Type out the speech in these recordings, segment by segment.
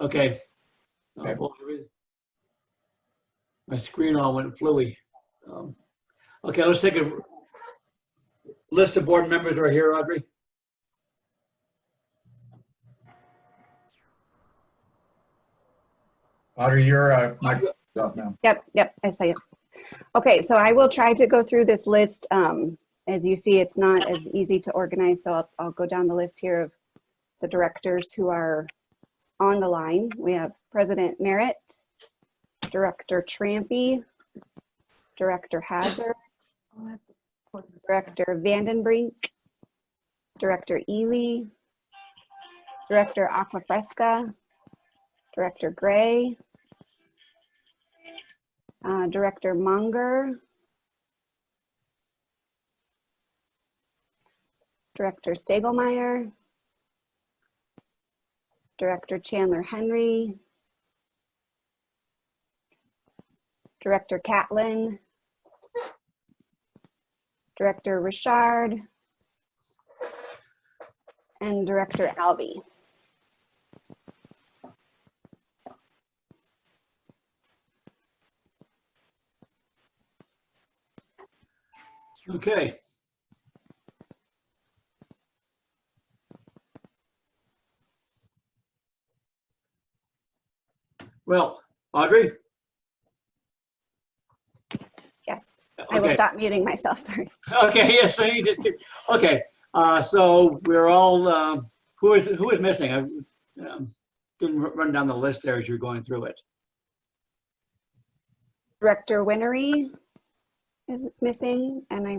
Okay. Okay. My screen all went fluey. Okay, let's take a list of board members right here, Audrey. Audrey, you're microphone off now. Yep, I see it. Okay, so I will try to go through this list. As you see, it's not as easy to organize, so I'll go down the list here of the directors who are on the line. We have President Merritt, Director Trampy, Director Hazard, Director Vandenbrink, Director Ely, Director Aquafresca, Director Gray, Director Munger, Director Stagelmeyer, Director Chandler Henry, Director Catlin, Director Richard, and Director Alvey. Okay. Well, Audrey? Yes, I will Okay. stop muting myself, sorry. Okay, yes, so you just, okay, so we're all, who is missing? I didn't run down the list there as you're going through it. Director Winery is missing, and I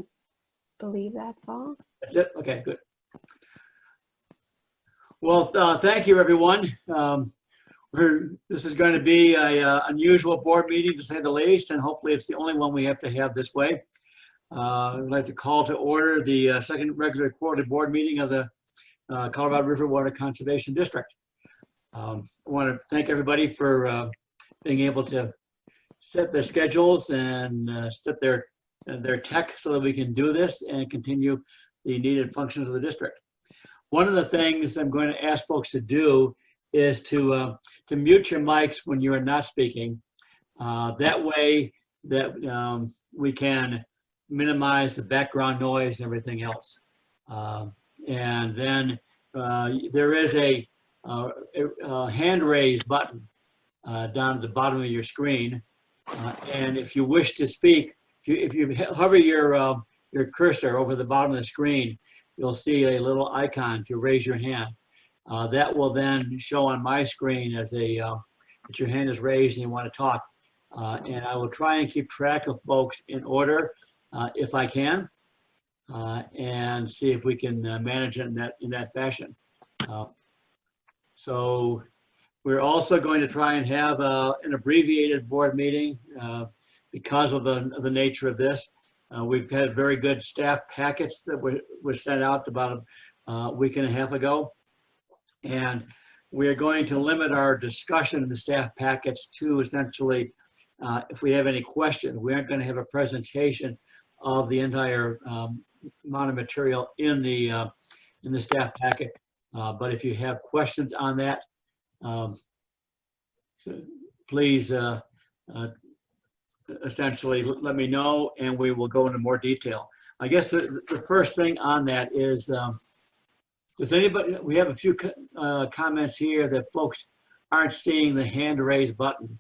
believe that's all. That's it? Okay, good. Well, thank you, everyone. This is going to be a unusual board meeting, to say the least, and hopefully it's the only one we have to have this way. I'd like to call to order the second regular quarterly board meeting of the Colorado River Water Conservation District. I want to thank everybody for being able to set their schedules and set their tech so that we can do this and continue the needed functions of the district. One of the things I'm going to ask folks to do is to mute your mics when you are not speaking. That way that we can minimize the background noise and everything else. And then there is a hand raise button down at the bottom of your screen. And if you wish to speak, if you hover your cursor over the bottom of the screen, you'll see a little icon to raise your hand. That will then show on my screen as that your hand is raised and you want to talk. And I will try and keep track of folks in order if I can, and see if we can manage it in that fashion. So we're also going to try and have an abbreviated board meeting because of the nature of this. We've had very good staff packets that were sent out about a week and a half ago. And we are going to limit our discussion in the staff packets to essentially, if we have any questions, we aren't going to have a presentation of the entire amount of material in the staff packet. But if you have questions on that, please essentially let me know and we will go into more detail. I guess the first thing on that is, does anybody, we have a few comments here that folks aren't seeing the hand raise button.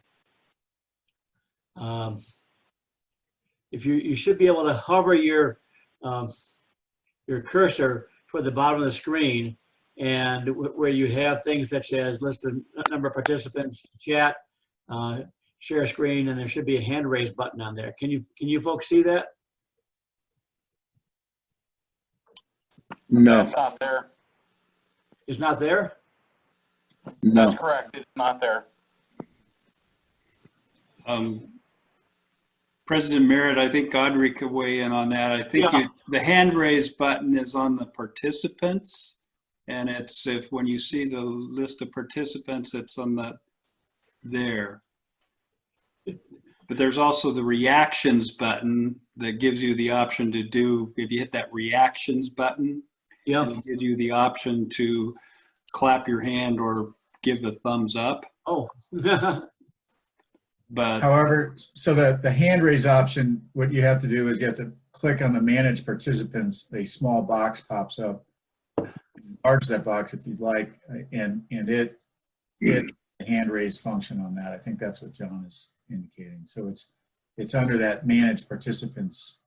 If you should be able to hover your cursor toward the bottom of the screen, and where you have things such as list of number of participants, chat, share screen, and there should be a hand raise button on there. Can you folks see that? No. It's not there. It's not there? No. That's correct. It's not there. President Merritt, I think Audrey could weigh in on that. I think Yeah. the hand raise button is on the participants, and it's when you see the list of participants, it's on there. But there's also the reactions button that gives you the option to do, if you hit that reactions button, Yeah. it'll give you the option to clap your hand or give a thumbs up, Oh. but However, so the hand raise option, what you have to do is you have to click on the manage participants. A small box pops up. Enlarge that box if you'd like, and it hand raise function on that. I think that's what John is indicating. So it's under that manage participants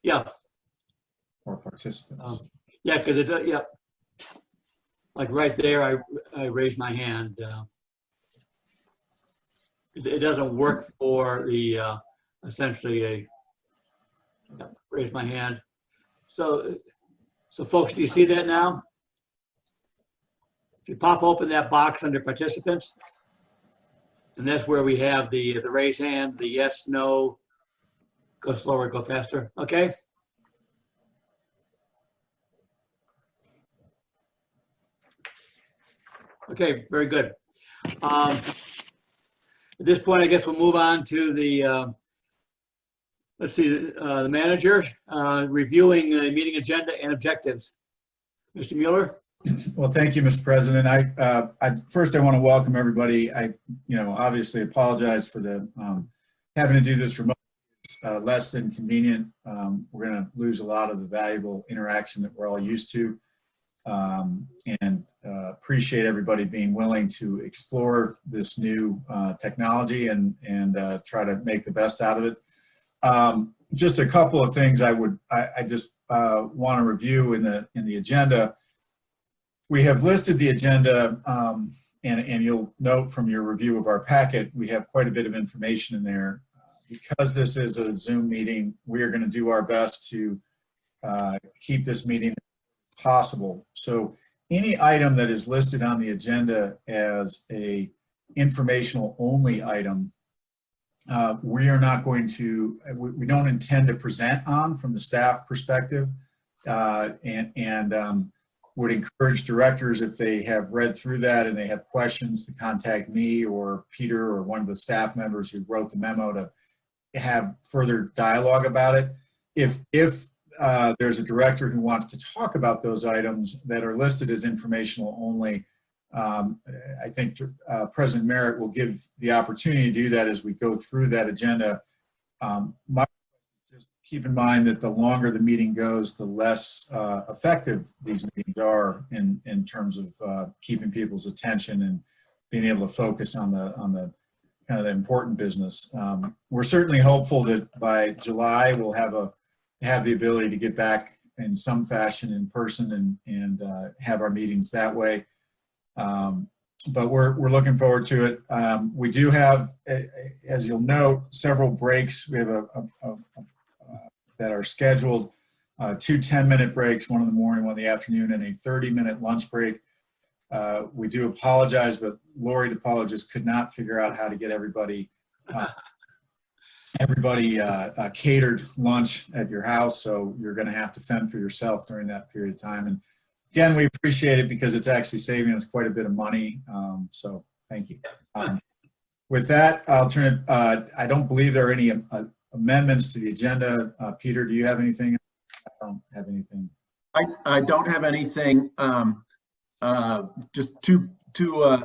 Yeah. or participants. Yeah, because it does, yeah. Like right there, I raised my hand. It doesn't work for the, essentially raise my hand. So folks, do you see that now? If you pop open that box under participants, and that's where we have the raise hand, the yes, no, go slower, go faster, okay? Okay, very good. At this point, I guess we'll move on to the, let's see, the manager reviewing the meeting agenda and objectives. Mr. Mueller? Well, thank you, Mr. President. First, I want to welcome everybody. I obviously apologize for the having to do this remotely. It's less than convenient. We're going to lose a lot of the valuable interaction that we're all used to, and appreciate everybody being willing to explore this new technology and try to make the best out of it. Just a couple of things I just want to review in the agenda. We have listed the agenda, and you'll note from your review of our packet, we have quite a bit of information in there. Because this is a Zoom meeting, we are going to do our best to keep this meeting possible. So any item that is listed on the agenda as a informational only item, we are not going to, we don't intend to present on from the staff perspective, and would encourage directors, if they have read through that and they have questions, to contact me or Peter or one of the staff members who wrote the memo to have further dialogue about it. If there's a director who wants to talk about those items that are listed as informational only, I think President Merritt will give the opportunity to do that as we go through that agenda. Just keep in mind that the longer the meeting goes, the less effective these meetings are in terms of keeping people's attention and being able to focus on the kind of the important business. We're certainly hopeful that by July we'll have the ability to get back in some fashion in person and have our meetings that way. But we're looking forward to it. We do have, as you'll note, several breaks. We have that are scheduled, 2 10-minute breaks, one in the morning, one in the afternoon, and a 30-minute lunch break. We do apologize, but Lori, the apologist, could not figure out how to get everybody catered lunch at your house, so you're going to have to fend for yourself during that period of time. And again, we appreciate it because it's actually saving us quite a bit of money. So thank you. With that, I'll turn it. I don't believe there are any amendments to the agenda. Peter, do you have anything? I don't have anything. I don't have anything. Just two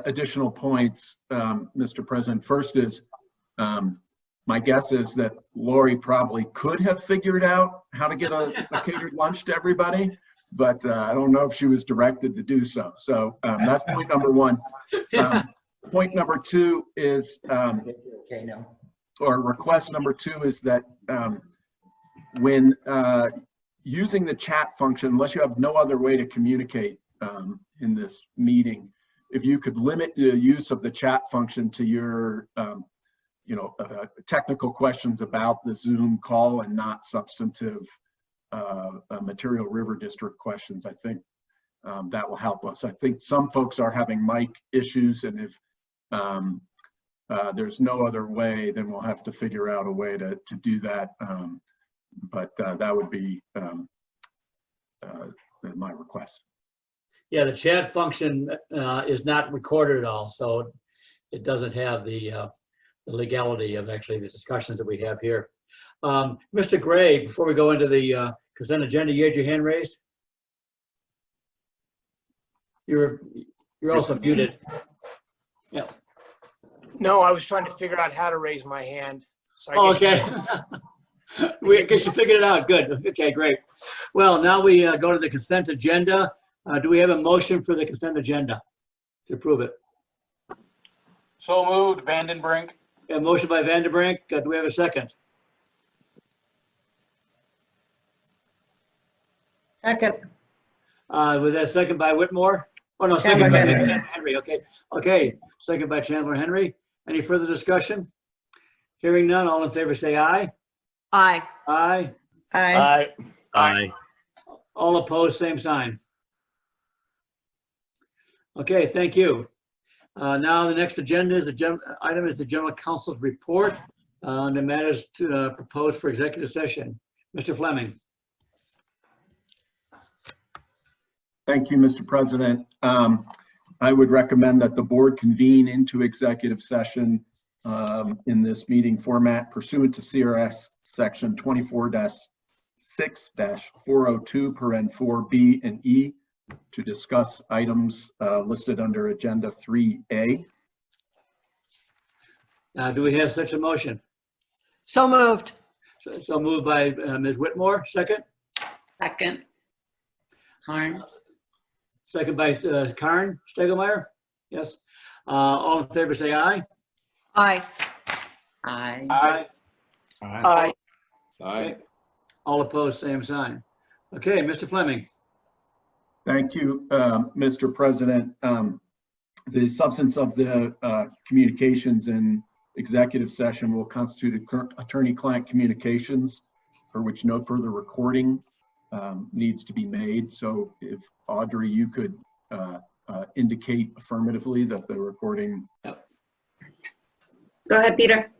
additional points, Mr. President. First is, my guess is that Lori probably could have figured out how to get a catered lunch to everybody, but I don't know if she was directed to do so. So that's point number one. Point number two is, or request number two is that when using the chat function, unless you have no other way to communicate in this meeting, if you could limit the use of the chat function to your technical questions about the Zoom call and not substantive Material River District questions, I think that will help us. I think some folks are having mic issues, and if there's no other way, then we'll have to figure out a way to do that. But that would be my request. Yeah, the chat function is not recorded at all, so it doesn't have the legality of actually the discussions that we have here. Mr. Gray, before we go into the consent agenda, you had your hand raised? You're also muted. Yeah. No, I was trying to figure out how to raise my hand. So I Oh, guess- okay. I guess you figured it out. Good. Okay, great. Well, now we go to the consent agenda. Do we have a motion for the consent agenda to approve it? So moved, Vandenbrink. A motion by Vandenbrink. Do we have a second? Second. Was that second by Whitmore? Oh, no, second by Henry. Okay. Okay. Second by Chandler Henry. Any further discussion? Hearing none. All in favor, say aye. Aye. Aye. Aye. Aye. All opposed, same sign. Okay, thank you. Now the next agenda is item is the general counsel's report on the matters proposed for executive session. Mr. Fleming. Thank you, Mr. President. I would recommend that the board convene into executive session in this meeting format pursuant to CRS section 24-6-402 paren 4B and E to discuss items listed under agenda 3A. Do we have such a motion? So moved. So moved by Ms. Whitmore, second. Second. Karn. Second by Karen Stegelmeier. Yes. All in favor, say aye. Aye. Aye. Aye. Aye. Okay. All opposed, same sign. Okay, Mr. Fleming. Thank you, Mr. President. The substance of the communications in executive session will constitute attorney-client communications for which no further recording needs to be made. So if Audrey, you could indicate affirmatively that the recording. Go ahead, Peter.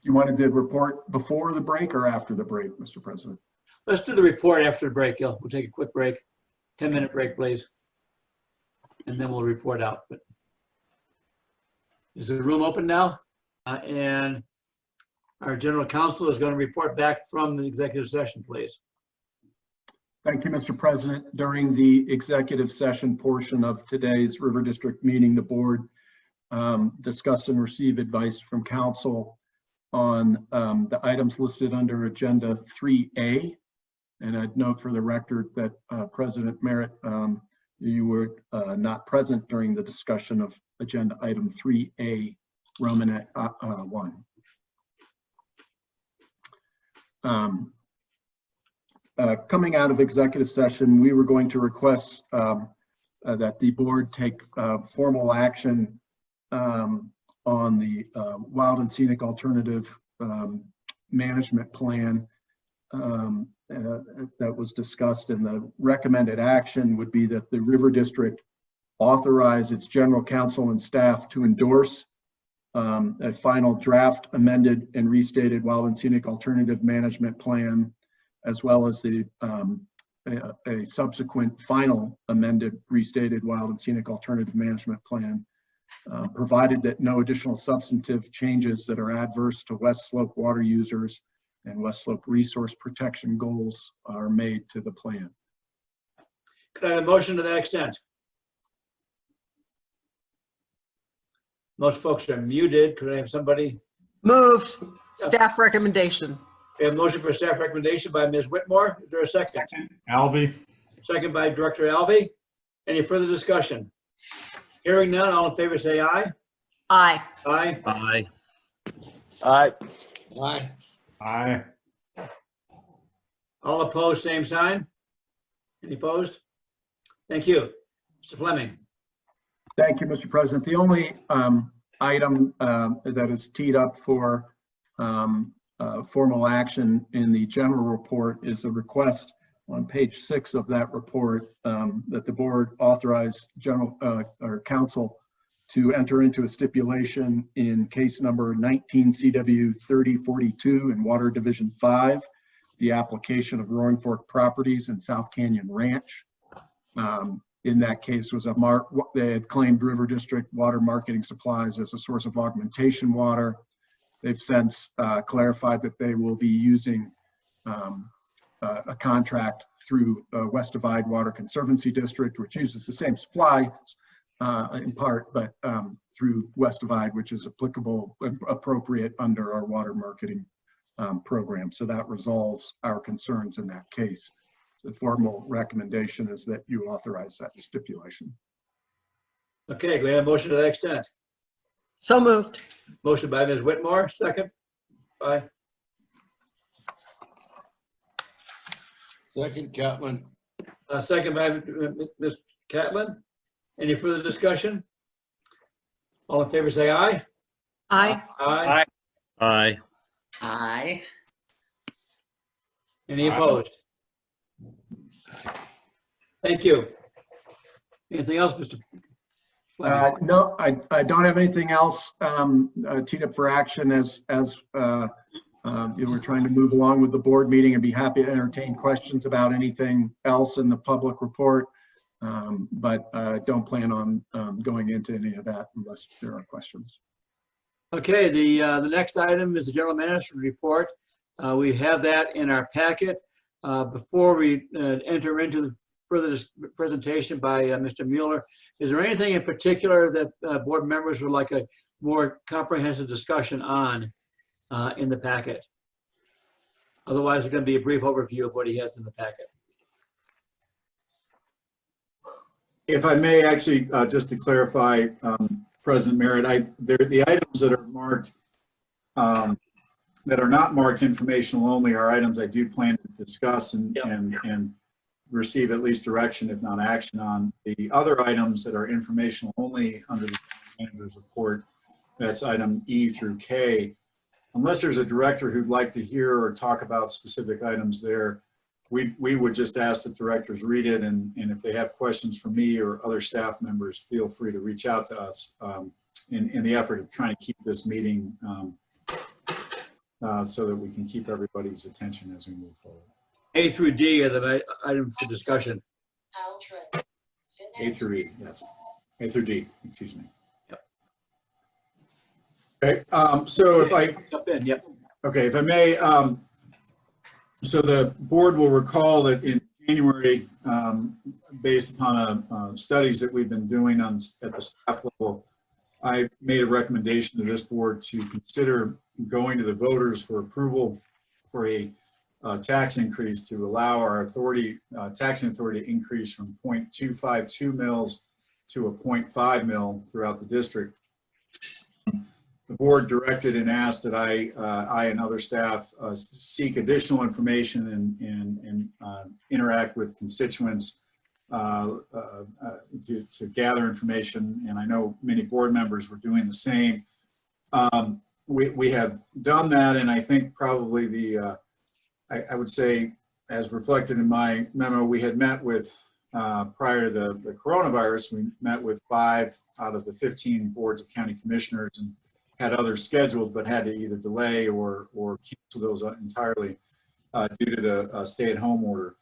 You wanted the report before the break or after the break, Mr. President? Let's do the report after the break. We'll take a quick break, 10-minute break, please. And then we'll report out. But is the room open now? And our general counsel is going to report back from the executive session, please. Thank you, Mr. President. During the executive session portion of today's River District meeting, the board discussed and received advice from counsel on the items listed under agenda 3A. And I'd note for the record that President Merritt, you were not present during the discussion of agenda item 3A, Romanet 1. Coming out of executive session, we were going to request that the board take formal action on the wild and scenic alternative management plan that was discussed, and the recommended action would be that the River District authorize its general counsel and staff to endorse a final draft amended and restated wild and scenic alternative management plan, as well as the a subsequent final amended restated wild and scenic alternative management plan, provided that no additional substantive changes that are adverse to West Slope water users and West Slope resource protection goals are made to the plan. Could I have a motion to that extent? Most folks are muted. Could I have somebody? Moved. Staff recommendation. We have a motion for staff recommendation by Ms. Whitmore. Is there a second? Alvey. Second by Director Alvey. Any further discussion? Hearing none, all in favor say aye. Aye. Aye. Aye. Aye. Aye. Aye. All opposed, same sign. Any opposed? Thank you. Mr. Fleming. Thank you, Mr. President. The only item that is teed up for formal action in the general report is a request on page 6 of that report that the board authorize general or council to enter into a stipulation in case number 19 CW 3042 in Water Division 5, the application of Roaring Fork Properties and South Canyon Ranch. In that case was they had claimed River District Water Marketing Supplies as a source of augmentation water. They've since clarified that they will be using a contract through West Divide Water Conservancy District, which uses the same supplies in part, but through West Divide, which is applicable, appropriate under our water marketing program. So that resolves our concerns in that case. The formal recommendation is that you authorize that stipulation. Okay, we have a motion to that extent. So moved. Motion by Ms. Whitmore, second by, Second, Catlin. second by Ms. Catlin. Any further discussion? All in favor, say aye. Aye. Aye. Aye. Aye. Any Aye. opposed? Thank you. Anything else, Mr. Fleming? No, I don't have anything else teed up for action as we're trying to move along with the board meeting, and be happy to entertain questions about anything else in the public report. But don't plan on going into any of that unless there are questions. Okay, the next item is the general manager's report. We have that in our packet. Before we enter into the further presentation by Mr. Mueller, is there anything in particular that board members would like a more comprehensive discussion on in the packet? Otherwise, it's going to be a brief overview of what he has in the packet. If I may, actually, just to clarify, President Merritt, the items that are marked, that are not marked informational only, are items I do plan to discuss and, Yep. and receive at least direction, if not action on. The other items that are informational only under the manager's report, that's item E through K. Unless there's a director who'd like to hear or talk about specific items there, we would just ask that directors read it, and if they have questions for me or other staff members, feel free to reach out to us in the effort of trying to keep this meeting so that we can keep everybody's attention as we move forward. A through D are the items for discussion. A through E, yes. A through D, excuse me. Yep. Okay, so if I, Jump in, yep. okay, if I may, so the board will recall that in January, based upon studies that we've been doing at the staff level, I made a recommendation to this board to consider going to the voters for approval for a tax increase to allow our taxing authority to increase from 0.252 mils to a 0.5 mil throughout the district. The board directed and asked that I and other staff seek additional information and interact with constituents to gather information, and I know many board members were doing the same. We have done that, and I think probably I would say, as reflected in my memo, we had met with, prior to the coronavirus, we met with 5 out of the 15 boards of county commissioners, and had others scheduled, but had to either delay or cancel those entirely due to the stay-at-home order.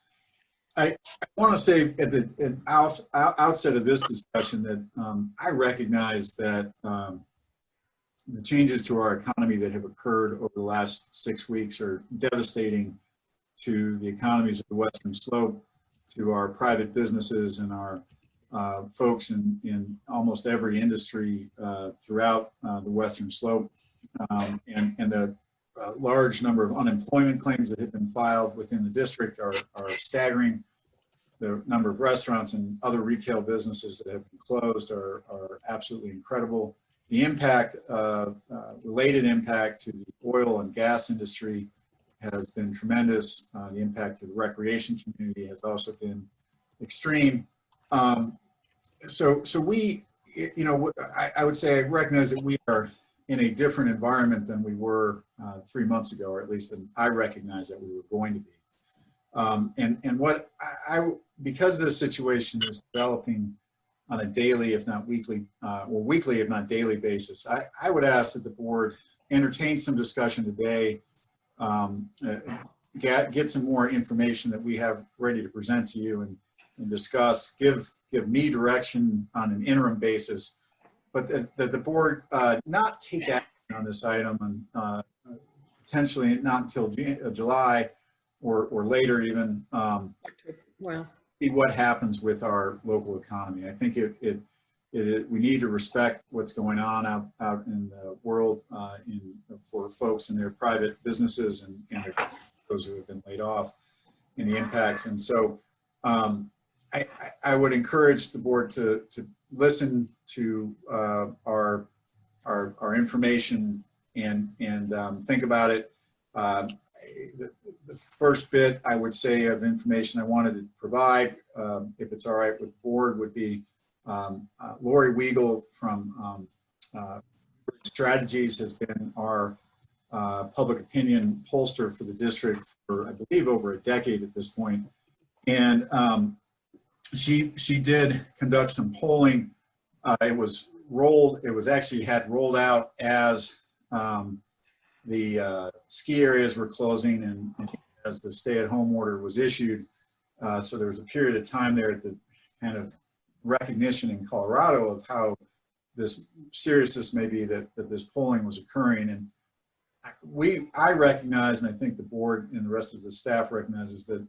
I want to say at the outset of this discussion that I recognize that the changes to our economy that have occurred over the last 6 weeks are devastating to the economies of the Western Slope, to our private businesses and our folks in almost every industry throughout the Western Slope, and the large number of unemployment claims that have been filed within the district are staggering. The number of restaurants and other retail businesses that have been closed are absolutely incredible. The impact, related impact to the oil and gas industry has been tremendous. The impact to the recreation community has also been extreme. So we, you know, I would say I recognize that we are in a different environment than we were 3 months ago, or at least than I recognize that we were going to be. And what because this situation is developing on a daily, if not weekly, or weekly, if not daily basis, I would ask that the board entertain some discussion today, get some more information that we have ready to present to you and discuss, give me direction on an interim basis, but that the board not take action on this item and potentially not until July or later even, Well, be what happens with our local economy. I think we need to respect what's going on out in the world for folks in their private businesses and those who have been laid off and the impacts. And so I would encourage the board to listen to our information and think about it. The first bit I would say of information I wanted to provide, if it's all right with the board, would be Lori Weigel from Strategies has been our public opinion pollster for the district for, I believe, over a decade at this point. And she did conduct some polling. It was actually had rolled out as the ski areas were closing and as the stay-at-home order was issued. So there was a period of time there at the kind of recognition in Colorado of how this seriousness may be that this polling was occurring. And I recognize, and I think the board and the rest of the staff recognizes, that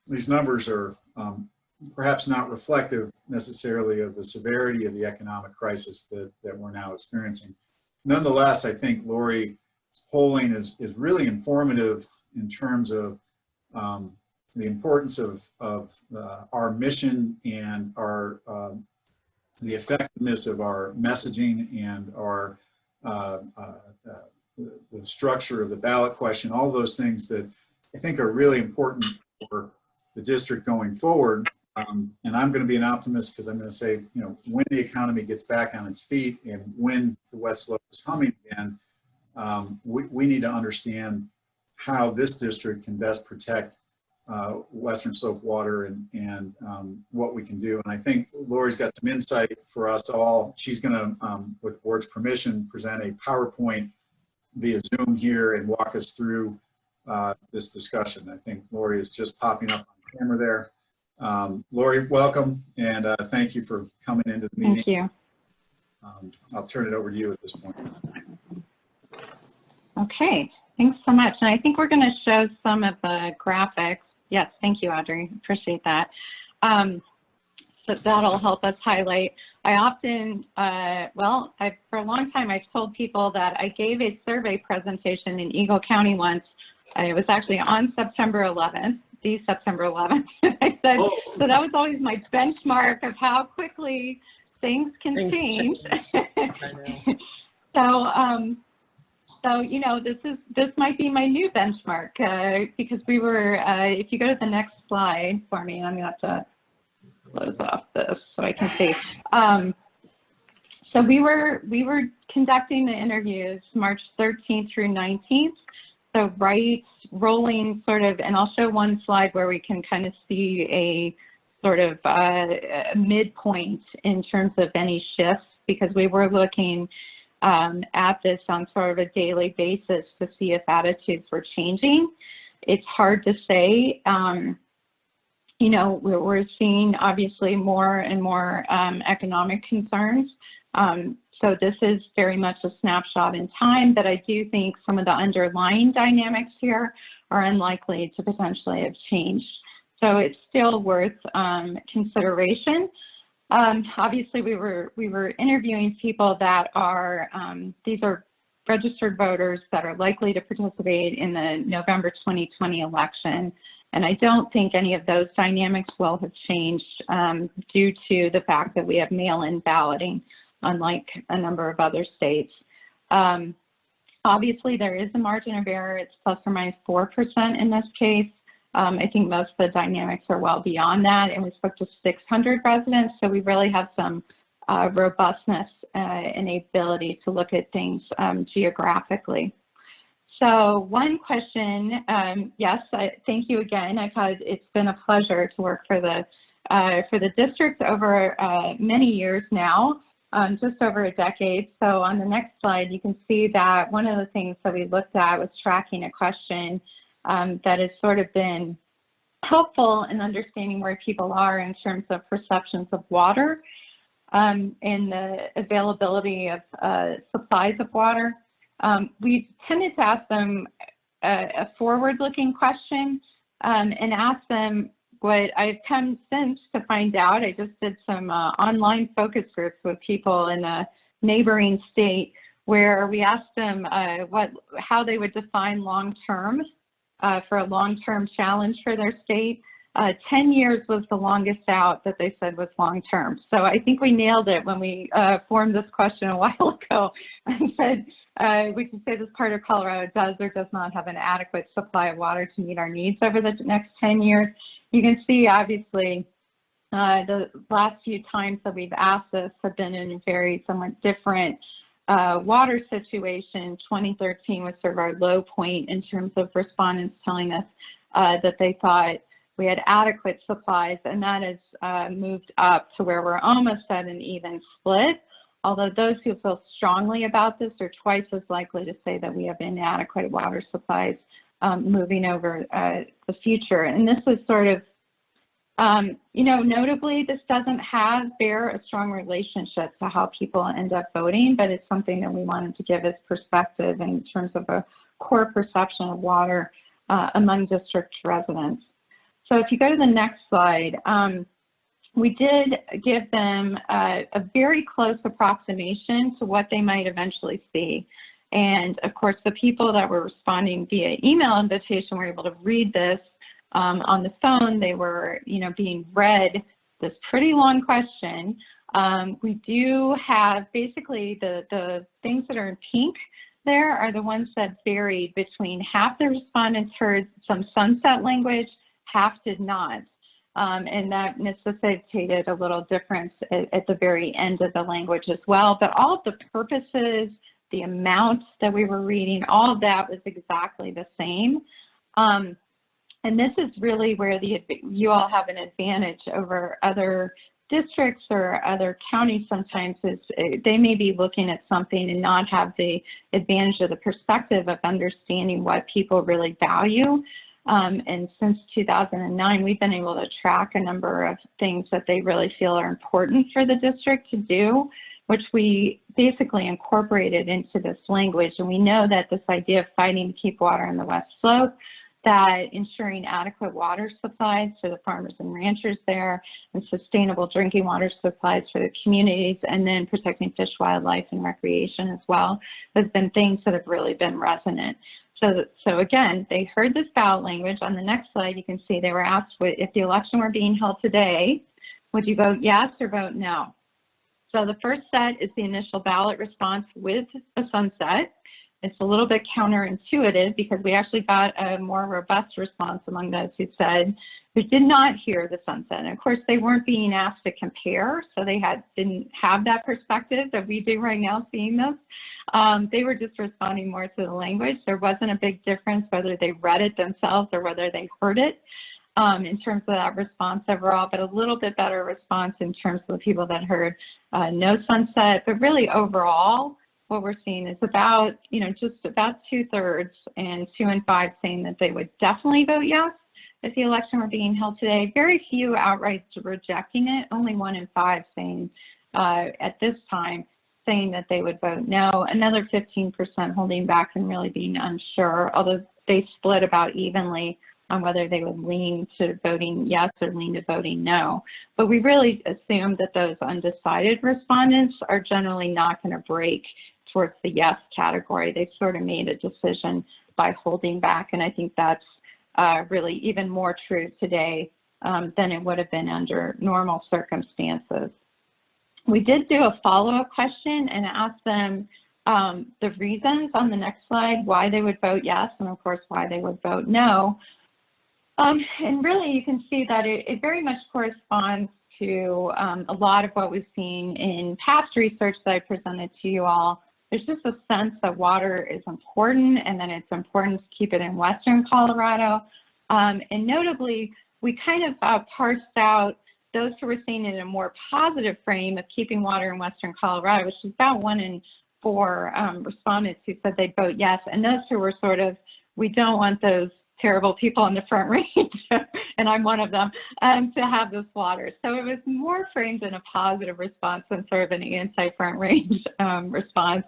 these numbers are perhaps not reflective necessarily of the severity of the economic crisis that we're now experiencing. Nonetheless, I think Lori's polling is really informative in terms of the importance of our mission and the effectiveness of our messaging and the structure of the ballot question, all those things that I think are really important for the district going forward. And I'm going to be an optimist because I'm going to say, when the economy gets back on its feet and when the West Slope is humming again, we need to understand how this district can best protect Western Slope water and what we can do. And I think Lori's got some insight for us all. She's going to, with the board's permission, present a PowerPoint via Zoom here and walk us through this discussion. I think Lori is just popping up on camera there. Lori, welcome, and thank you for coming into the meeting. Thank you. I'll turn it over to you at this point. Okay, thanks so much. And I think we're going to show some of the graphics. Yes, thank you, Audrey. Appreciate that. So that'll help us highlight. I often, for a long time, I've told people that I gave a survey presentation in Eagle County once. It was actually on September 11th. The September 11th. I said, so that was always my benchmark of how quickly things can change. So, this might be my new benchmark because we were, if you go to the next slide for me, I'm gonna have to close off this so I can see. So we were conducting the interviews March 13th through 19th. So rolling sort of, and I'll show one slide where we can kind of see a sort of midpoint in terms of any shifts, because we were looking at this on sort of a daily basis to see if attitudes were changing. It's hard to say. We're seeing obviously more and more economic concerns. So this is very much a snapshot in time, but I do think some of the underlying dynamics here are unlikely to potentially have changed. So it's still worth consideration. Obviously, we were interviewing people that are, these are registered voters that are likely to participate in the November 2020 election. And I don't think any of those dynamics will have changed due to the fact that we have mail-in balloting, unlike a number of other states. Obviously, there is a margin of error. It's plus or minus 4% in this case. I think most of the dynamics are well beyond that, and we spoke to 600 residents, so we really have some robustness and the ability to look at things geographically. So one question, yes, thank you again. It's been a pleasure to work for the district over many years now, just over a decade. So on the next slide, you can see that one of the things that we looked at was tracking a question that has sort of been helpful in understanding where people are in terms of perceptions of water and the availability of supplies of water. We've tended to ask them a forward-looking question, and asked them what I've come since to find out. I just did some online focus groups with people in a neighboring state where we asked them how they would define long-term for a long-term challenge for their state. 10 years was the longest out that they said was long-term. So I think we nailed it when we formed this question a while ago and said we can say this part of Colorado does or does not have an adequate supply of water to meet our needs over the next 10 years. You can see, obviously, the last few times that we've asked this have been in a very somewhat different water situation. 2013 was sort of our low point in terms of respondents telling us that they thought we had adequate supplies, and that has moved up to where we're almost at an even split. Although those who feel strongly about this are twice as likely to say that we have inadequate water supplies moving over the future. And this is sort of, notably, this doesn't bear a strong relationship to how people end up voting, but it's something that we wanted to give as perspective in terms of a core perception of water among district residents. So if you go to the next slide, we did give them a very close approximation to what they might eventually see. And of course, the people that were responding via email invitation were able to read this on the phone. They were, being read this pretty long question. We do have basically the things that are in pink there are the ones that varied between half the respondents heard some sunset language, half did not. And that necessitated a little difference at the very end of the language as well. But all of the purposes, the amounts that we were reading, all of that was exactly the same. And this is really where you all have an advantage over other districts or other counties sometimes, is they may be looking at something and not have the advantage of the perspective of understanding what people really value. And since 2009, we've been able to track a number of things that they really feel are important for the district to do, which we basically incorporated into this language. And we know that this idea of fighting to keep water on the West Slope, that ensuring adequate water supplies for the farmers and ranchers there, and sustainable drinking water supplies for the communities, and then protecting fish, wildlife, and recreation as well, has been things that have really been resonant. So again, they heard this ballot language. On the next slide, you can see they were asked, if the election were being held today, would you vote yes or vote no? So the first set is the initial ballot response with a sunset. It's a little bit counterintuitive because we actually got a more robust response among those who did not hear the sunset. And of course, they weren't being asked to compare, so they didn't have that perspective that we do right now seeing this. They were just responding more to the language. There wasn't a big difference whether they read it themselves or whether they heard it in terms of that response overall, but a little bit better response in terms of the people that heard no sunset. But really overall, what we're seeing is about, just about 2/3 and 2 and 5 saying that they would definitely vote yes if the election were being held today. Very few outright rejecting it, only 1 in 5 saying at this time, saying that they would vote no. Another 15% holding back and really being unsure, although they split about evenly on whether they would lean to voting yes or lean to voting no. But we really assume that those undecided respondents are generally not going to break towards the yes category. They've sort of made a decision by holding back, and I think that's really even more true today than it would have been under normal circumstances. We did do a follow-up question and asked them the reasons on the next slide why they would vote yes, and of course why they would vote no. And really you can see that it very much corresponds to a lot of what we've seen in past research that I presented to you all. There's just a sense that water is important and that it's important to keep it in Western Colorado. And notably, we kind of parsed out those who were seen in a more positive frame of keeping water in Western Colorado, which is about 1 in 4 respondents who said they'd vote yes. And those who were sort of, we don't want those terrible people in the Front Range, and I'm one of them, to have this water. So it was more framed in a positive response than sort of an anti-Front Range response,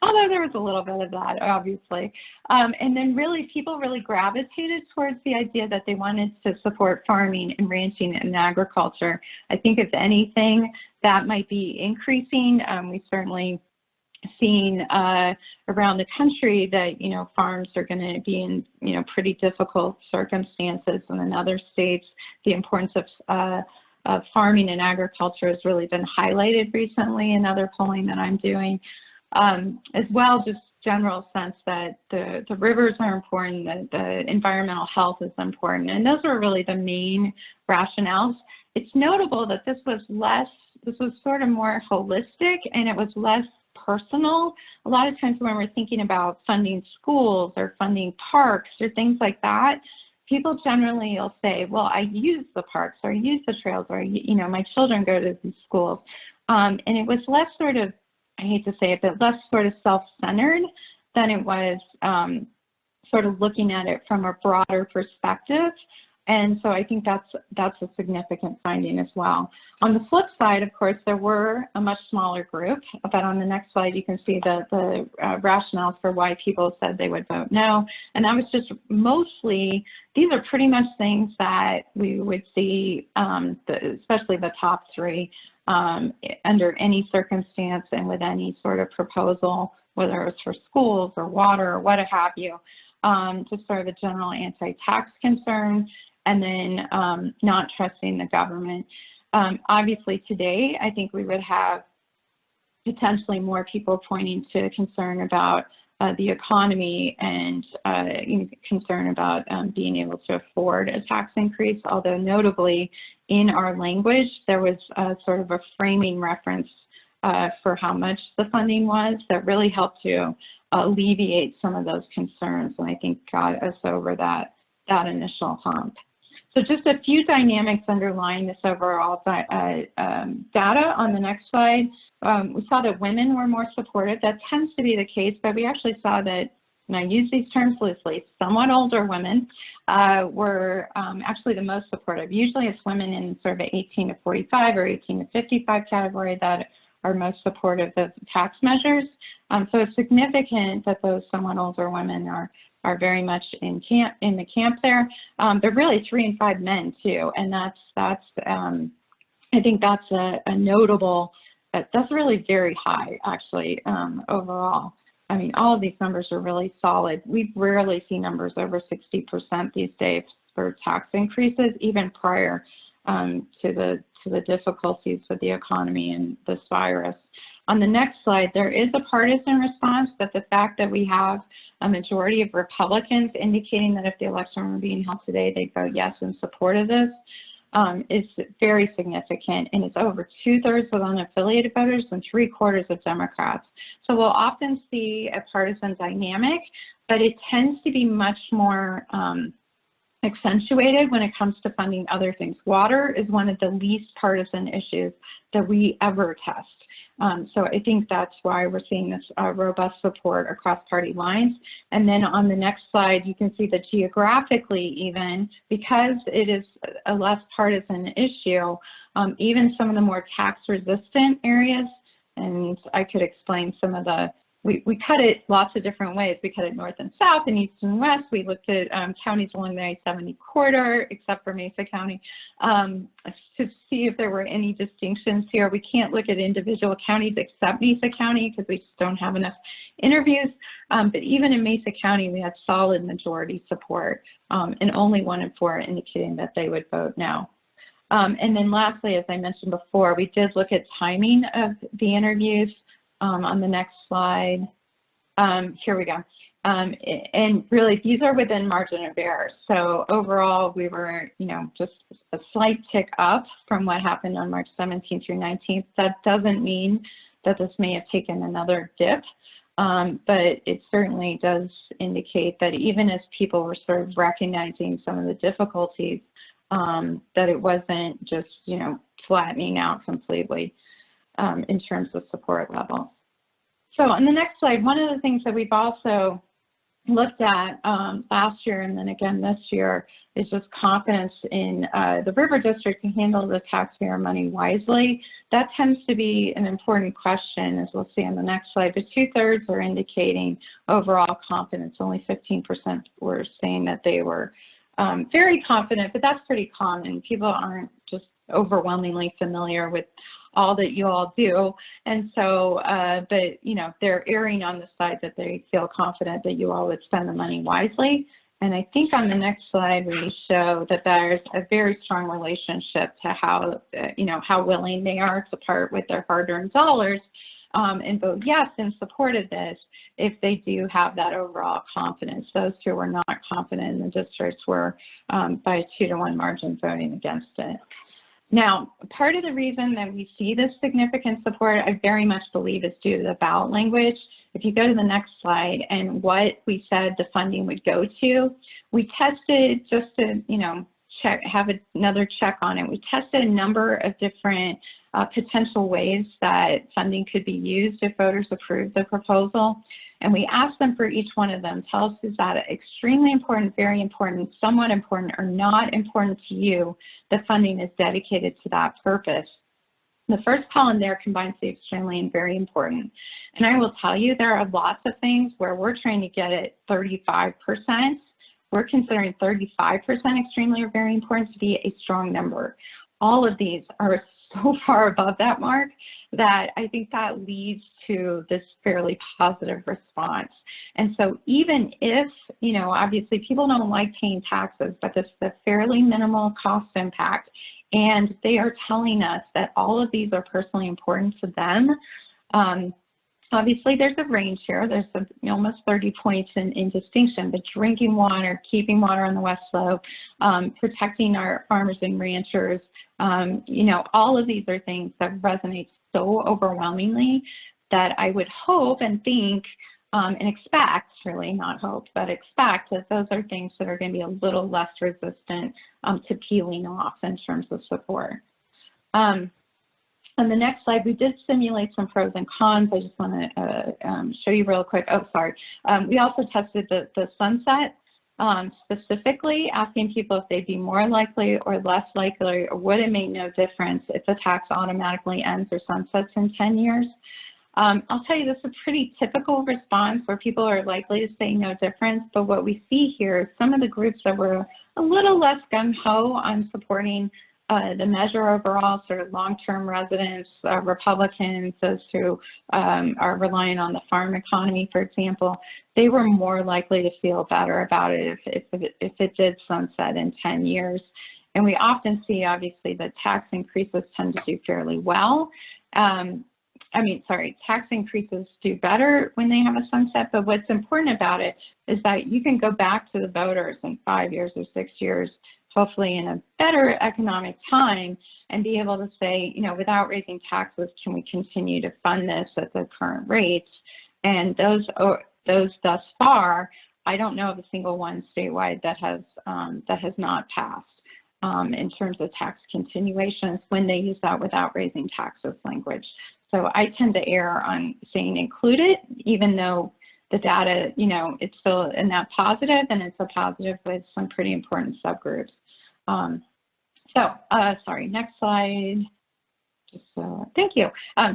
although there was a little bit of that, obviously. And then really, people really gravitated towards the idea that they wanted to support farming and ranching and agriculture. I think if anything, that might be increasing. We certainly seen around the country that, you know, farms are going to be in, you know, pretty difficult circumstances. And in other states, the importance of farming and agriculture has really been highlighted recently in other polling that I'm doing. As well, just general sense that the rivers are important, that the environmental health is important. And those are really the main rationales. It's notable that this was sort of more holistic, and it was less personal. A lot of times when we're thinking about funding schools or funding parks or things like that, people generally will say, well, I use the parks or I use the trails, or, you know, my children go to these schools. And it was less sort of, I hate to say it, but less sort of self-centered than it was sort of looking at it from a broader perspective. And so I think that's a significant finding as well. On the flip side, of course, there were a much smaller group, but on the next slide, you can see the rationales for why people said they would vote no. And that was just mostly, these are pretty much things that we would see, especially the top three, under any circumstance and with any sort of proposal, whether it's for schools or water or what have you, just sort of a general anti-tax concern, and then not trusting the government. Obviously today, I think we would have potentially more people pointing to concern about the economy and concern about being able to afford a tax increase, although notably in our language, there was sort of a framing reference for how much the funding was that really helped to alleviate some of those concerns, and I think got us over that initial hump. So just a few dynamics underlying this overall data on the next slide. We saw that women were more supportive. That tends to be the case, but we actually saw that, and I use these terms loosely, somewhat older women were actually the most supportive. Usually it's women in sort of 18 to 45 or 18 to 55 category that are most supportive of tax measures. So it's significant that those somewhat older women are very much in the camp there. But really 3 and 5 men too, and that's I think that's a notable. That's really very high actually overall. I mean, all of these numbers are really solid. We rarely see numbers over 60% these days for tax increases, even prior to the difficulties with the economy and this virus. On the next slide, there is a partisan response, but the fact that we have a majority of Republicans indicating that if the election were being held today, they'd vote yes in support of this is very significant, and it's over 2/3 of unaffiliated voters and 3/4 of Democrats. So we'll often see a partisan dynamic, but it tends to be much more accentuated when it comes to funding other things. Water is one of the least partisan issues that we ever test. So I think that's why we're seeing this robust support across party lines. And then on the next slide, you can see that geographically even, because it is a less partisan issue, even some of the more tax resistant areas, and I could explain some of the, we cut it lots of different ways. We cut it north and south and east and west. We looked at counties along the I-70 corridor, except for Mesa County, to see if there were any distinctions here. We can't look at individual counties except Mesa County because we just don't have enough interviews. But even in Mesa County, we had solid majority support, and only 1 in 4 indicating that they would vote no. And then lastly, as I mentioned before, we did look at timing of the interviews. On the next slide, here we go. And really, these are within margin of error. So overall, we were, just a slight tick up from what happened on March 17th through 19th. That doesn't mean that this may have taken another dip, but it certainly does indicate that even as people were sort of recognizing some of the difficulties, that it wasn't just, flattening out completely. In terms of support levels. So on the next slide, one of the things that we've also looked at last year and then again this year is just confidence in the River District to handle the taxpayer money wisely. That tends to be an important question, as we'll see on the next slide, but 2/3 are indicating overall confidence. Only 15% were saying that they were very confident, but that's pretty common. People aren't just overwhelmingly familiar with all that you all do. And so, but you know, they're erring on the side that they feel confident that you all would spend the money wisely. And I think on the next slide, we show that there's a very strong relationship to how, you know, how willing they are to part with their hard-earned dollars and vote yes in support of this if they do have that overall confidence. Those who were not confident in the districts were by a 2-to-1 margin voting against it. Now, part of the reason that we see this significant support, I very much believe, is due to the ballot language. If you go to the next slide and what we said the funding would go to, we tested just to, you know, check, have another check on it. We tested a number of different potential ways that funding could be used if voters approve the proposal. And we asked them for each one of them, tell us, is that extremely important, very important, somewhat important, or not important to you that funding is dedicated to that purpose? The first column there combines the extremely and very important. And I will tell you, there are lots of things where we're trying to get it 35%. We're considering 35% extremely or very important to be a strong number. All of these are so far above that mark that I think that leads to this fairly positive response. And so even if, you know, obviously people don't like paying taxes, but this is a fairly minimal cost impact, and they are telling us that all of these are personally important to them. Obviously, there's a range here. There's almost 30 points in distinction, but drinking water, keeping water on the West Slope, protecting our farmers and ranchers, you know, all of these are things that resonate so overwhelmingly that I would hope and think and expect, really not hope, but expect that those are things that are going to be a little less resistant to peeling off in terms of support. On the next slide, we did simulate some pros and cons. I just want to show you real quick. Oh, sorry. We also tested the sunset, specifically asking people if they'd be more likely or less likely, or would it make no difference if the tax automatically ends or sunsets in 10 years. I'll tell you, this is a pretty typical response where people are likely to say no difference, but what we see here is some of the groups that were a little less gung-ho on supporting the measure overall, sort of long-term residents, Republicans, those who are relying on the farm economy, for example, they were more likely to feel better about it if it did sunset in 10 years. And we often see, obviously, that tax increases tend to do fairly well. Tax increases do better when they have a sunset, but what's important about it is that you can go back to the voters in 5 years or 6 years, hopefully in a better economic time, and be able to say, you know, without raising taxes, can we continue to fund this at the current rates? And those thus far, I don't know of a single one statewide that has not passed in terms of tax continuations when they use that without raising taxes language. So I tend to err on saying include it, even though the data, you know, it's still a net positive, and it's a positive with some pretty important subgroups. Sorry, next slide. Thank you.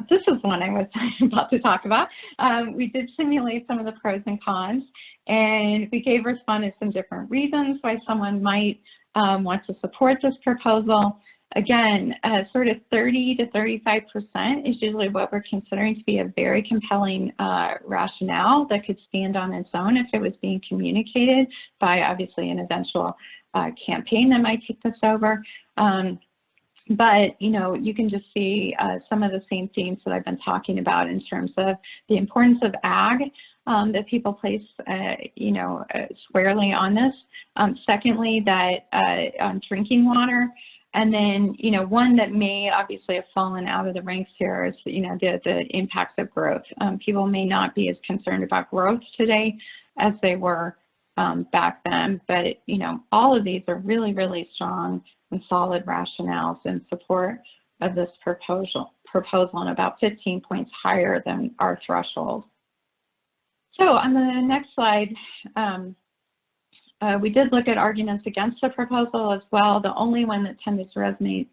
This is one I was about to talk about. We did simulate some of the pros and cons, and we gave respondents some different reasons why someone might want to support this proposal. Again, sort of 30 to 35% is usually what we're considering to be a very compelling rationale that could stand on its own if it was being communicated by, obviously, an eventual campaign that might take this over. But, you know, you can just see some of the same themes that I've been talking about in terms of the importance of ag that people place, you know, squarely on this. Secondly, that on drinking water. And then, you know, one that may obviously have fallen out of the ranks here is, you know, the impacts of growth. People may not be as concerned about growth today as they were back then, but, you know, all of these are really, really strong and solid rationales in support of this proposal and about 15 points higher than our threshold. So on the next slide, we did look at arguments against the proposal as well. The only one that tended to resonate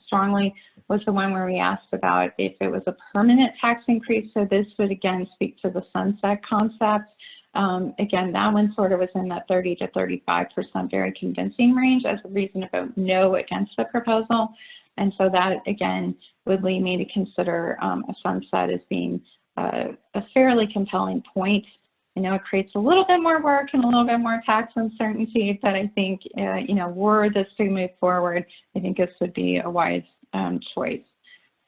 strongly was the one where we asked about if it was a permanent tax increase. So this would again speak to the sunset concept. Again, that one sort of was in that 30 to 35% very convincing range as a reason to vote no against the proposal. And so that again would lead me to consider a sunset as being a fairly compelling point. I know it creates a little bit more work and a little bit more tax uncertainty, but I think, you know, were this to move forward, I think this would be a wise choice.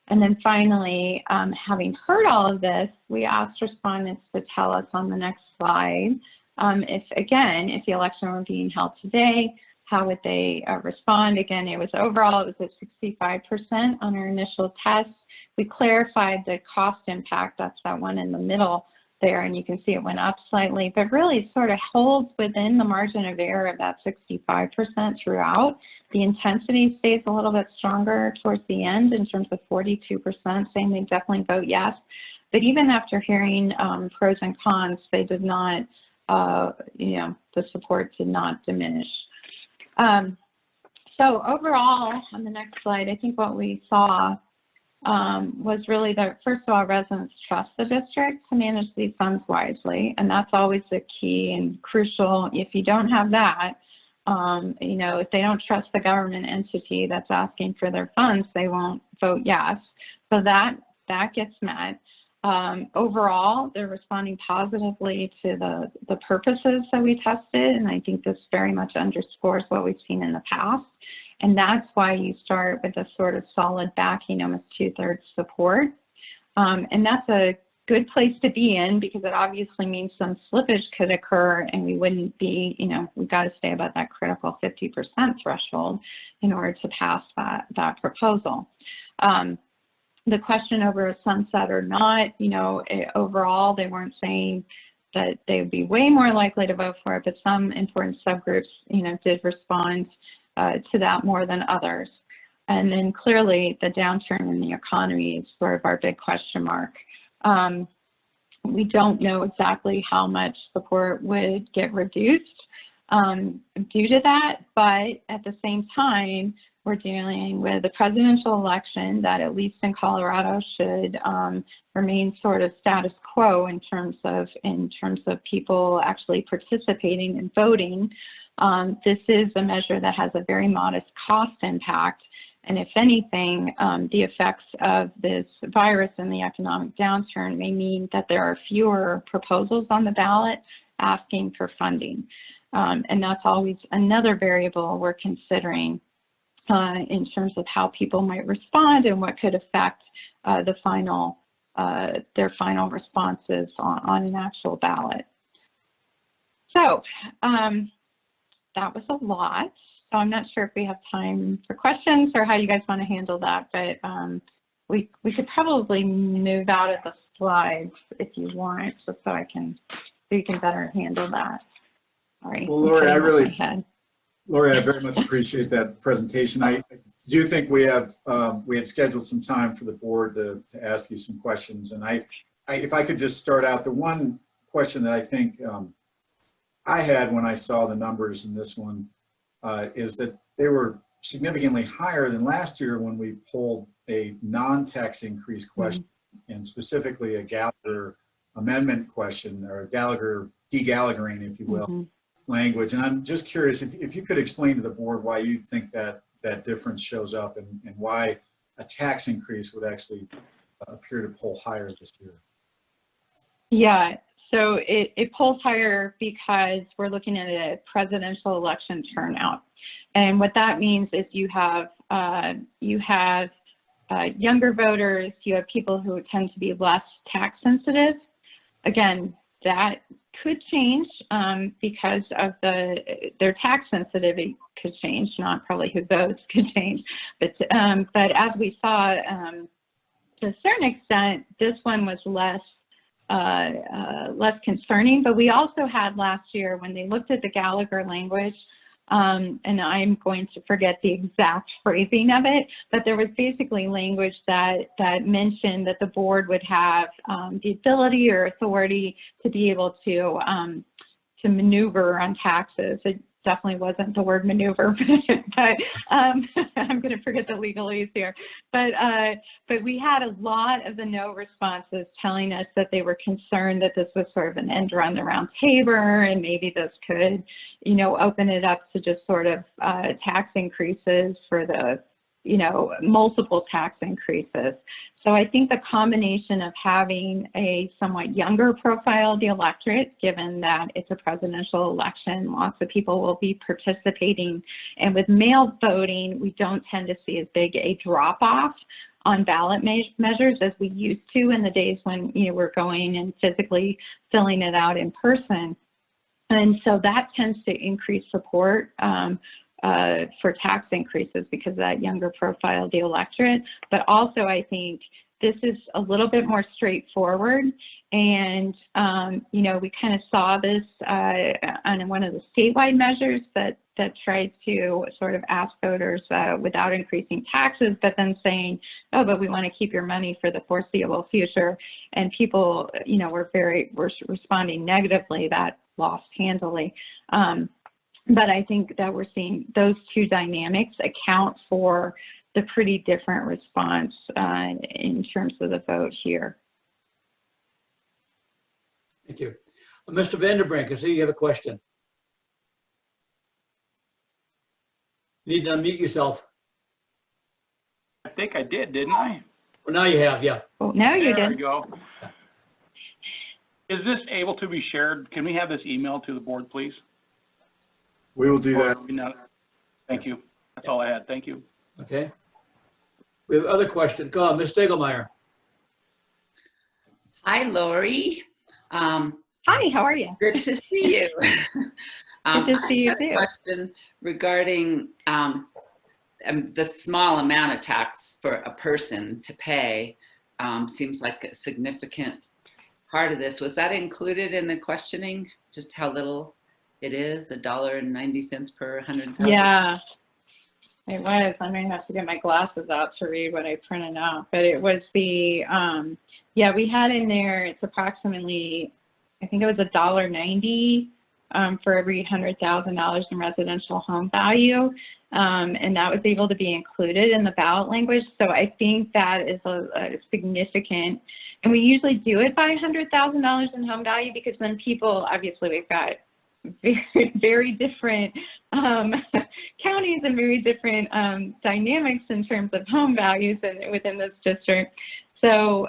And then finally, having heard all of this, we asked respondents to tell us on the next slide, if the election were being held today, how would they respond? Again, it was overall, it was at 65% on our initial test. We clarified the cost impact, that's that one in the middle there, and you can see it went up slightly, but really sort of holds within the margin of error of that 65% throughout. The intensity stays a little bit stronger towards the end in terms of 42% saying they definitely vote yes. But even after hearing pros and cons, they did not, you know, the support did not diminish. So overall, on the next slide, I think what we saw was really that, first of all, residents trust the district to manage these funds wisely, and that's always the key and crucial. If you don't have that, you know, if they don't trust the government entity that's asking for their funds, they won't vote yes. So that gets met. Overall, they're responding positively to the purposes that we tested, and I think this very much underscores what we've seen in the past. And that's why you start with a sort of solid backing, almost 2/3 support. And that's a good place to be in because it obviously means some slippage could occur and we wouldn't be, you know, we've got to stay about that critical 50% threshold in order to pass that proposal. The question over a sunset or not, you know, overall, they weren't saying that they would be way more likely to vote for it, but some important subgroups, you know, did respond to that more than others. And then clearly the downturn in the economy is sort of our big question mark. We don't know exactly how much support would get reduced due to that, but at the same time, we're dealing with a presidential election that, at least in Colorado, should remain sort of status quo in terms of people actually participating and voting. This is a measure that has a very modest cost impact. And if anything, the effects of this virus and the economic downturn may mean that there are fewer proposals on the ballot asking for funding. And that's always another variable we're considering in terms of how people might respond and what could affect their final responses on an actual ballot. So that was a lot. So I'm not sure if we have time for questions or how you guys want to handle that, but we could probably move out of the slides if you want, just so you can better handle that. All right. Well, Lori, I very much appreciate that presentation. I do think we had scheduled some time for the board to ask you some questions. And if I could just start out, the one question that I think I had when I saw the numbers in this one is that they were significantly higher than last year when we pulled a non-tax increase question, and specifically a Gallagher amendment question, or Gallagher de-Gallaghering, if you will, language. And I'm just curious if you could explain to the board why you think that difference shows up and why a tax increase would actually appear to pull higher this year. Yeah, so it pulls higher because we're looking at a presidential election turnout. And what that means is you have younger voters, you have people who tend to be less tax sensitive. Again, that could change because of their tax sensitivity could change, not probably who votes could change. But as we saw, to a certain extent, this one was less concerning. But we also had last year, when they looked at the Gallagher language, and I'm going to forget the exact phrasing of it, but there was basically language that mentioned that the board would have the ability or authority to be able to maneuver on taxes. It definitely wasn't the word maneuver, but I'm going to forget the legalese here. But we had a lot of the no responses telling us that they were concerned that this was sort of an end run around Tabor, and maybe this could, you know, open it up to just sort of tax increases for the, you know, multiple tax increases. So I think the combination of having a somewhat younger profile of the electorate, given that it's a presidential election, lots of people will be participating, and with mail voting, we don't tend to see as big a drop-off on ballot measures as we used to in the days when, you know, we're going and physically filling it out in person. And so that tends to increase support for tax increases because of that younger profile of the electorate. But also, I think this is a little bit more straightforward. And, you know, we kind of saw this on one of the statewide measures that tried to sort of ask voters without increasing taxes, but then saying, oh, but we want to keep your money for the foreseeable future. And people, you know, were responding negatively. That lost handily. But I think that we're seeing those two dynamics account for the pretty different response in terms of the vote here. Thank you. Mr. Vanderbrink, I see you have a question. You need to unmute yourself. I think I did, didn't I? Well, now you have, yeah. Oh, now you There we did. go. Is this able to be shared? Can we have this emailed to the board, please? We will do that. Or we not? Thank you. That's all I had. Thank you. Okay. We have other questions. Go on, Ms. Stegelmeyer. Hi, Lori. Hi, how are you? Good to see you. Good to see you I had a too. question regarding the small amount of tax for a person to pay. Seems like a significant part of this. Was that included in the questioning? Just how little it is, $1.90 per 100,000? Yeah, it was. I may have to get my glasses out to read what I printed out, but it was the, yeah, we had in there, it's approximately, I think it was $1.90 for every $100,000 in residential home value. And that was able to be included in the ballot language. So I think that is a significant, and we usually do it by $100,000 in home value because then people, obviously we've got very different counties and very different dynamics in terms of home values and within this district. So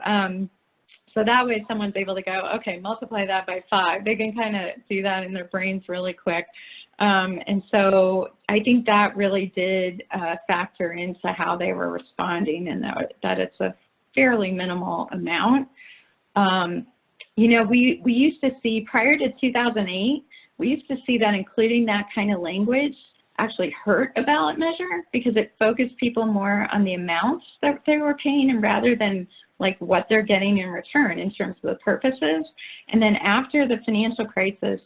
so that way someone's able to go, okay, multiply that by 5. They can kind of do that in their brains really quick. And so I think that really did factor into how they were responding, and that it's a fairly minimal amount. You know, we used to see, prior to 2008, we used to see that including that kind of language actually hurt a ballot measure because it focused people more on the amounts that they were paying and rather than like what they're getting in return in terms of the purposes. And then after the financial crisis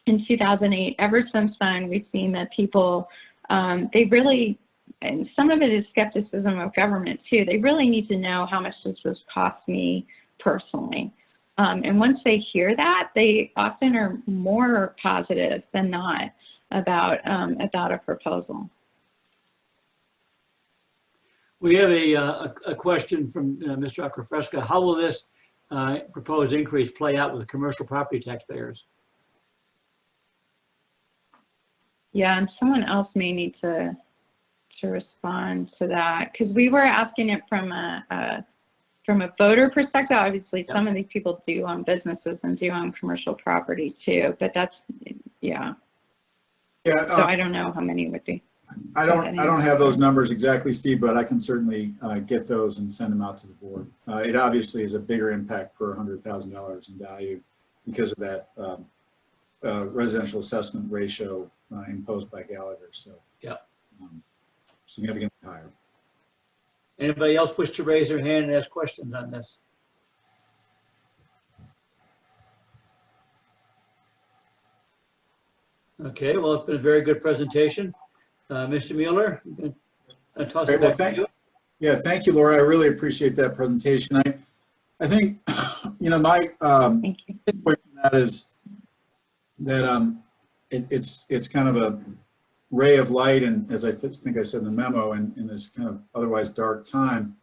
in 2008, ever since then, we've seen that people, they really, and some of it is skepticism of government too, they really need to know how much does this cost me personally. And once they hear that, they often are more positive than not about a proposal. We have a question from Mr. Acrofresca. How will this proposed increase play out with commercial property taxpayers? Yeah, and someone else may need to respond to that because we were asking it from a voter perspective. Obviously, some of these people do own businesses and do own commercial property too, but that's, yeah. Yeah. So I don't know how many would be. I don't have those numbers exactly, Steve, but I can certainly get those and send them out to the board. It obviously is a bigger impact per $100,000 in value because of that residential assessment ratio imposed by Gallagher. So yeah, significantly higher. Anybody else wish to raise their hand and ask questions on this? Okay, well, it's been a very good presentation. Mr. Mueller, toss Great, it well, back to you. Yeah, thank you, Laura. I really appreciate that presentation. I think, you know, my Thank you. takeaway from that is that it's kind of a ray of light, and as I think I said in the memo, in this kind of otherwise dark time,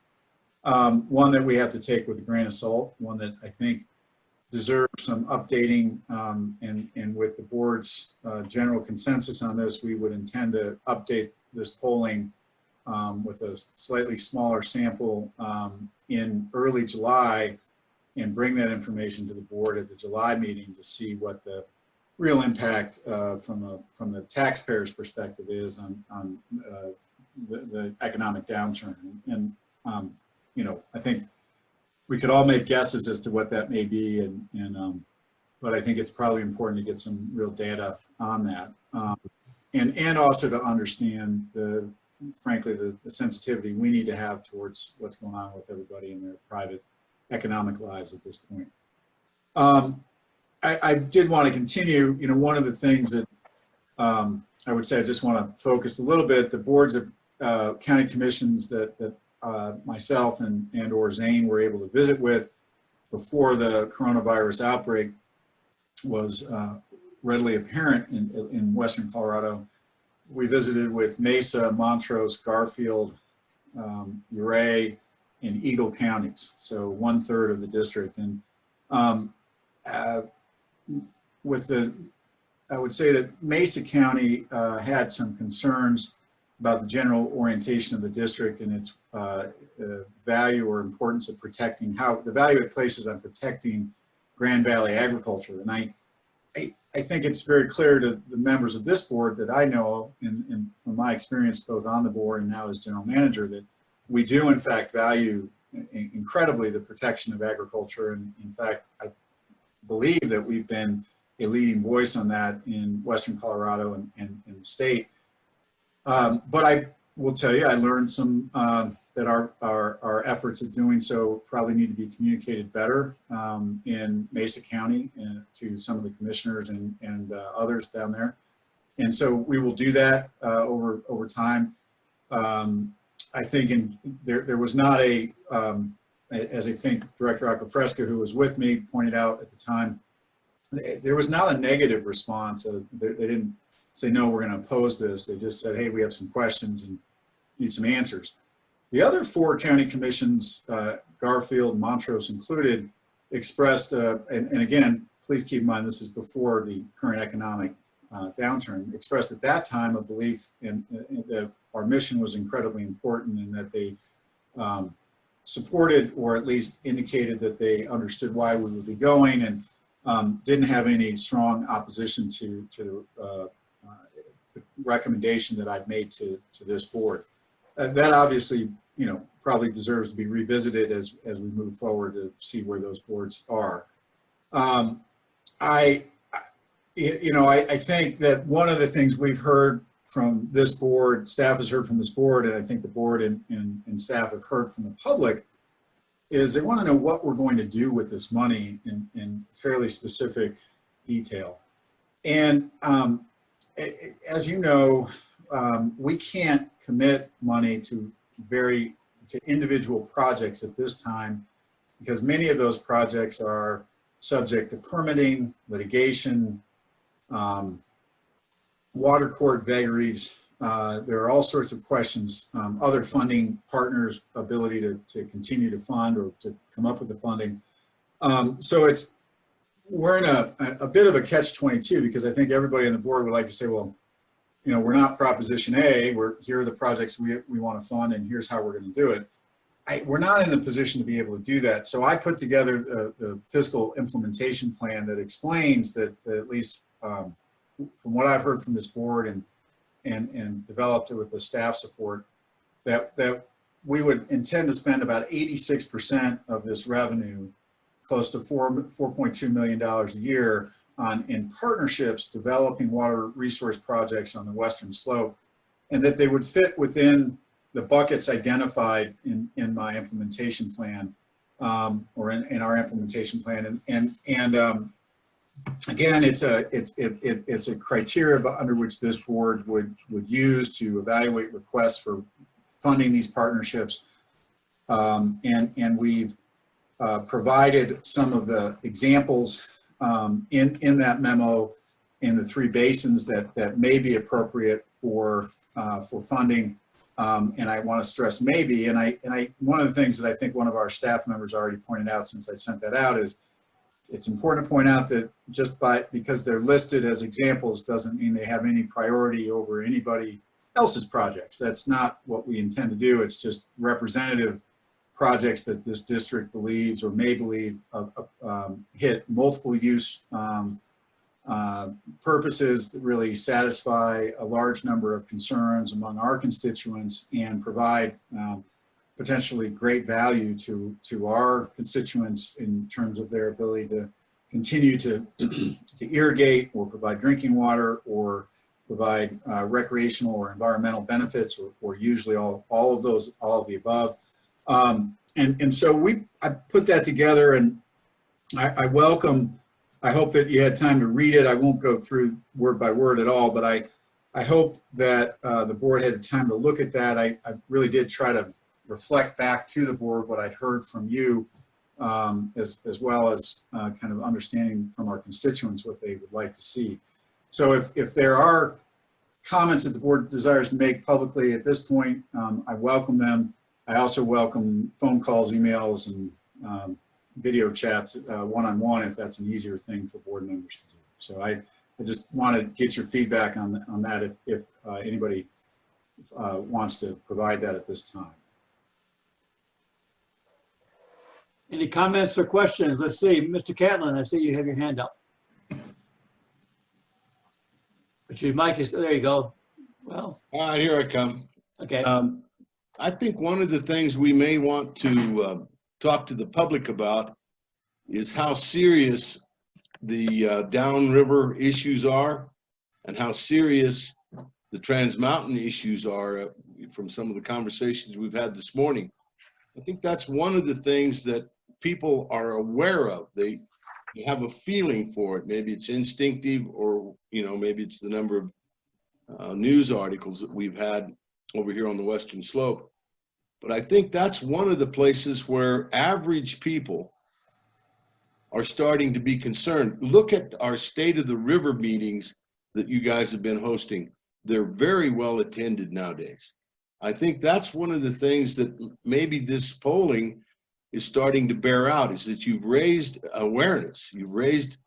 one that we have to take with a grain of salt, one that I think deserves some updating, and with the board's general consensus on this, we would intend to update this polling with a slightly smaller sample in early July, and bring that information to the board at the July meeting to see what the real impact from the taxpayer's perspective is on the economic downturn. And you know, I think we could all make guesses as to what that may be, but I think it's probably important to get some real data on that, and also to understand frankly the sensitivity we need to have towards what's going on with everybody in their private economic lives at this point. I did want to continue, you know, one of the things that I would say, I just want to focus a little bit, the boards of county commissions that myself and or Zane were able to visit with before the coronavirus outbreak was readily apparent in Western Colorado. We visited with Mesa, Montrose, Garfield, Uray, and Eagle counties, so 1/3 of the district. And I would say that Mesa County had some concerns about the general orientation of the district and its value or importance of protecting, the value it places on protecting Grand Valley agriculture. And I think it's very clear to the members of this board that I know, and from my experience both on the board and now as general manager, that we do in fact value incredibly the protection of agriculture. And in fact, I believe that we've been a leading voice on that in Western Colorado and the state. But I will tell you, I learned some that our efforts at doing so probably need to be communicated better in Mesa County to some of the commissioners and others down there. And so we will do that over time. I think there was not as I think Director Acofresca, who was with me, pointed out at the time, there was not a negative response. They didn't say, no, we're going to oppose this. They just said, hey, we have some questions and need some answers. The other 4 county commissions, Garfield, Montrose included, expressed, and again, please keep in mind this is before the current economic downturn, expressed at that time a belief in that our mission was incredibly important and that they supported, or at least indicated that they understood why we would be going, and didn't have any strong opposition to the recommendation that I've made to this board. That obviously, you know, probably deserves to be revisited as we move forward to see where those boards are. I think that one of the things we've heard from this board, staff has heard from this board, and I think the board and staff have heard from the public, is they want to know what we're going to do with this money in fairly specific detail. And as you know, we can't commit money to individual projects at this time, because many of those projects are subject to permitting, litigation, water court vagaries. There are all sorts of questions, other funding partners' ability to continue to fund or to come up with the funding. So we're in a bit of a catch-22, because I think everybody on the board would like to say, well, you know, we're not Proposition A, here are the projects we want to fund, and here's how we're going to do it. We're not in the position to be able to do that. So I put together the fiscal implementation plan that explains that at least from what I've heard from this board and developed it with the staff support, that we would intend to spend about 86% of this revenue, close to $4.2 million a year, in partnerships developing water resource projects on the western slope, and that they would fit within the buckets identified in my implementation plan, or in our implementation plan. And again, it's a criteria under which this board would use to evaluate requests for funding these partnerships. And we've provided some of the examples in that memo in the 3 basins that may be appropriate for funding. And I want to stress maybe, one of the things that I think one of our staff members already pointed out since I sent that out is it's important to point out that just because they're listed as examples doesn't mean they have any priority over anybody else's projects. That's not what we intend to do. It's just representative projects that this district believes or may believe hit multiple use purposes that really satisfy a large number of concerns among our constituents and provide potentially great value to our constituents in terms of their ability to continue to irrigate or provide drinking water or provide recreational or environmental benefits or usually all of the above. And so I put that together, and I welcome. I hope that you had time to read it. I won't go through word by word at all, but I hope that the board had time to look at that. I really did try to reflect back to the board what I'd heard from you, as well as kind of understanding from our constituents what they would like to see. So if there are comments that the board desires to make publicly at this point, I welcome them. I also welcome phone calls, emails, and video chats one-on-one if that's an easier thing for board members to do. So I just want to get your feedback on that if anybody wants to provide that at this time. Any comments or questions? Let's see, Mr. Catlin, I see you have your hand up. But your mic is, there you go. Well. All right, here I come. Okay. I think one of the things we may want to talk to the public about is how serious the downriver issues are and how serious the Trans Mountain issues are from some of the conversations we've had this morning. I think that's one of the things that people are aware of. They have a feeling for it. Maybe it's instinctive, or maybe it's the number of news articles that we've had over here on the Western Slope. But I think that's one of the places where average people are starting to be concerned. Look at our State of the River meetings that you guys have been hosting. They're very well attended nowadays. I think that's one of the things that maybe this polling is starting to bear out, is that you've raised awareness. You've raised,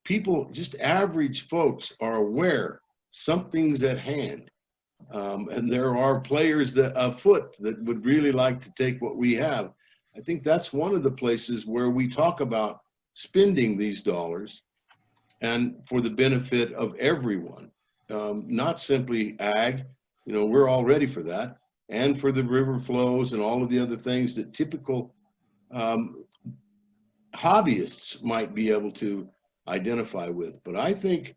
people, just average folks are aware something's at hand. And there are players afoot that would really like to take what we have. I think that's one of the places where we talk about spending these dollars and for the benefit of everyone, not simply ag. We're all ready for that, and for the river flows and all of the other things that typical hobbyists might be able to identify with. But I think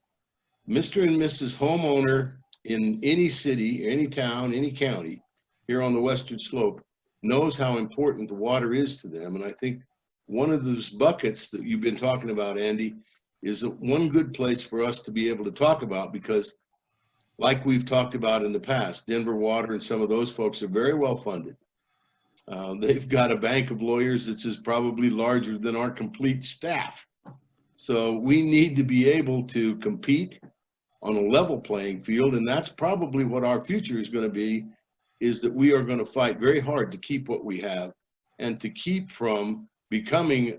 Mr. and Mrs. Homeowner in any city, any town, any county here on the Western Slope knows how important the water is to them. And I think one of those buckets that you've been talking about, Andy, is one good place for us to be able to talk about, because like we've talked about in the past, Denver Water and some of those folks are very well funded. They've got a bank of lawyers that's probably larger than our complete staff. So we need to be able to compete on a level playing field, and that's probably what our future is going to be, is that we are going to fight very hard to keep what we have and to keep from becoming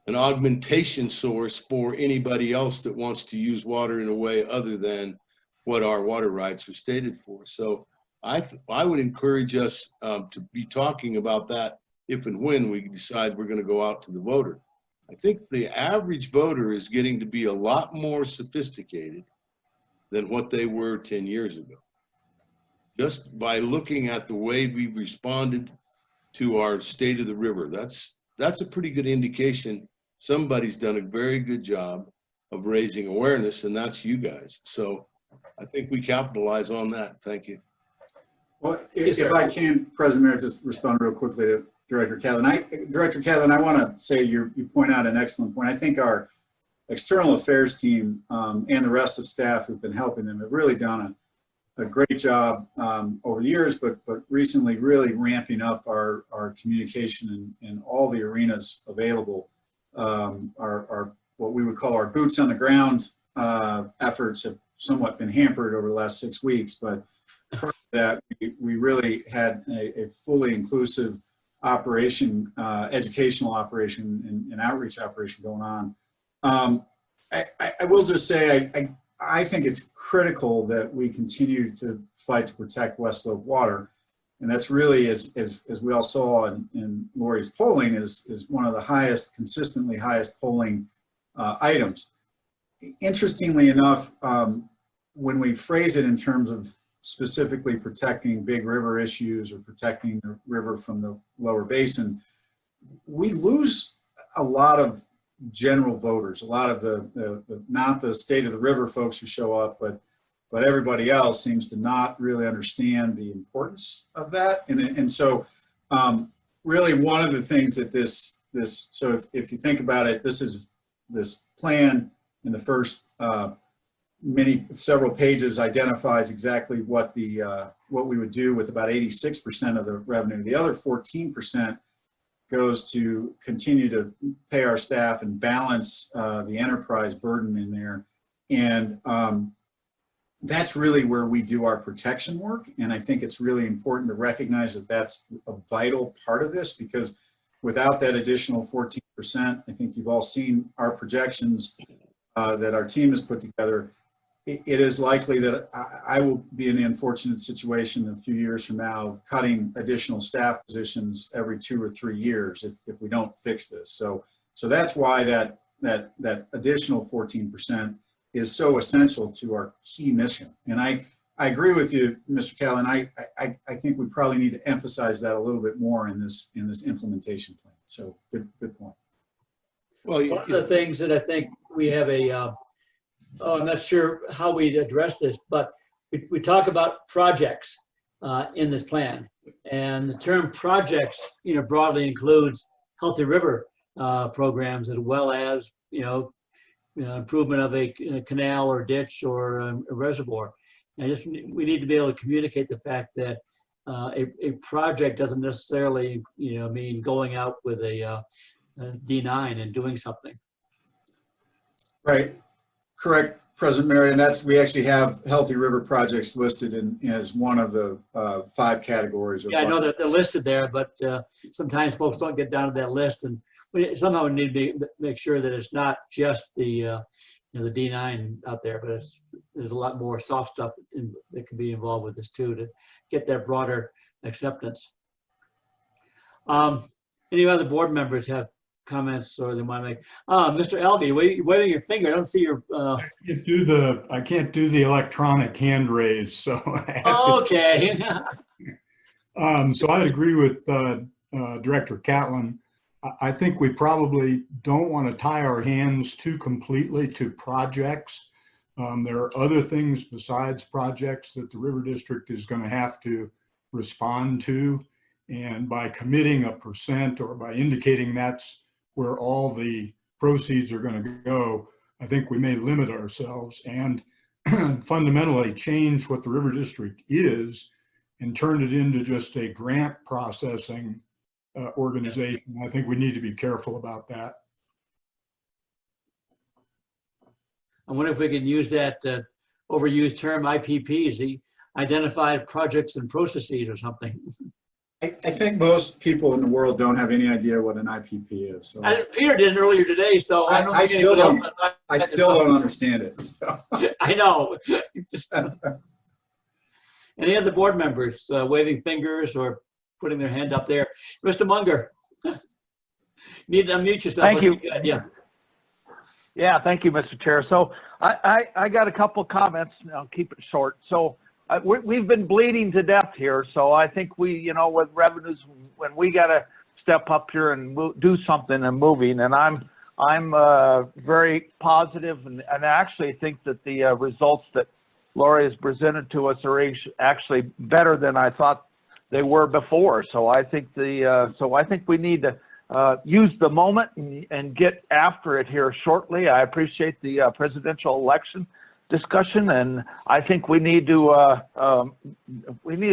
an augmentation source for anybody else that wants to use water in a way other than what our water rights are stated for. So I would encourage us to be talking about that if and when we decide we're going to go out to the voter. I think the average voter is getting to be a lot more sophisticated than what they were 10 years ago. Just by looking at the way we responded to our State of the River, that's a pretty good indication somebody's done a very good job of raising awareness, and that's you guys. So I think we capitalize on that. Thank you. Well, if I can, President Mayor, just respond real quickly to Director Catlin, I want to say you point out an excellent point. I think our external affairs team and the rest of staff who've been helping them have really done a great job over the years, but recently really ramping up our communication in all the arenas available. Our what we would call our boots on the ground efforts have somewhat been hampered over the last 6 weeks, but part of that we really had a fully inclusive operation, educational operation and outreach operation going on. I will just say I think it's critical that we continue to fight to protect West Slope water. And that's really, as we all saw in Lori's polling, is one of the consistently highest polling items. Interestingly enough, when we phrase it in terms of specifically protecting big river issues or protecting the river from the lower basin, we lose a lot of general voters, a lot of the not the state of the river folks who show up, but everybody else seems to not really understand the importance of that. And so really one of the things that so if you think about it, this plan in the first several pages identifies exactly what we would do with about 86% of the revenue. The other 14% goes to continue to pay our staff and balance the enterprise burden in there. And that's really where we do our protection work. And I think it's really important to recognize that that's a vital part of this, because without that additional 14%, I think you've all seen our projections that our team has put together. It is likely that I will be in the unfortunate situation a few years from now, cutting additional staff positions every 2 or 3 years if we don't fix this. So that's why that additional 14% is so essential to our key mission. And I agree with you, Mr. Catlin. I think we probably need to emphasize that a little bit more in this implementation plan. So good point. Well, One of the things that I think we have I'm not sure how we address this, but we talk about projects in this plan, and the term projects, broadly includes Healthy River programs, as well as improvement of a canal or ditch or a reservoir. And we need to be able to communicate the fact that a project doesn't necessarily mean going out with a D9 and doing something. Right. Correct, President Mary, and we actually have Healthy River projects listed as one of the 5 categories. Yeah, I know that they're listed there, but sometimes folks don't get down to that list, and somehow we need to make sure that it's not just the the D9 out there, but there's a lot more soft stuff that can be involved with this too, to get that broader acceptance. Any other board members have comments or they want to make? Mr. Albee, waving your finger. I don't see your. I can't do the electronic hand raise, so. Okay. So I agree with Director Catlin. I think we probably don't want to tie our hands too completely to projects. There are other things besides projects that the River District is going to have to respond to, and by committing a % or by indicating that's where all the proceeds are going to go, I think we may limit ourselves and fundamentally change what the River District is and turn it into just a grant processing organization. I think we need to be careful about that. I wonder if we can use that overused term IPPs, the Identified Projects and Processes or something. I think most people in the world don't have any idea what an IPP is. So. Peter did earlier today, so I still don't understand it. So. I know. Any other board members waving fingers or putting their hand up there? Mr. Munger, you need to unmute yourself. Thank you. Yeah. Yeah, thank you, Mr. Chair. So I got a couple comments. I'll keep it short. So we've been bleeding to death here. So I think with revenues, when we got to step up here and do something and moving, and I'm very positive and actually think that the results that Lori has presented to us are actually better than I thought they were before. So I think we need to use the moment and get after it here shortly. I appreciate the presidential election discussion, and I think we need to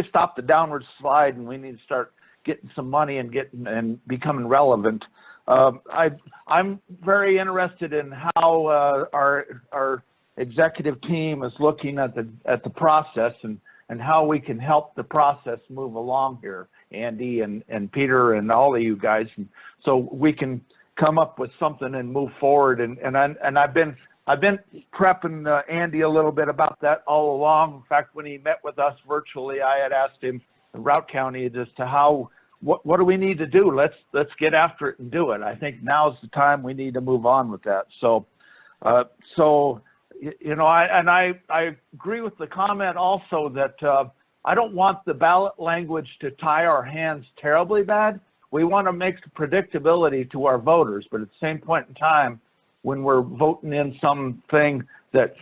stop the downward slide, and we need to start getting some money and becoming relevant. I'm very interested in how our executive team is looking at the process and how we can help the process move along here, Andy and Peter and all of you guys, and so we can come up with something and move forward. And I've been prepping Andy a little bit about that all along. In fact, when he met with us virtually, I had asked him, Routt County, as to what do we need to do? Let's get after it and do it. I think now's the time we need to move on with that. So you know, I agree with the comment also that I don't want the ballot language to tie our hands terribly bad. We want to make predictability to our voters, but at the same point in time, when we're voting in something that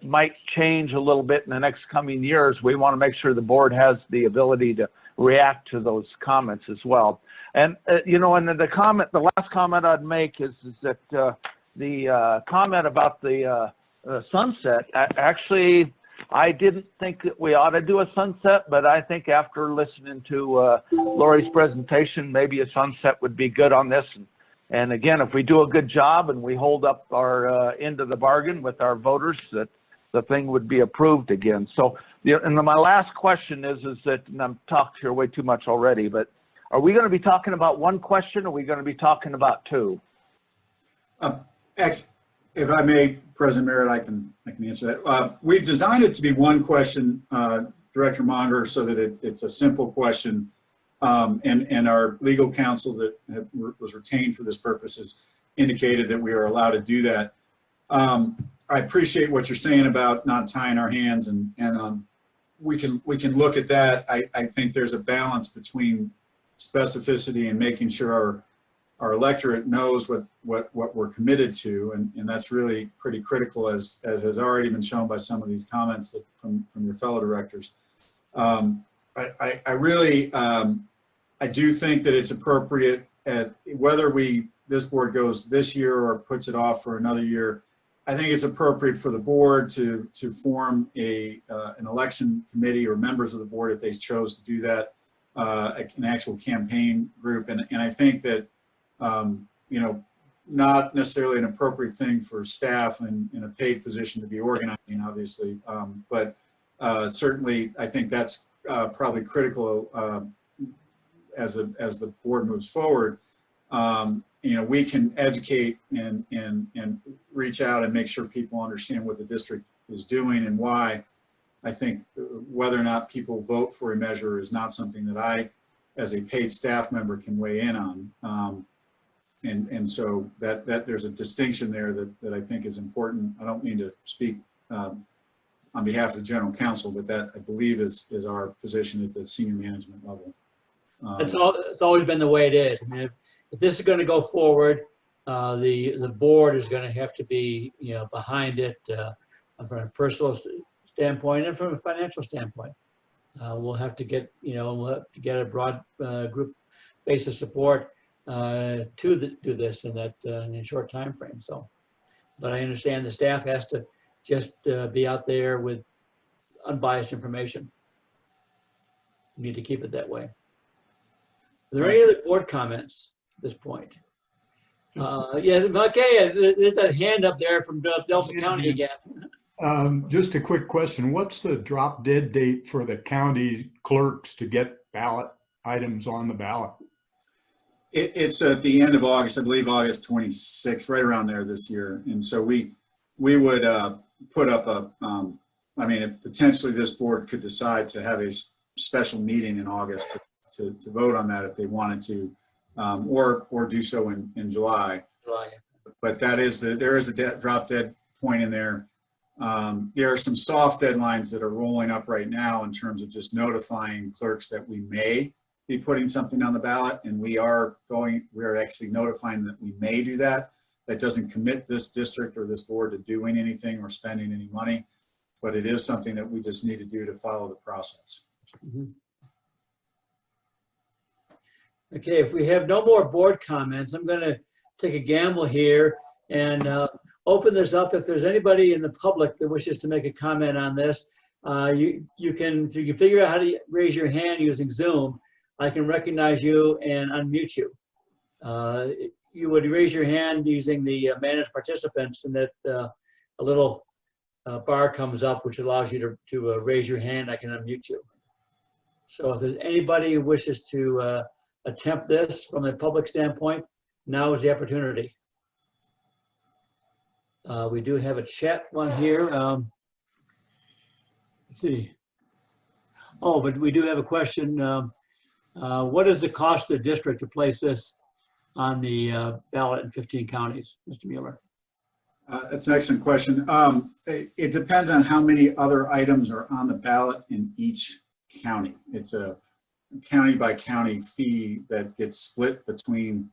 might change a little bit in the next coming years, we want to make sure the board has the ability to react to those comments as well. And you know, and the last comment I'd make is that the comment about the sunset, actually, I didn't think that we ought to do a sunset, but I think after listening to Lori's presentation, maybe a sunset would be good on this. And again, if we do a good job and we hold up our end of the bargain with our voters, that the thing would be approved again. So, and my last question is that, and I'm talked here way too much already, but are we going to be talking about one question, or are we going to be talking about two? If I may, President Merritt, I can answer that. We've designed it to be one question, Director Monger, so that it's a simple question. And our legal counsel that was retained for this purpose has indicated that we are allowed to do that. I appreciate what you're saying about not tying our hands, and we can look at that. I think there's a balance between specificity and making sure our electorate knows what we're committed to, and that's really pretty critical, as has already been shown by some of these comments that from your fellow directors. I really I do think that it's appropriate, at whether this board goes this year or puts it off for another year. I think it's appropriate for the board to form an election committee, or members of the board, if they chose to do that, an actual campaign group. And I think that, you know, not necessarily an appropriate thing for staff in a paid position to be organizing, obviously, but certainly I think that's probably critical as the board moves forward. You know, we can educate and reach out and make sure people understand what the district is doing and why. I think whether or not people vote for a measure is not something that I, as a paid staff member, can weigh in on. And so that there's a distinction there that I think is important. I don't mean to speak on behalf of the general counsel, but that, I believe, is our position at the senior management level. It's always been the way it is. I mean, if this is going to go forward, the board is going to have to be, you know, behind it from a personal standpoint and from a financial standpoint. We'll have to get, you know, we'll have to get a broad group base of support to do this in a short time frame. So, but I understand the staff has to just be out there with unbiased information. We need to keep it that way. Are there any other board comments at this point? Yeah, okay, there's that hand up there from Delta County again. Just a quick question. What's the drop dead date for the county clerks to get ballot items on the ballot? It's at the end of August, I believe August 26th, right around there this year. And so we would put up a, I mean, potentially this board could decide to have a special meeting in August to vote on that if they wanted to, or do so in July. But that is there is a drop dead point in there. There are some soft deadlines that are rolling up right now in terms of just notifying clerks that we may be putting something on the ballot, and we are actually notifying that we may do that. That doesn't commit this district or this board to doing anything or spending any money, but it is something that we just need to do to follow the process. Mm-hmm. Okay, if we have no more board comments, I'm going to take a gamble here and open this up. If there's anybody in the public that wishes to make a comment on this, you can, if you can figure out how to raise your hand using Zoom, I can recognize you and unmute you. You would raise your hand using the manage participants, and that a little bar comes up which allows you to raise your hand. I can unmute you. So if there's anybody who wishes to attempt this from a public standpoint, now is the opportunity. We do have a chat one here. Let's see. Oh, but we do have a question. What is the cost of the district to place this on the ballot in 15 counties, Mr. Mueller? That's an excellent question. It depends on how many other items are on the ballot in each county. It's a county by county fee that gets split between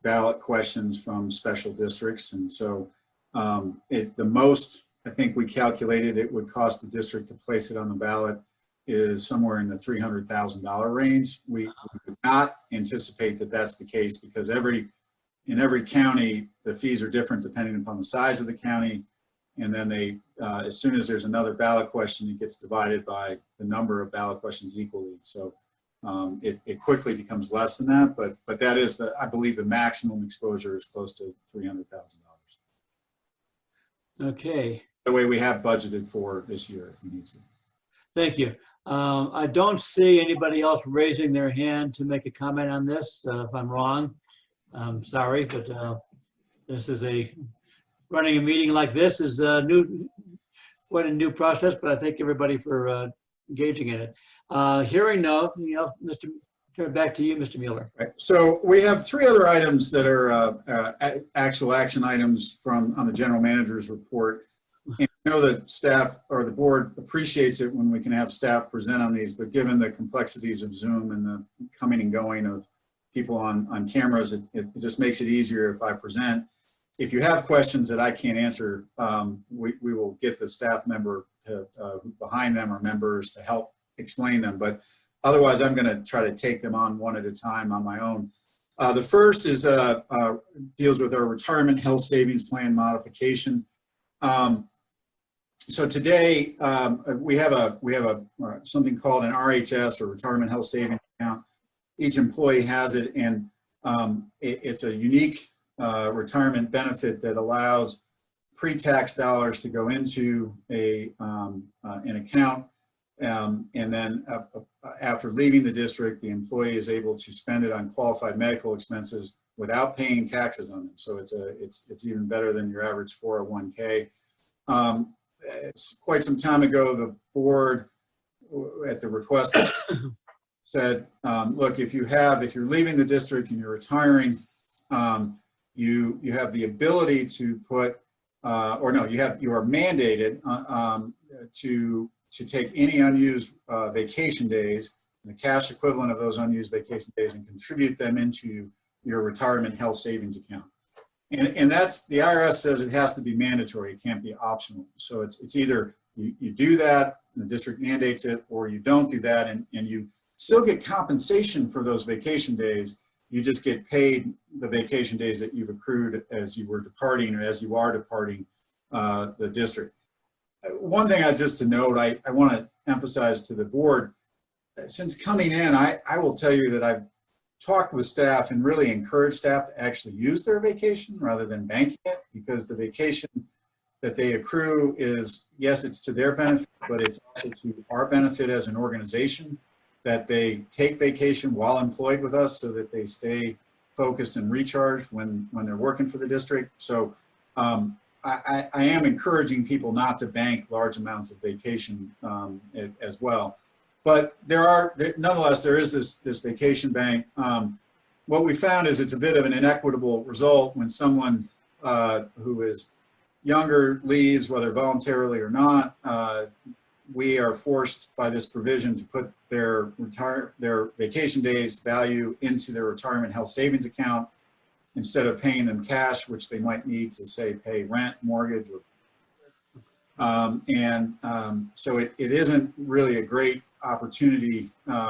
ballot questions from special districts. And so the most, I think we calculated it would cost the district to place it on the ballot is somewhere in the $300,000 range. We would not anticipate that that's the case, because in every county, the fees are different depending upon the size of the county. And then they, as soon as there's another ballot question, it gets divided by the number of ballot questions equally. So it quickly becomes less than that, but that is I believe the maximum exposure is close to $300,000. Okay. The way we have budgeted for this year, if we need to. Thank you. I don't see anybody else raising their hand to make a comment on this. If I'm wrong, I'm sorry, but this is running a meeting like this is quite a new process, but I thank everybody for engaging in it. Hearing no, turn it back to you, Mr. Mueller. Right. So we have 3 other items that are actual action items on the general manager's report. And I know that staff or the board appreciates it when we can have staff present on these, but given the complexities of Zoom and the coming and going of people on cameras, it just makes it easier if I present. If you have questions that I can't answer, we will get the staff member behind them or members to help explain them. But otherwise, I'm going to try to take them on one at a time on my own. The first is deals with our retirement health savings plan modification. So today we have something called an RHS, or retirement health savings account. Each employee has it, and it's a unique retirement benefit that allows pre-tax dollars to go into an account, and then after leaving the district, the employee is able to spend it on qualified medical expenses without paying taxes on them. So it's even better than your average 401k. It's quite some time ago, the board, at the request, said, look, if you're leaving the district and you're retiring, you have the ability to put, you are mandated to take any unused vacation days, the cash equivalent of those unused vacation days, and contribute them into your retirement health savings account. And that's, the IRS says it has to be mandatory, it can't be optional. So it's either you do that, and the district mandates it, or you don't do that, and you still get compensation for those vacation days. You just get paid the vacation days that you've accrued as you were departing, or as you are departing the district. One thing just to note, I want to emphasize to the board, since coming in, I will tell you that I've talked with staff and really encouraged staff to actually use their vacation rather than banking it, because the vacation that they accrue is, yes, it's to their benefit, but it's also to our benefit as an organization, that they take vacation while employed with us so that they stay focused and recharged when they're working for the district. So I am encouraging people not to bank large amounts of vacation as well. But nonetheless, there is this vacation bank. What we found is it's a bit of an inequitable result when someone who is younger leaves, whether voluntarily or not. We are forced by this provision to put their vacation days value into their retirement health savings account instead of paying them cash, which they might need to, say, pay rent, mortgage, or so it isn't really a great opportunity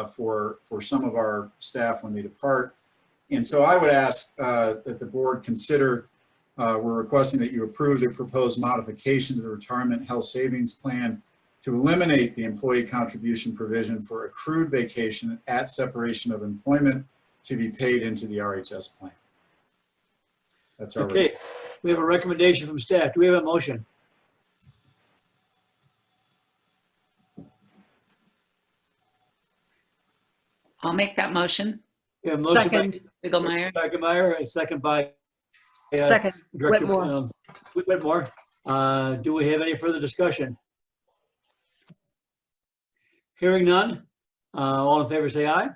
for some of our staff when they depart. And so I would ask that the board consider, we're requesting that you approve the proposed modification to the retirement health savings plan to eliminate the employee contribution provision for accrued vacation at separation of employment to be paid into the RHS plan. That's our Okay, we have a recommendation from staff. Do we have a motion? I'll make that motion. We have a motion by Second. Director Steigemeier, a second by Second, Director Whitmore. Whitmore. Do we have any further discussion? Hearing none. All in favor, say aye.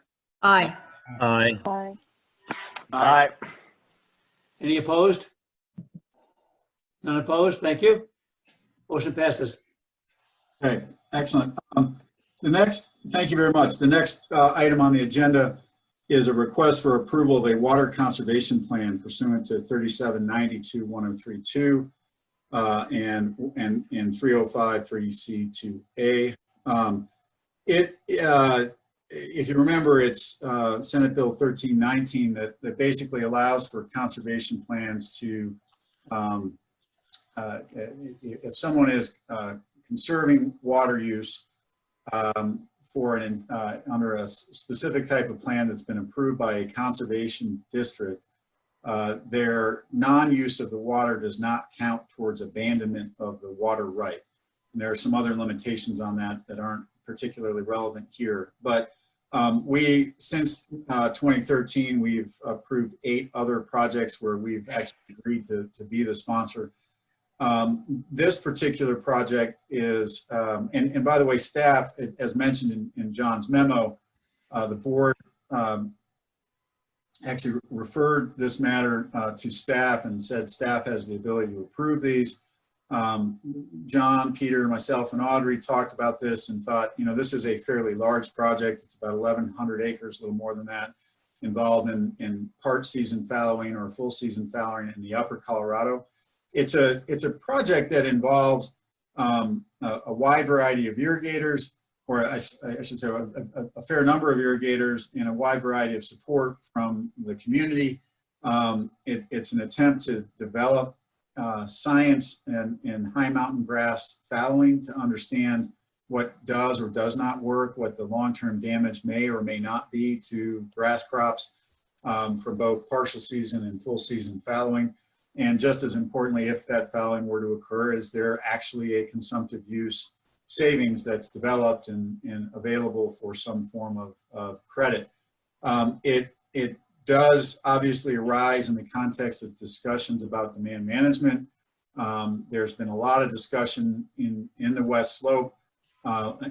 Aye. Aye. Aye. Aye. Any opposed? None opposed? Thank you. Motion passes. Okay, excellent. Thank you very much. The next item on the agenda is a request for approval of a water conservation plan pursuant to 3792-1032 and 305-3C2A. If you remember, it's Senate Bill 1319 that basically allows for conservation plans to, if someone is conserving water use for under a specific type of plan that's been approved by a conservation district, their non-use of the water does not count towards abandonment of the water right. And there are some other limitations on that that aren't particularly relevant here. But since 2013, we've approved 8 other projects where we've actually agreed to be the sponsor. This particular project is, and by the way, staff, as mentioned in John's memo, the board actually referred this matter to staff and said staff has the ability to approve these. John, Peter, myself, and Audrey talked about this and thought, this is a fairly large project. It's about 1,100 acres, a little more than that, involved in part season fallowing or full season fallowing in the upper Colorado. It's a project that involves a wide variety of irrigators, or I should say a fair number of irrigators and a wide variety of support from the community. It's an attempt to develop science in high mountain grass fallowing to understand what does or does not work, what the long-term damage may or may not be to grass crops for both partial season and full season fallowing. And just as importantly, if that fallowing were to occur, is there actually a consumptive use savings that's developed and available for some form of credit? It does obviously arise in the context of discussions about demand management. There's been a lot of discussion in the West Slope,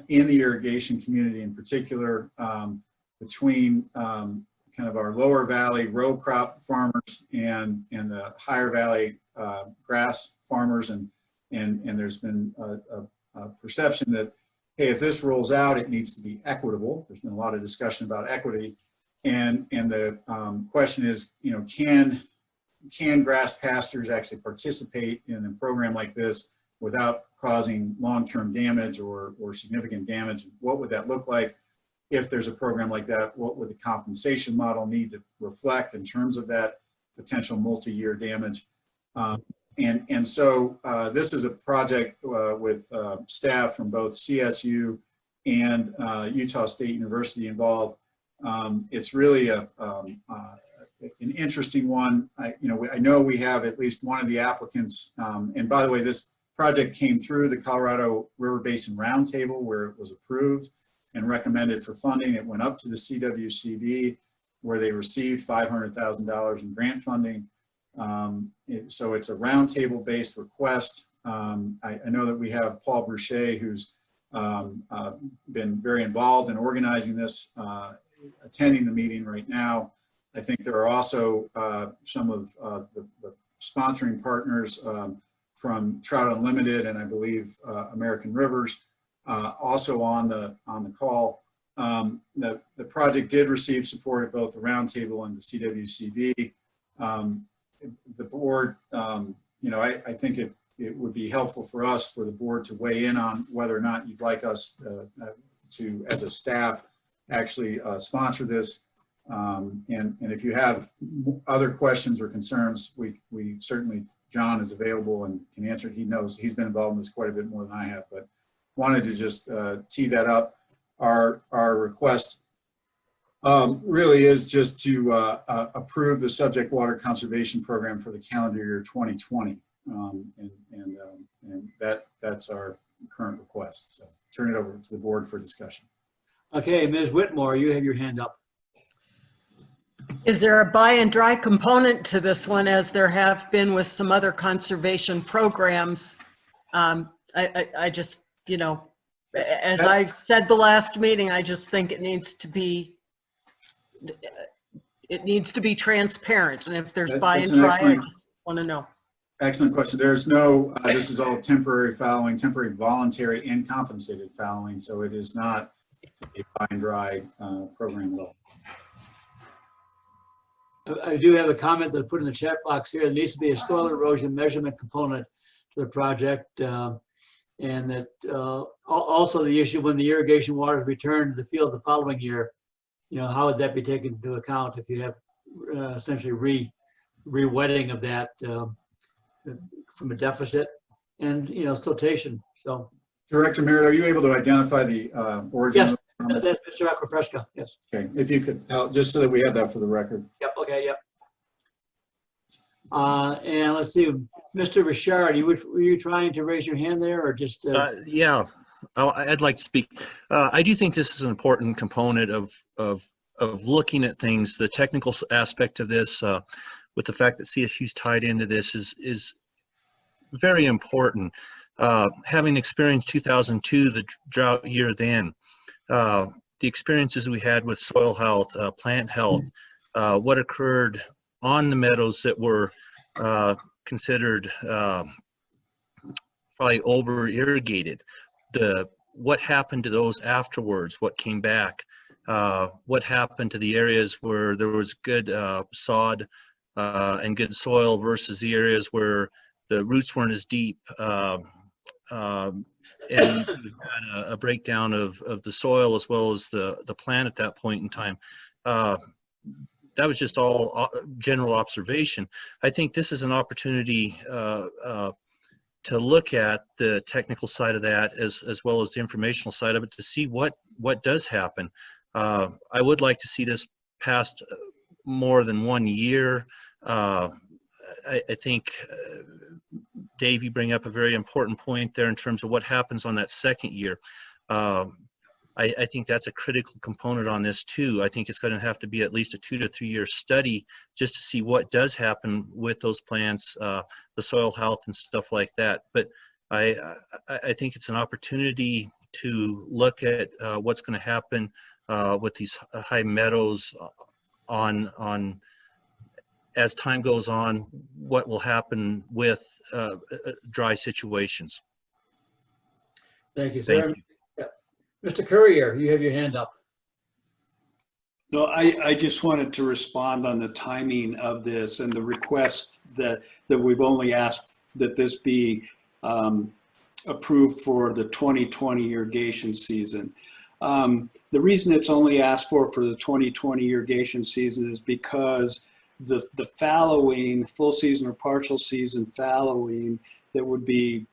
in the irrigation community in particular, between kind of our lower valley row crop farmers and the higher valley grass farmers, and there's been a perception that, hey, if this rolls out, it needs to be equitable. There's been a lot of discussion about equity. And the question is, can grass pastures actually participate in a program like this without causing long-term damage or significant damage? What would that look like? If there's a program like that, what would the compensation model need to reflect in terms of that potential multi-year damage? And so this is a project with staff from both CSU and Utah State University involved. It's really an interesting one. I know we have at least one of the applicants, and by the way, this project came through the Colorado River Basin Roundtable where it was approved and recommended for funding. It went up to the CRWCD where they received $500,000 in grant funding. So it's a roundtable based request. I know that we have Paul Bruchet, who's been very involved in organizing this, attending the meeting right now. I think there are also some of the sponsoring partners from Trout Unlimited and I believe American Rivers also on the call. The project did receive support at both the roundtable and the CRWCD. The board, I think it would be helpful for us, for the board to weigh in on whether or not you'd like us to, as a staff, actually sponsor this. And if you have other questions or concerns, we certainly, John is available and can answer. He knows, he's been involved in this quite a bit more than I have, but wanted to just tee that up. Our request really is just to approve the subject water conservation program for the calendar year 2020. And that's our current request. So turn it over to the board for discussion. Okay, Ms. Whitmore, you have your hand up. Is there a buy and dry component to this one, as there have been with some other conservation programs? I just, you know, as I said the last meeting, I just think it needs to be transparent. And if there's buy and dry, I just want to know. Excellent question. There's no, this is all temporary fallowing, temporary voluntary and compensated fallowing. So it is not a buy and dry program at all. I do have a comment that I put in the chat box here. There needs to be a soil erosion measurement component to the project. And that also the issue when the irrigation water is returned to the field the following year, you know, how would that be taken into account if you have essentially re-wetting of that from a deficit and, you know, siltation. So, Director Merritt, are you able to identify the origin? yes, of the comments? that's Mr. Aquafresca. Yes. Okay, if you could, just so that we have that for the record. Yep. Okay. Yep. And let's see, Mr. Richard, were you trying to raise your hand there, or just? Yeah, I'd like to speak. I do think this is an important component of looking at things. The technical aspect of this, with the fact that CSU's tied into this, is very important. Having experienced 2002, the drought year then, the experiences we had with soil health, plant health, what occurred on the meadows that were considered probably over irrigated, what happened to those afterwards, what came back, what happened to the areas where there was good sod and good soil versus the areas where the roots weren't as deep, and we had a breakdown of the soil as well as the plant at that point in time. That was just all general observation. I think this is an opportunity to look at the technical side of that as well as the informational side of it to see what does happen. I would like to see this past more than 1 year. I think, Dave, you bring up a very important point there in terms of what happens on that second year. I think that's a critical component on this too. I think it's going to have to be at least a 2 to 3 year study just to see what does happen with those plants, the soil health and stuff like that. But I think it's an opportunity to look at what's going to happen with these high meadows on as time goes on, what will happen with dry situations. Thank you, sir. Thank you. Mr. Courier, you have your hand up. No, I just wanted to respond on the timing of this and the request that we've only asked that this be approved for the 2020 irrigation season. The reason it's only asked for the 2020 irrigation season is because the fallowing, full season or partial season fallowing that would be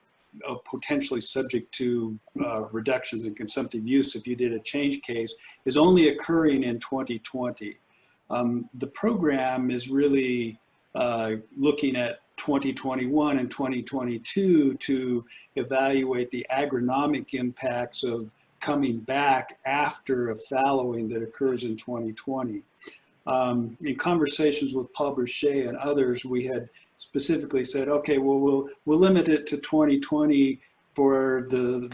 potentially subject to reductions in consumptive use if you did a change case is only occurring in 2020. The program is really looking at 2021 and 2022 to evaluate the agronomic impacts of coming back after a fallowing that occurs in 2020. In conversations with Paul Bruchet and others, we had specifically said, okay, well, we'll limit it to 2020 for the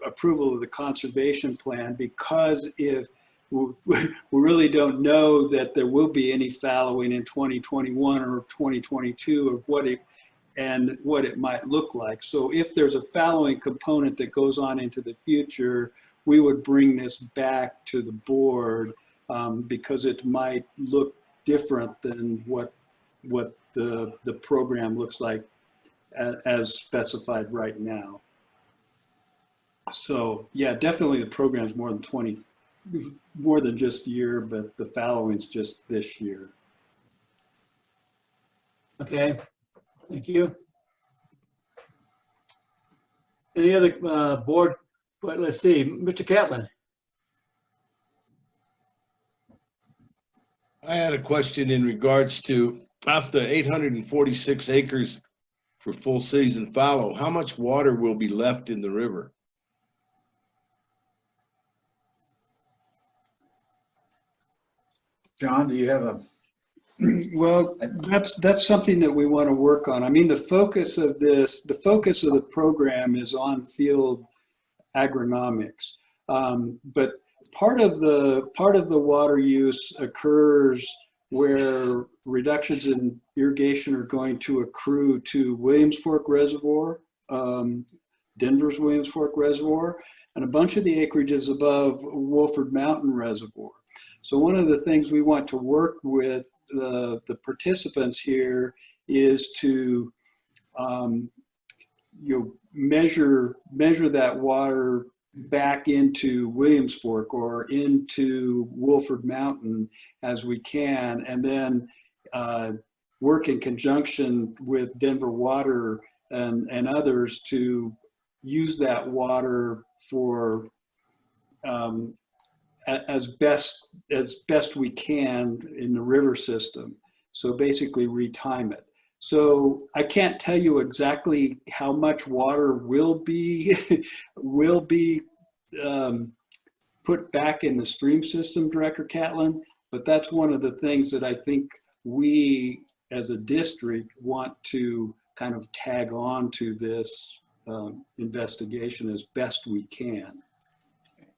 approval of the conservation plan, because if we really don't know that there will be any fallowing in 2021 or 2022 or what it might look like. So if there's a fallowing component that goes on into the future, we would bring this back to the board because it might look different than what the program looks like as specified right now. So yeah, definitely the program's more than 20 more than just year, but the fallowing's just this year. Okay, thank you. Any other board? But let's see, Mr. Catlin. I had a question in regards to after 846 acres for full season fallow, how much water will be left in the river? John, do you have a? Well, that's something that we want to work on. I mean, the focus of the program is on field agronomics, but part of the water use occurs where reductions in irrigation are going to accrue to Williams Fork Reservoir, Denver's Williams Fork Reservoir, and a bunch of the acreages above Wolford Mountain Reservoir. So one of the things we want to work with the participants here is to measure that water back into Williams Fork or into Wolford Mountain as we can, and then work in conjunction with Denver Water and others to use that water for as best we can in the river system. So basically retime it. So I can't tell you exactly how much water will be put back in the stream system, Director Catlin, but that's one of the things that I think we as a district want to kind of tag on to this investigation as best we can.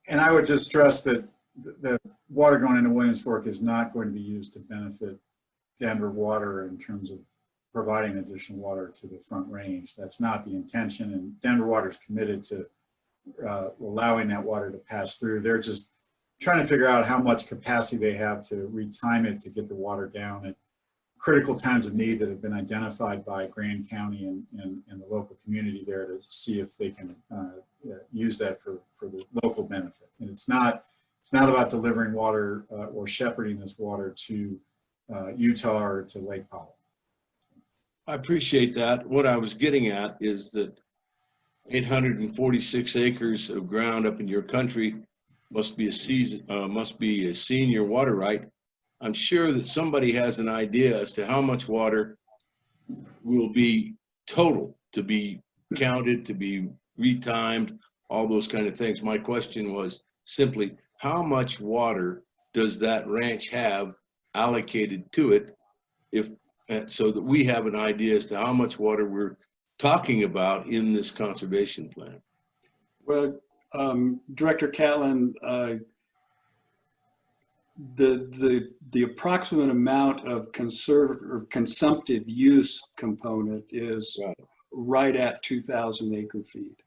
And I would just stress that the water going into Williams Fork is not going to be used to benefit Denver Water in terms of providing additional water to the Front Range. That's not the intention, and Denver Water is committed to allowing that water to pass through. They're just trying to figure out how much capacity they have to retime it to get the water down at critical times of need that have been identified by Grand County and the local community there to see if they can use that for the local benefit. And it's not about delivering water or shepherding this water to Utah or to Lake Powell. I appreciate that. What I was getting at is that 846 acres of ground up in your country must be a senior water right. I'm sure that somebody has an idea as to how much water will be total to be counted, to be retimed, all those kind of things. My question was simply, how much water does that ranch have allocated to it, so that we have an idea as to how much water we're talking about in this conservation plan? Well, Director Catlin, the approximate amount of consumptive use component is right at 2,000 acre feet.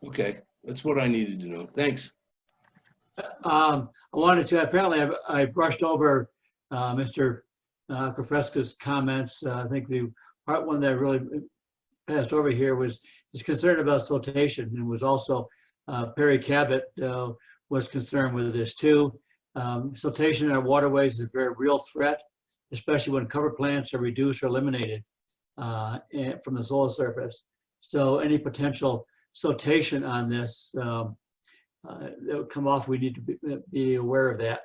Okay, that's what I needed to know. Thanks. I wanted to, apparently I brushed over Mr. Kafreska's comments. I think the part one that I really passed over here was his concern about siltation, and was also Perry Cabot was concerned with this too. Siltation in our waterways is a very real threat, especially when cover plants are reduced or eliminated from the soil surface. So any potential siltation on this that would come off, we need to be aware of that.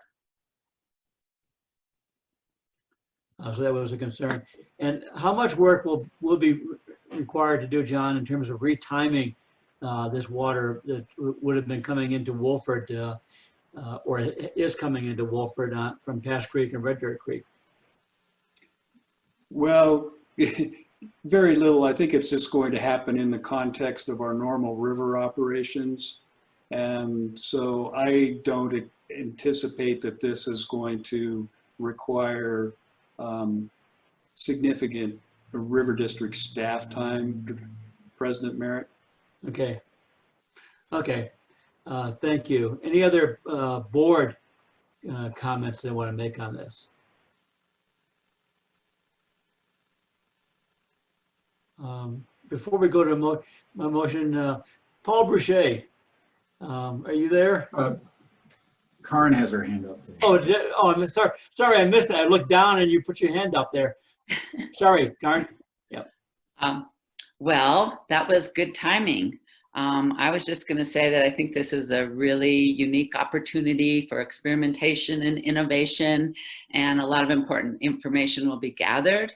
So that was a concern. And how much work will be required to do, John, in terms of retiming this water that would have been coming into Wolford or is coming into Wolford from Cache Creek and Red Dirt Creek? Well, very little. I think it's just going to happen in the context of our normal river operations. And so I don't anticipate that this is going to require significant river district staff time, President Merritt. Okay. Okay. Thank you. Any other board comments they want to make on this? Before we go to my motion, Paul Boucher, are you there? Karen has her hand up. Oh, I'm sorry. Sorry, I missed it. I looked down and you put your hand up there. Sorry, Karen. Yep. Well, that was good timing. I was just going to say that I think this is a really unique opportunity for experimentation and innovation, and a lot of important information will be gathered.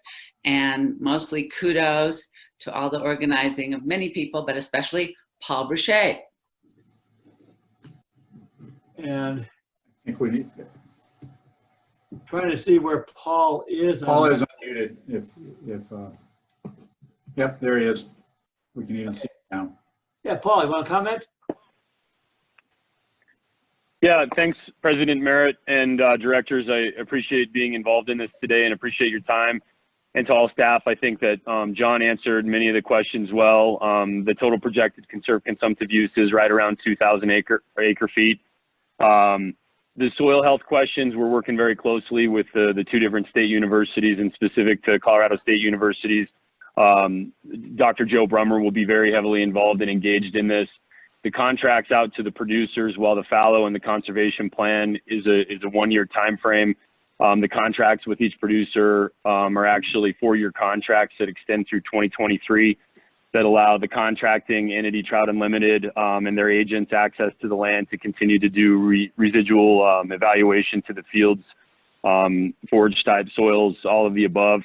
And mostly kudos to all the organizing of many people, but especially Paul Boucher. And I think we need, trying to see where Paul is. Paul is unmuted. Yep, there he is. We can even see it now. Yeah, Paul, you want to comment? Yeah, thanks, President Merritt and directors. I appreciate being involved in this today and appreciate your time. And to all staff, I think that John answered many of the questions well. The total projected conserved consumptive use is right around 2,000 acre feet. The soil health questions, we're working very closely with the two different state universities, and specific to Colorado State Universities. Dr. Joe Brummer will be very heavily involved and engaged in this. The contracts out to the producers, while the fallow and the conservation plan is a 1-year time frame. The contracts with each producer are actually 4-year contracts that extend through 2023 that allow the contracting entity, Trout Unlimited, and their agents access to the land to continue to do residual evaluation to the fields, forage type soils, all of the above.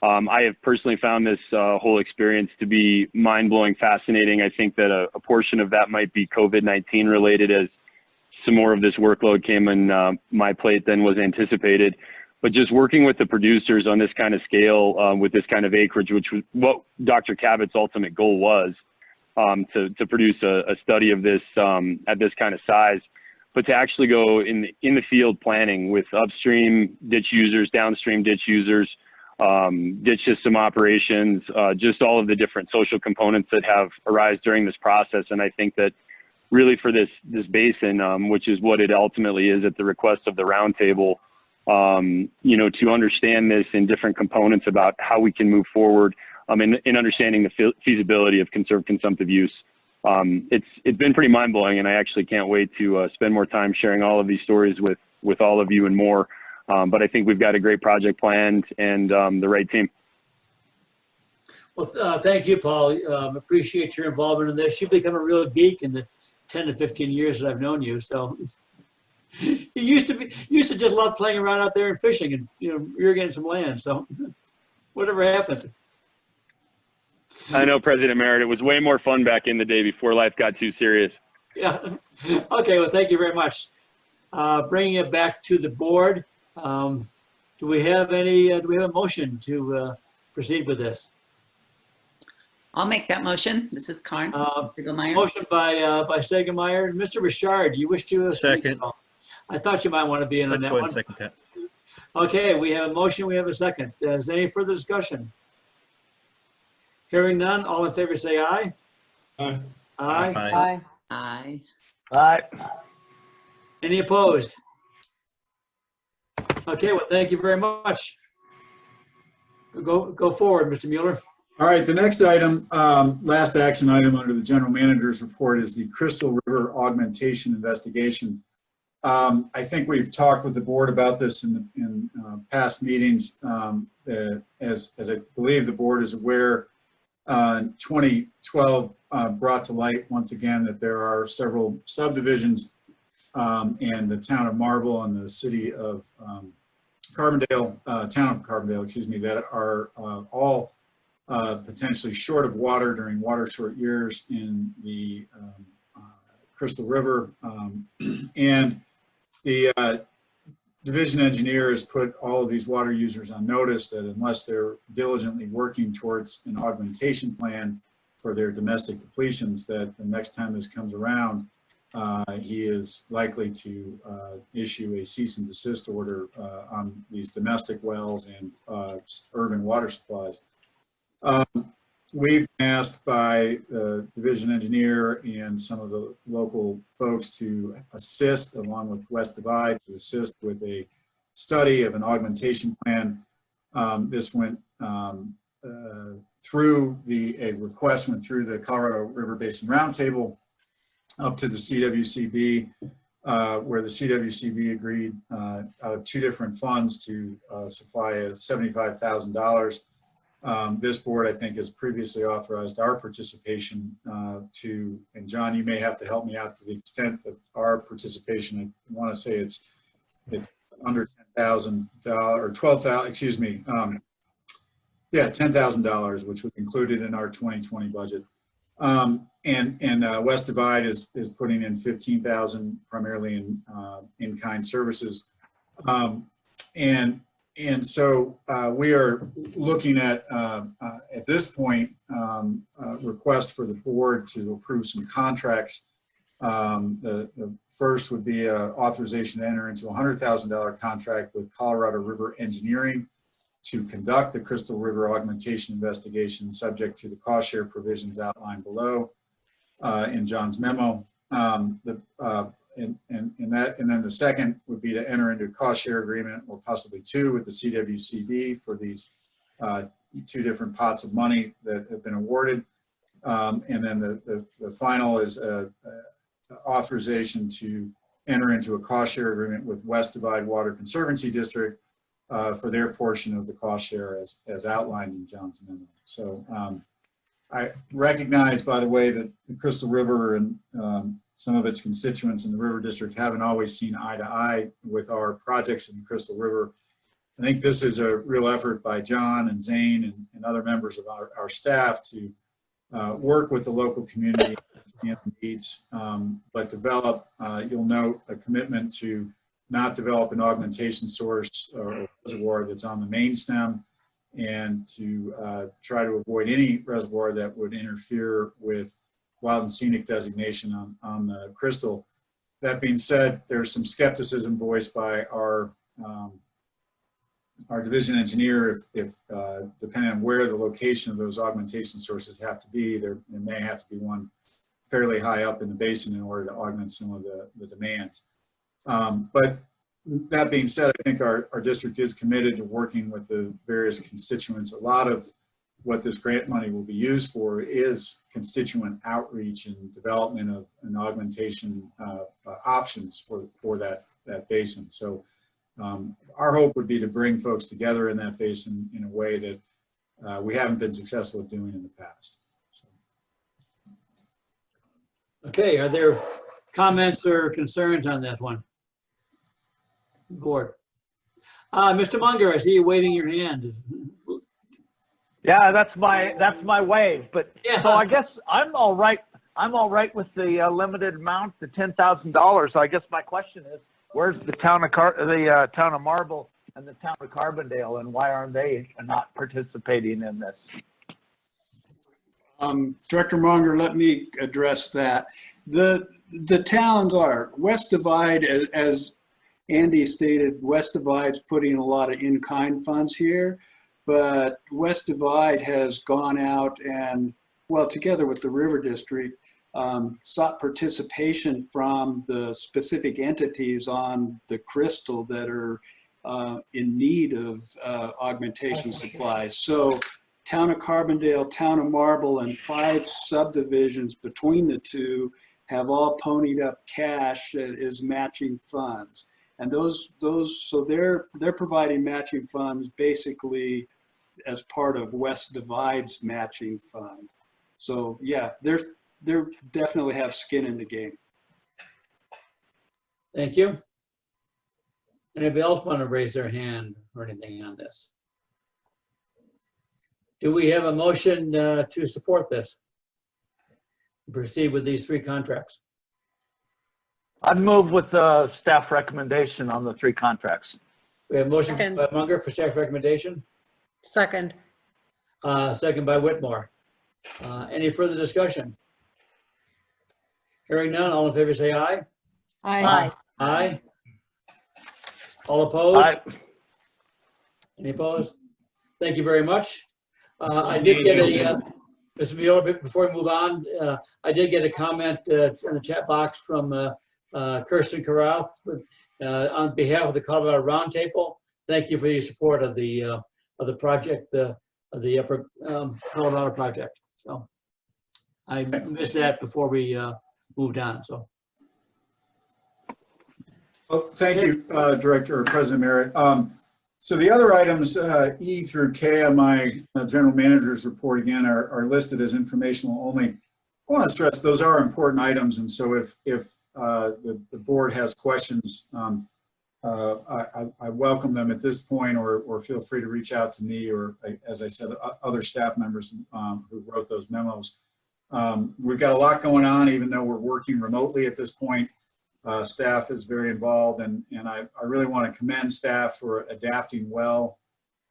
I have personally found this whole experience to be mind-blowing, fascinating. I think that a portion of that might be COVID-19 related, as some more of this workload came on my plate than was anticipated. But just working with the producers on this kind of scale, with this kind of acreage, which was what Dr. Cabot's ultimate goal was, to produce a study of this at this kind of size, but to actually go in the field planning with upstream ditch users, downstream ditch users, ditch system operations, just all of the different social components that have arisen during this process. And I think that really for this basin, which is what it ultimately is at the request of the roundtable, to understand this in different components about how we can move forward in understanding the feasibility of conserved consumptive use. It's been pretty mind-blowing, and I actually can't wait to spend more time sharing all of these stories with all of you and more. But I think we've got a great project planned and the right team. Well, thank you, Paul. Appreciate your involvement in this. You've become a real geek in the 10 to 15 years that I've known you. So you used to just love playing around out there and fishing and, irrigating some land. So whatever happened? I know, President Merritt, it was way more fun back in the day before life got too serious. Yeah. Okay. Well, thank you very much. Bringing it back to the board. Do we have a motion to proceed with this? I'll make that motion. This is Karen Stegelmeyer. Motion by Stegelmeyer. Mr. Richard, you wish to? Second. I thought you might want to be in on that one. Second that. Okay, we have a motion, we have a second. Is there any further discussion? Hearing none, all in favor say aye. Aye. Aye. Aye. Aye. Aye. Any opposed? Okay, well, thank you very much. Go forward, Mr. Mueller. All right, the next item, last action item under the general manager's report is the Crystal River augmentation investigation. I think we've talked with the board about this in past meetings. As I believe the board is aware, 2012 brought to light once again that there are several subdivisions in the town of Marble and the city of Carbondale, town of Carbondale, excuse me, that are all potentially short of water during water short years in the Crystal River. And the division engineer has put all of these water users on notice that unless they're diligently working towards an augmentation plan for their domestic depletions, that the next time this comes around, he is likely to issue a cease and desist order on these domestic wells and urban water supplies. We've been asked by the division engineer and some of the local folks to assist, along with West Divide, to assist with a study of an augmentation plan. This went through a request went through the Colorado River Basin Roundtable up to the CRWCD. where the CWCD agreed out of 2 different funds to supply $75,000. This board, I think, has previously authorized our participation to, and John, you may have to help me out to the extent that our participation, I want to say it's under $10,000 or $12,000, excuse me. Yeah, $10,000, which was included in our 2020 budget. And West Divide is putting in $15,000 primarily in in-kind services. And so we are looking at this point, requests for the board to approve some contracts. The first would be authorization to enter into a $100,000 contract with Colorado River Engineering to conduct the Crystal River augmentation investigation subject to the cost share provisions outlined below in John's memo. And then the second would be to enter into a cost share agreement, or possibly 2, with the CWCD for these 2 different pots of money that have been awarded. And then the final is authorization to enter into a cost share agreement with West Divide Water Conservancy District for their portion of the cost share as outlined in John's memo. So I recognize, by the way, that the Crystal River and some of its constituents in the River District haven't always seen eye to eye with our projects in the Crystal River. I think this is a real effort by John and Zane and other members of our staff to work with the local community and needs, but develop, you'll note, a commitment to not develop an augmentation source or reservoir that's on the main stem, and to try to avoid any reservoir that would interfere with wild and scenic designation on the Crystal. That being said, there's some skepticism voiced by our division engineer if depending on where the location of those augmentation sources have to be, there may have to be one fairly high up in the basin in order to augment some of the demands. But that being said, I think our district is committed to working with the various constituents. A lot of what this grant money will be used for is constituent outreach and development of an augmentation options for that basin. So our hope would be to bring folks together in that basin in a way that we haven't been successful at doing in the past. So. Okay, are there comments or concerns on that one? Board. Mr. Munger, I see you waving your hand. Yeah, that's my wave. But yeah. So I guess I'm all right. I'm all right with the limited amount, the $10,000. So I guess my question is, where's the town of Marble and the town of Carbondale, and why aren't they not participating in this? Director Munger, let me address that. The towns are West Divide, as Andy stated, West Divide's putting a lot of in-kind funds here, but West Divide has gone out and, well, together with the River District, sought participation from the specific entities on the Crystal that are in need of augmentation supplies. So Town of Carbondale, Town of Marble, and 5 subdivisions between the 2 have all ponied up cash as matching funds. And so they're providing matching funds basically as part of West Divide's matching fund. So yeah, they definitely have skin in the game. Thank you. Anybody else want to raise their hand or anything on this? Do we have a motion to support this? Proceed with these 3 contracts. I'd move with the staff recommendation on the 3 contracts. We have a motion by Munger for staff recommendation. Second. Second by Whitmore. Any further discussion? Hearing none, all in favor say aye. Aye. Aye. All opposed? Aye. Any opposed? Thank you very much. I did get a, Mr. Mueller, before we move on, I did get a comment in the chat box from Kirsten Karath on behalf of the Colorado Roundtable. Thank you for your support of the project, the Upper Colorado project. So I missed that before we moved on. So Oh, thank you, Director or President Merritt. So the other items, E through K on my general manager's report, again, are listed as informational only. I want to stress those are important items, and so if the board has questions, I welcome them at this point, or feel free to reach out to me, or as I said, other staff members who wrote those memos. We've got a lot going on, even though we're working remotely at this point. Staff is very involved, and I really want to commend staff for adapting well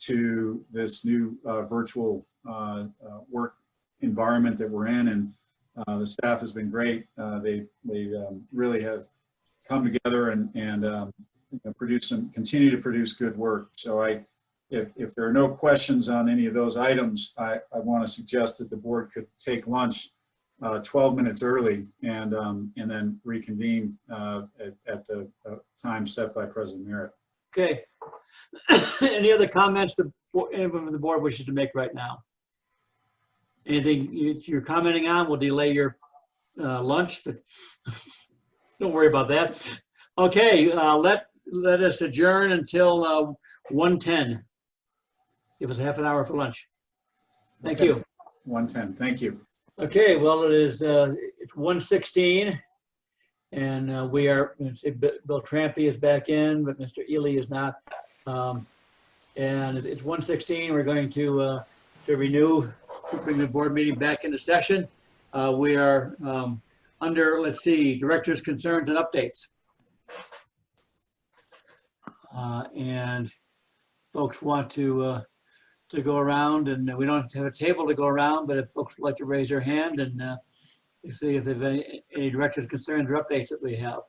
to this new virtual work environment that we're in, and the staff has been great. They really have come together and continue to produce good work. So if there are no questions on any of those items, I want to suggest that the board could take lunch 12 minutes early and then reconvene at the time set by President Merritt. Okay. Any other comments that anyone from the board wishes to make right now? Anything you're commenting on will delay your lunch, but don't worry about that. Okay, let us adjourn until 1:10. Give us half an hour for lunch. Thank you. 1:10. Thank you. Okay, well, it's 1:16, and we are, Bill Trampy is back in, but Mr. Ely is not. And it's 1:16. We're going to bring the board meeting back into session. We are under, let's see, directors' concerns and updates. And folks want to go around, and we don't have a table to go around, but if folks would like to raise their hand and see if there's any directors' concerns or updates that we have.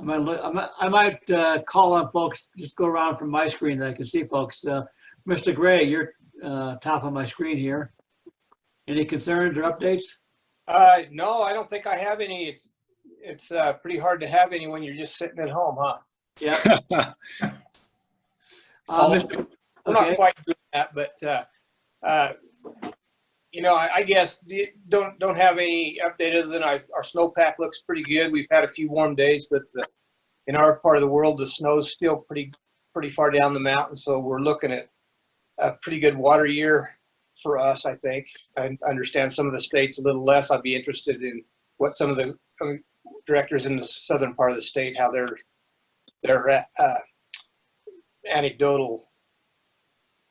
I might call on folks, just go around from my screen that I can see folks. Mr. Gray, you're top of my screen here. Any concerns or updates? No, I don't think I have any. It's pretty hard to have any when you're just sitting at home, huh? Yeah. We're not quite doing that, but I guess don't have any update other than our snowpack looks pretty good. We've had a few warm days, but in our part of the world, the snow's still pretty far down the mountain, so we're looking at a pretty good water year for us, I think. I understand some of the states a little less. I'd be interested in what some of the directors in the southern part of the state, how their anecdotal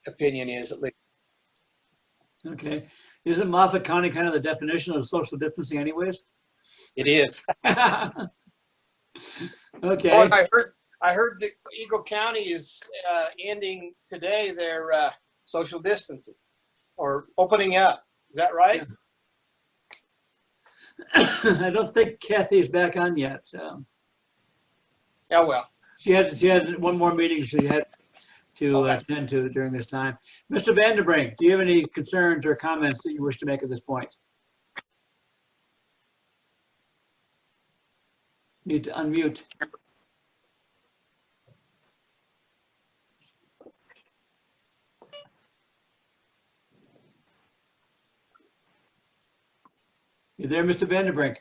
opinion is, at least. Okay. Isn't Moffat County kind of the definition of social distancing anyways? It is. Okay. Oh, I heard that Eagle County is ending today their social distancing or opening up. Is that right? I don't think Kathy's back on yet. Yeah, well. She had one more meeting she had to attend to during this time. Mr. Vanderbrink, do you have any concerns or comments that you wish to make at this point? Need to unmute. You there, Mr. Vanderbrink?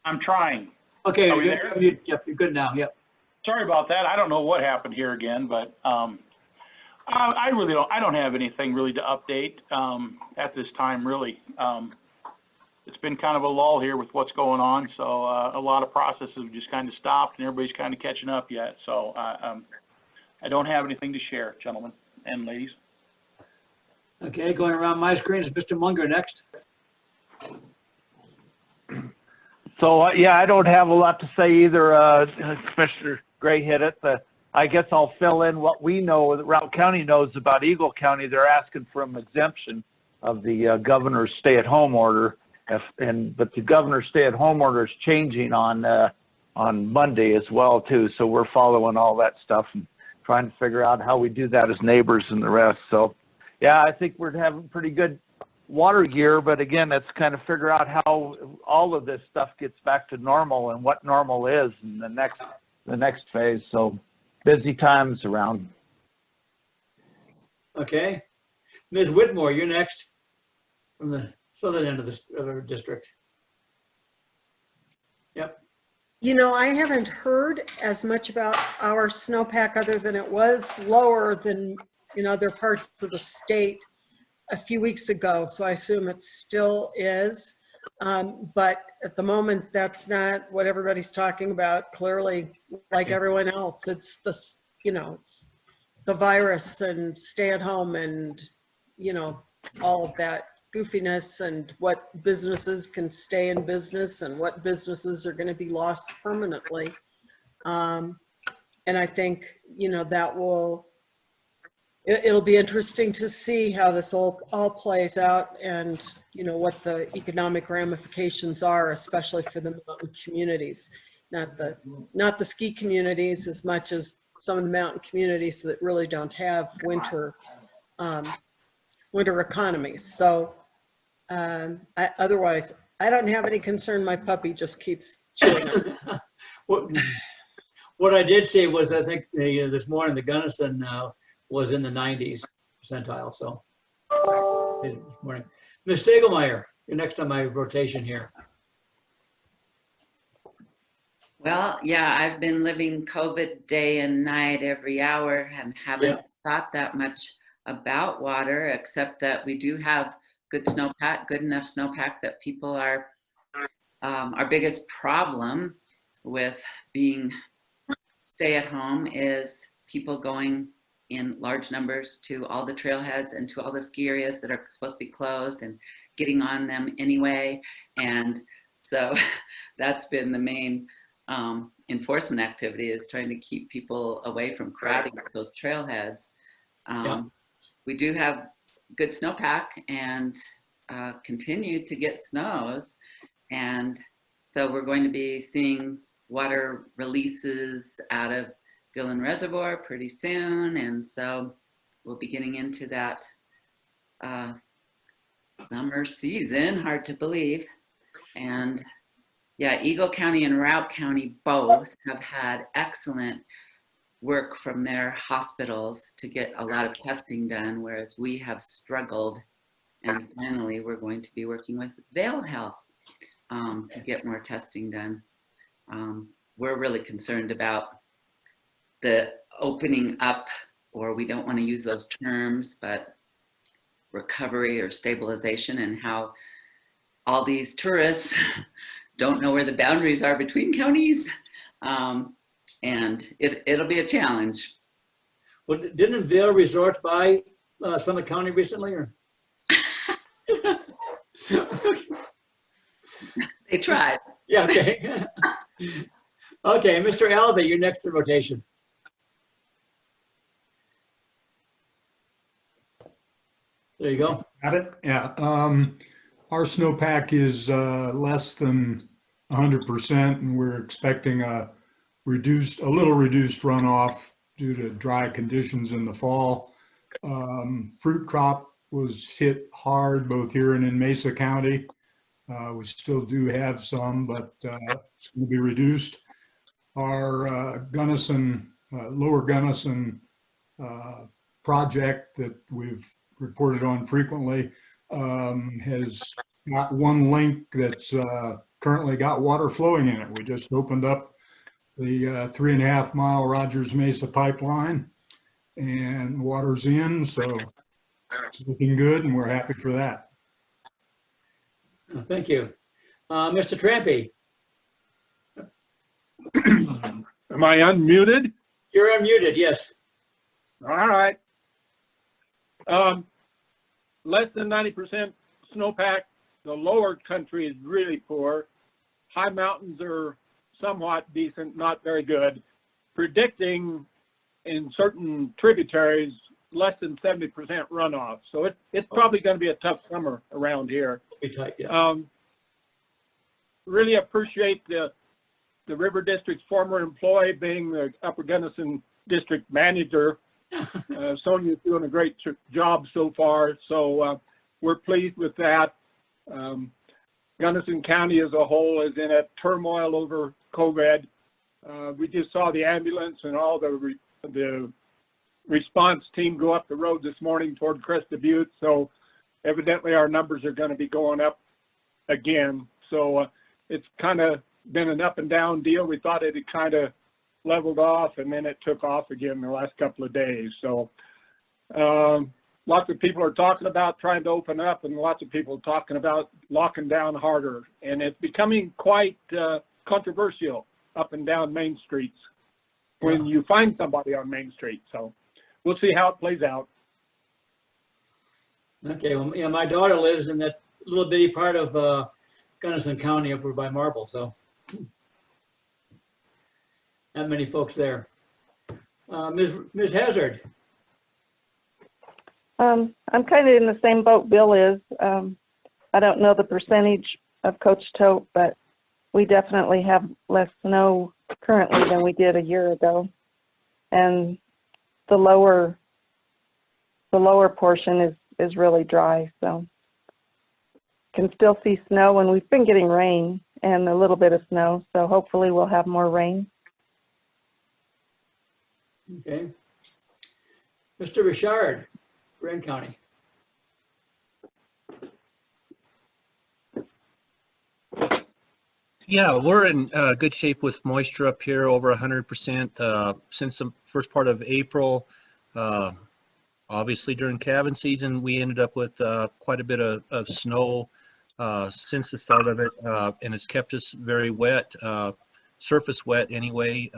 I'm trying. Okay, Are we you're, there? yep, you're good now. Yep. Sorry about that. I don't know what happened here again, but I don't have anything really to update at this time, really. It's been kind of a lull here with what's going on, so a lot of processes have just kind of stopped, and everybody's kind of catching up yet. So I don't have anything to share, gentlemen and ladies. Okay, going around my screen is Mr. Munger next. So, yeah, I don't have a lot to say either. Commissioner Gray hit it. I guess I'll fill in what we know, that Routt County knows about Eagle County. They're asking for an exemption of the governor's stay-at-home order. But the governor's stay-at-home order is changing on Monday as well, too. So we're following all that stuff and trying to figure out how we do that as neighbors and the rest. So, yeah, I think we're having pretty good water year, but again, let's kind of figure out how all of this stuff gets back to normal and what normal is in the next phase. So busy times around. Okay. Ms. Whitmore, you're next from the southern end of the district. Yep. You know, I haven't heard as much about our snowpack other than it was lower than in other parts of the state a few weeks ago. So I assume it still is. But at the moment, that's not what everybody's talking about. Clearly, like everyone else, it's the, you know, it's the virus and stay at home and, you know, all of that goofiness and what businesses can stay in business and what businesses are going to be lost permanently. And I think, you know, that will, it'll be interesting to see how this all plays out and, you know, what the economic ramifications are, especially for the mountain communities, not the ski communities as much as some of the mountain communities that really don't have winter economies. So otherwise, I don't have any concern. My puppy just keeps chewing on it. What I did see was, I think this morning, the Gunnison was in the 90s percentile. So this morning. Ms. Stegelmeyer, you're next on my rotation here. Well, yeah, I've been living COVID day and night every hour and haven't thought that much about water, except that we do have good snowpack, good enough snowpack that people are, our biggest problem with being stay at home is people going in large numbers to all the trailheads and to all the ski areas that are supposed to be closed and getting on them anyway. And so that's been the main enforcement activity, is trying to keep people away from crowding those trailheads. We do have good snowpack and continue to get snows. And so we're going to be seeing water releases out of Dillon Reservoir pretty soon. And so we'll be getting into that summer season, hard to believe. And yeah, Eagle County and Routt County both have had excellent work from their hospitals to get a lot of testing done, whereas we have struggled. And finally, we're going to be working with Vail Health to get more testing done. We're really concerned about the opening up, or we don't want to use those terms, but recovery or stabilization, and how all these tourists don't know where the boundaries are between counties. And it'll be a challenge. Well, didn't Vail Resorts buy Summit County recently, or? They tried. Yeah, okay. Okay, Mr. Alvey, you're next to rotation. There you go. Got it? Yeah. Our snowpack is less than 100%, and we're expecting a little reduced runoff due to dry conditions in the fall. Fruit crop was hit hard both here and in Mesa County. We still do have some, but it's going to be reduced. Our Gunnison, Lower Gunnison project that we've reported on frequently has got one link that's currently got water flowing in it. We just opened up the 3.5 mile Rogers Mesa pipeline, and water's in, so it's looking good, and we're happy for that. Thank you. Mr. Trampy. Am I unmuted? You're unmuted, yes. All right. Less than 90% snowpack. The lower country is really poor. High mountains are somewhat decent, not very good. Predicting in certain tributaries less than 70% runoff. So it's probably going to be a tough summer around here. Tight, yeah. Really appreciate the River District's former employee being the Upper Gunnison District Manager. Sonia's doing a great job so far, so we're pleased with that. Gunnison County as a whole is in a turmoil over COVID. We just saw the ambulance and all the response team go up the road this morning toward Cresta Butte, so evidently our numbers are going to be going up again. So it's kind of been an up and down deal. We thought it had kind of leveled off, and then it took off again the last couple of days. So lots of people are talking about trying to open up, and lots of people talking about locking down harder. And it's becoming quite controversial up and down main streets when you find somebody on Main Street. So we'll see how it plays out. Okay, well, yeah, my daughter lives in that little bitty part of Gunnison County over by Marble, so not many folks there. Ms. Hazard. I'm kind of in the same boat Bill is. I don't know the percentage of Coach Tote, but we definitely have less snow currently than we did a year ago. And the lower portion is really dry, so can still see snow, and we've been getting rain and a little bit of snow, so hopefully we'll have more rain. Okay. Mr. Richard, Grand County. Yeah, we're in good shape with moisture up here, over 100% since the first part of April. Obviously, during calving season, we ended up with quite a bit of snow since the start of it, and it's kept us very wet, surface wet anyway.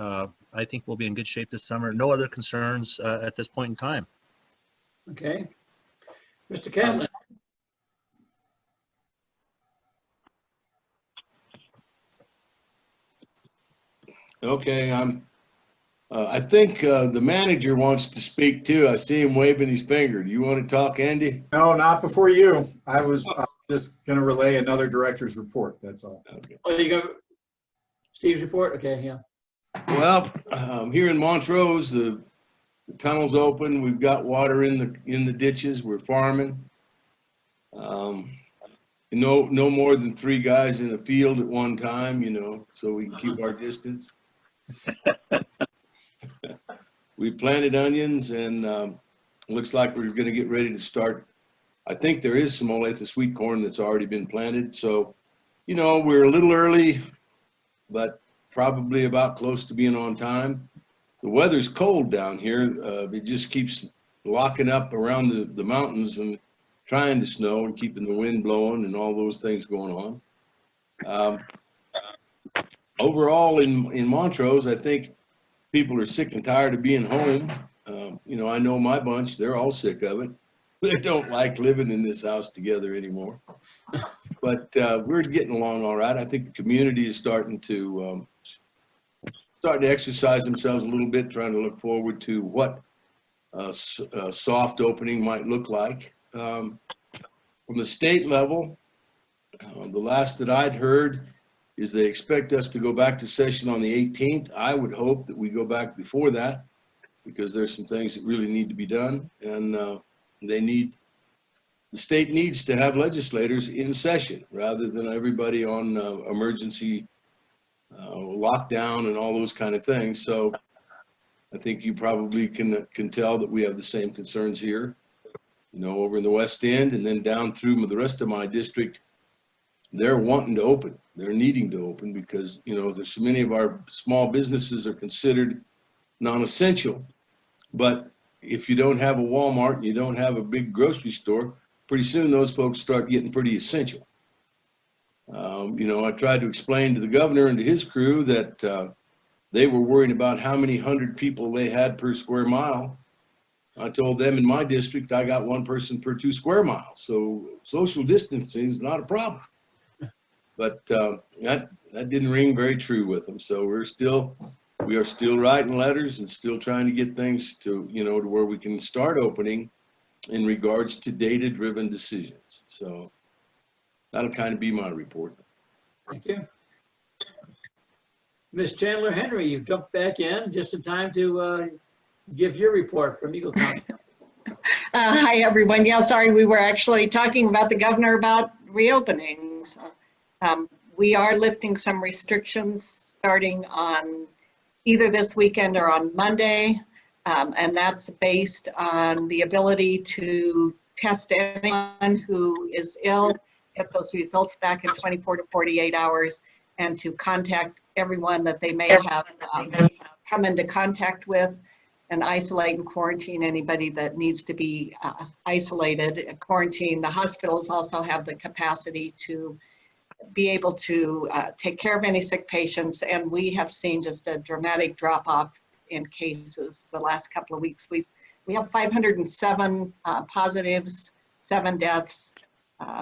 I think we'll be in good shape this summer. No other concerns at this point in time. Okay. Mr. Catlin. Okay, I think the manager wants to speak too. I see him waving his finger. Do you want to talk, Andy? No, not before you. I was just going to relay another director's report. That's all. Okay. Oh, you go. Steve's report? Okay, yeah. Well, here in Montrose, the tunnel's open. We've got water in the ditches. We're farming. No more than 3 guys in the field at one time, you know, so we can keep our distance. We planted onions, and looks like we're going to get ready to start. I think there is some Olathe sweet corn that's already been planted. So, you know, we're a little early, but probably about close to being on time. The weather's cold down here. It just keeps locking up around the mountains and trying to snow and keeping the wind blowing and all those things going on. Overall in Montrose, I think people are sick and tired of being home. You know, I know my bunch, they're all sick of it. They don't like living in this house together anymore. But we're getting along all right. I think the community is starting to exercise themselves a little bit, trying to look forward to what a soft opening might look like. From the state level, the last that I'd heard is they expect us to go back to session on the 18th. I would hope that we go back before that, because there's some things that really need to be done, and the state needs to have legislators in session rather than everybody on emergency lockdown and all those kind of things. So I think you probably can tell that we have the same concerns here, you know, over in the West End, and then down through the rest of my district. They're wanting to open. They're needing to open because, you know, there's so many of our small businesses are considered non-essential. But if you don't have a Walmart, you don't have a big grocery store, pretty soon those folks start getting pretty essential. You know, I tried to explain to the governor and to his crew that they were worrying about how many 100 people they had per square mile. I told them in my district, I got 1 person per 2 square miles. So social distancing is not a problem. But that didn't ring very true with them. So we are still writing letters and still trying to get things to, you know, to where we can start opening in regards to data-driven decisions. So that'll kind of be my report. Thank you. Ms. Chandler Henry, you've jumped back in just in time to give your report from Eagle County. Hi, everyone. Yeah, sorry, we were actually talking about the governor about reopenings. We are lifting some restrictions starting on either this weekend or on Monday, and that's based on the ability to test anyone who is ill, get those results back in 24 to 48 hours, and to contact everyone that they may have come into contact with, and isolate and quarantine anybody that needs to be isolated, quarantine. The hospitals also have the capacity to be able to take care of any sick patients, and we have seen just a dramatic drop off in cases the last couple of weeks. We have 507 positives, 7 deaths.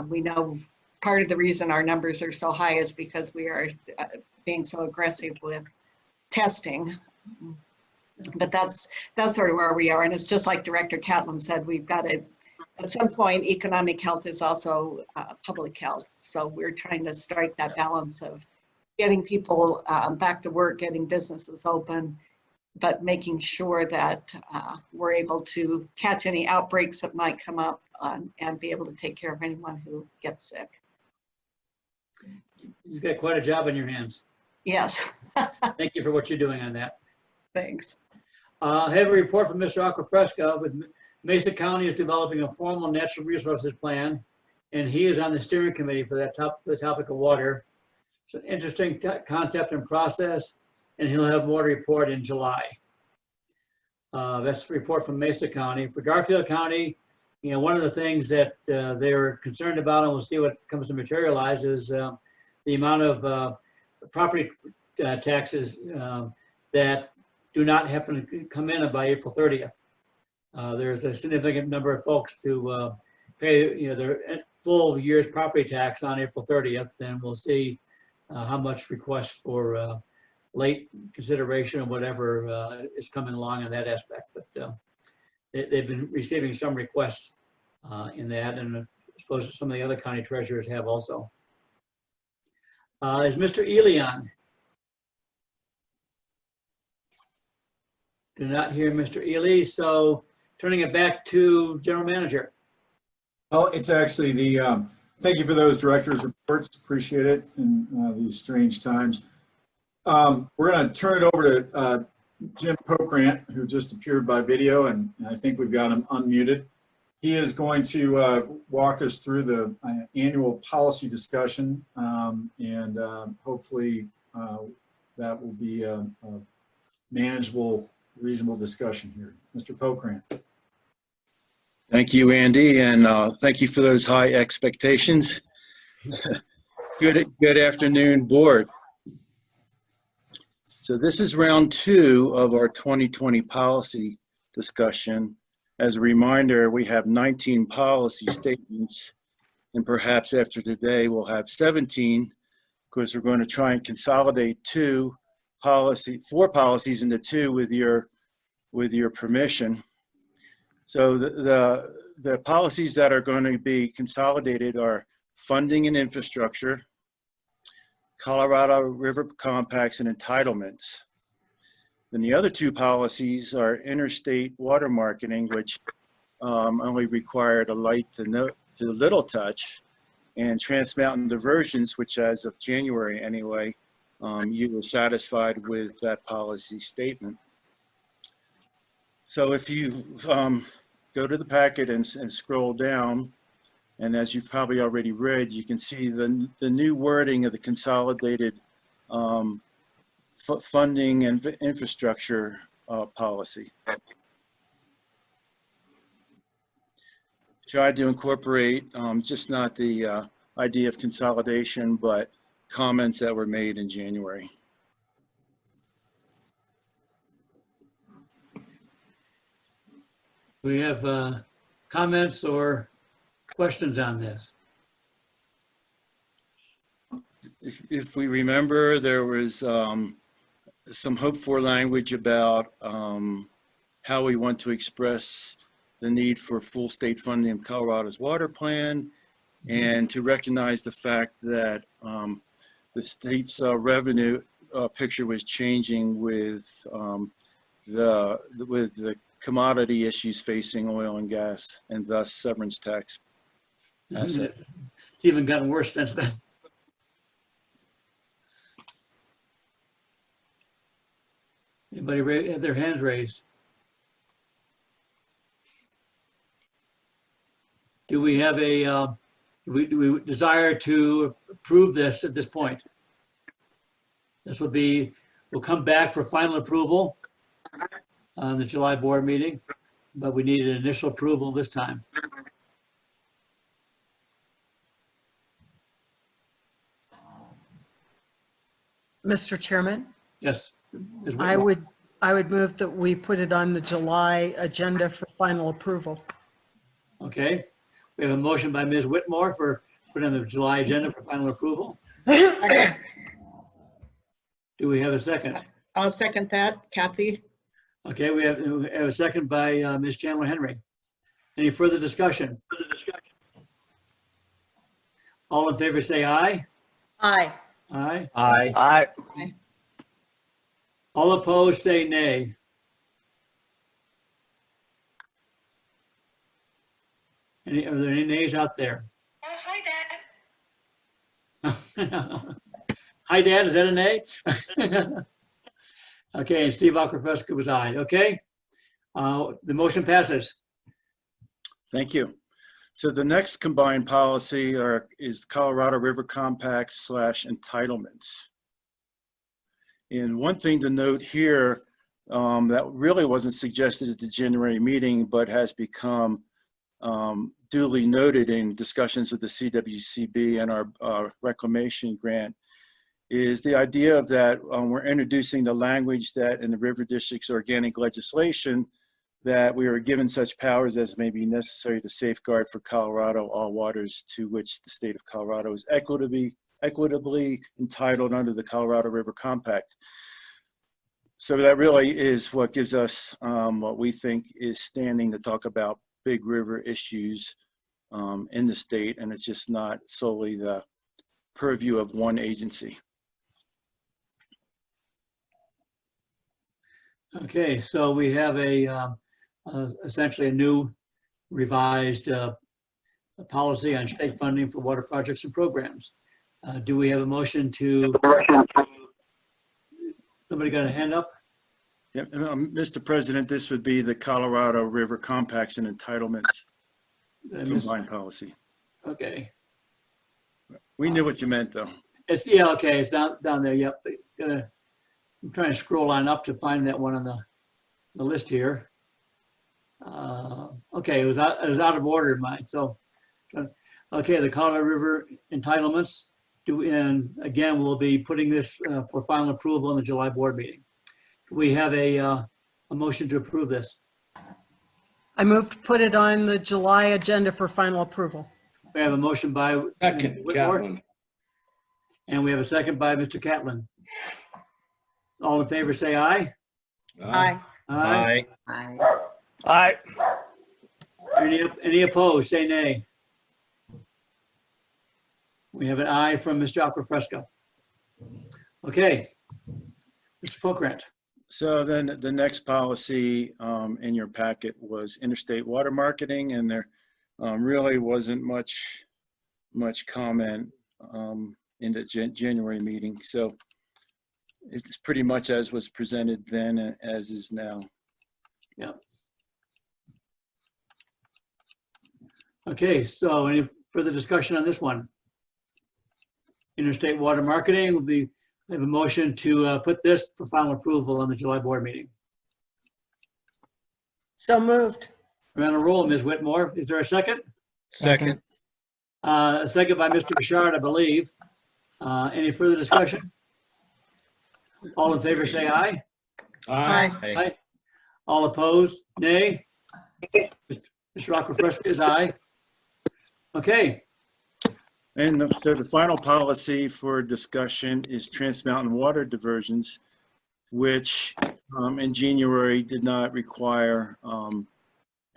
We know part of the reason our numbers are so high is because we are being so aggressive with testing. But that's sort of where we are. And it's just like Director Catlin said, we've got to, at some point, economic health is also public health. So we're trying to strike that balance of getting people back to work, getting businesses open, but making sure that we're able to catch any outbreaks that might come up and be able to take care of anyone who gets sick. You've got quite a job on your hands. Yes. Thank you for what you're doing on that. Thanks. I have a report from Mr. Acquafresca. With Mesa County is developing a formal natural resources plan, and he is on the steering committee for that the topic of water. It's an interesting concept and process, and he'll have more to report in July. That's the report from Mesa County. For Garfield County, you know, one of the things that they were concerned about, and we'll see what comes to materialize, is the amount of property taxes that do not happen to come in by April 30th. There's a significant number of folks who pay, you know, their full year's property tax on April 30th. Then we'll see how much request for late consideration or whatever is coming along in that aspect. But they've been receiving some requests in that, and I suppose some of the other county treasurers have also. Is Mr. Ely on? Do not hear Mr. Ely, so turning it back to General Manager. Well, it's actually the, thank you for those directors' reports, appreciate it in these strange times. We're going to turn it over to Jim Pokrant, who just appeared by video, and I think we've got him unmuted. He is going to walk us through the annual policy discussion, and hopefully that will be a manageable, reasonable discussion here. Mr. Pokrant. Thank you, Andy, and thank you for those high expectations. Good afternoon, board. So this is round 2 of our 2020 policy discussion. As a reminder, we have 19 policy statements, and perhaps after today we'll have 17, because we're going to try and consolidate 4 policies into 2 with your permission. So the policies that are going to be consolidated are funding and infrastructure, Colorado River compacts and entitlements. Then the other 2 policies are interstate water marketing, which only required a light to little touch, and Trans Mountain diversions, which as of January anyway, you were satisfied with that policy statement. So if you go to the packet and scroll down, and as you've probably already read, you can see the new wording of the consolidated funding and infrastructure policy. Tried to incorporate just not the idea of consolidation, but comments that were made in January. We have comments or questions on this? If we remember, there was some hope for language about how we want to express the need for full state funding of Colorado's water plan, and to recognize the fact that the state's revenue picture was changing with the commodity issues facing oil and gas, and thus severance tax. It's even gotten worse since then. Anybody have their hands raised? Do we have a, do we desire to approve this at this point? This will come back for final approval on the July board meeting, but we need an initial approval this time. Mr. Chairman, Yes. Ms. I Whitmore. would move that we put it on the July agenda for final approval. Okay. We have a motion by Ms. Whitmore for putting on the July agenda for final approval. Okay, Do we have a second? I'll second that. Kathy? Okay, we have a second by Ms. Chandler Henry. Any further discussion? All in favor say aye. Aye. Aye. Aye. All opposed say nay. Are there any nays out there? Hi, Dad. Hi, Dad. Is that a nay? Okay, and Steve Aquafresco was aye. Okay. The motion passes. Thank you. So the next combined policy is Colorado River Compacts / entitlements. And one thing to note here that really wasn't suggested at the January meeting, but has become duly noted in discussions with the CRWCD and our reclamation grant, is the idea of that we're introducing the language that in the River District's organic legislation that we are given such powers as may be necessary to safeguard for Colorado all waters to which the state of Colorado is equitably entitled under the Colorado River Compact. So that really is what gives us what we think is standing to talk about big river issues in the state, and it's just not solely the purview of one agency. Okay, so we have essentially a new revised policy on state funding for water projects and programs. Do we have a motion to? Somebody got a hand up? Yep, Mr. President, this would be the Colorado River Compacts and Entitlements combined policy. Okay. We knew what you meant, though. It's, yeah, okay, it's down there, yep. I'm trying to scroll on up to find that one on the list here. Okay, it was out of order, mine, so. Okay, the Colorado River entitlements, and again, we'll be putting this for final approval in the July board meeting. We have a motion to approve this. I move to put it on the July agenda for final approval. We have a motion by Whitmore, and we have a second by Mr. Catlin. All in favor say aye. Aye. Aye. Aye. Aye. Any opposed, say nay. We have an aye from Mr. Aquafresco. Okay, Mr. Pokrant. So then the next policy in your packet was interstate water marketing, and there really wasn't much comment in the January meeting. So it's pretty much as was presented then as is now. Yeah. Okay, so any further discussion on this one? Interstate water marketing will be, we have a motion to put this for final approval on the July board meeting. So moved. We're on a roll, Ms. Whitmore. Is there a second? Second. A second by Mr. Bouchard, I believe. Any further discussion? All in favor say aye. Aye. Aye. All opposed, nay. Mr. Aquafresco is aye. Okay. And so the final policy for discussion is Trans Mountain water diversions, which in January did not require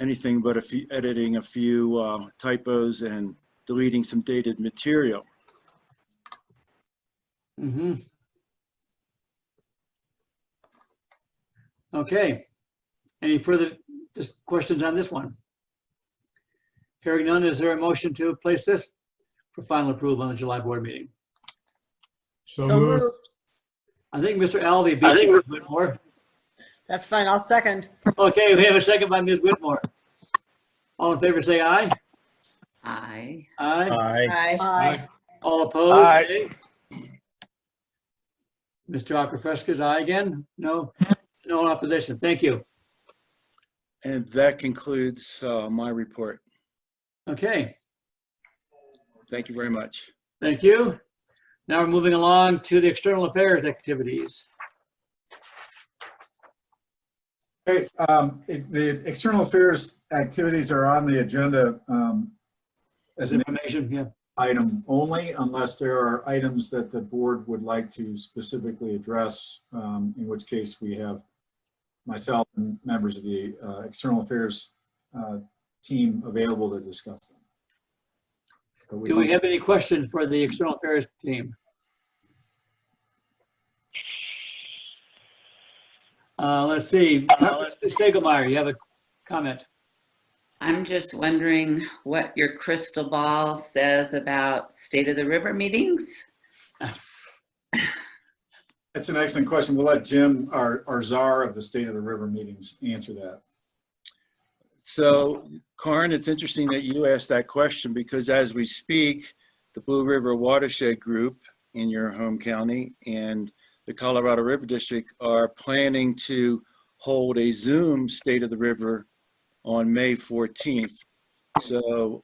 anything but editing a few typos and deleting some dated material. Mm-hmm. Okay. Any further questions on this one? Hearing none, is there a motion to place this for final approval on the July board meeting? So moved. I think Mr. Alvey beat you, Ms. Whitmore. That's fine. I'll second. Okay, we have a second by Ms. Whitmore. All in favor say aye. Aye. Aye. Aye. Aye. All opposed? Aye. Nay? Mr. Aquafresca's aye again? No? No opposition. Thank you. And that concludes my report. Okay, Thank you very much. thank you. Now we're moving along to the external affairs activities. Okay, the external affairs activities are on the agenda as an Information, yeah. item only, unless there are items that the board would like to specifically address, in which case we have myself and members of the external affairs team available to discuss them. But Do we have any questions for the external affairs team? Let's see. Stegelmeyer, you have a comment? I'm just wondering what your crystal ball says about State of the River meetings. That's an excellent question. We'll let Jim, our czar of the State of the River meetings, answer that. So, Karin, it's interesting that you asked that question because as we speak, the Blue River Watershed Group in your home county and the Colorado River District are planning to hold a Zoom State of the River on May 14th. So,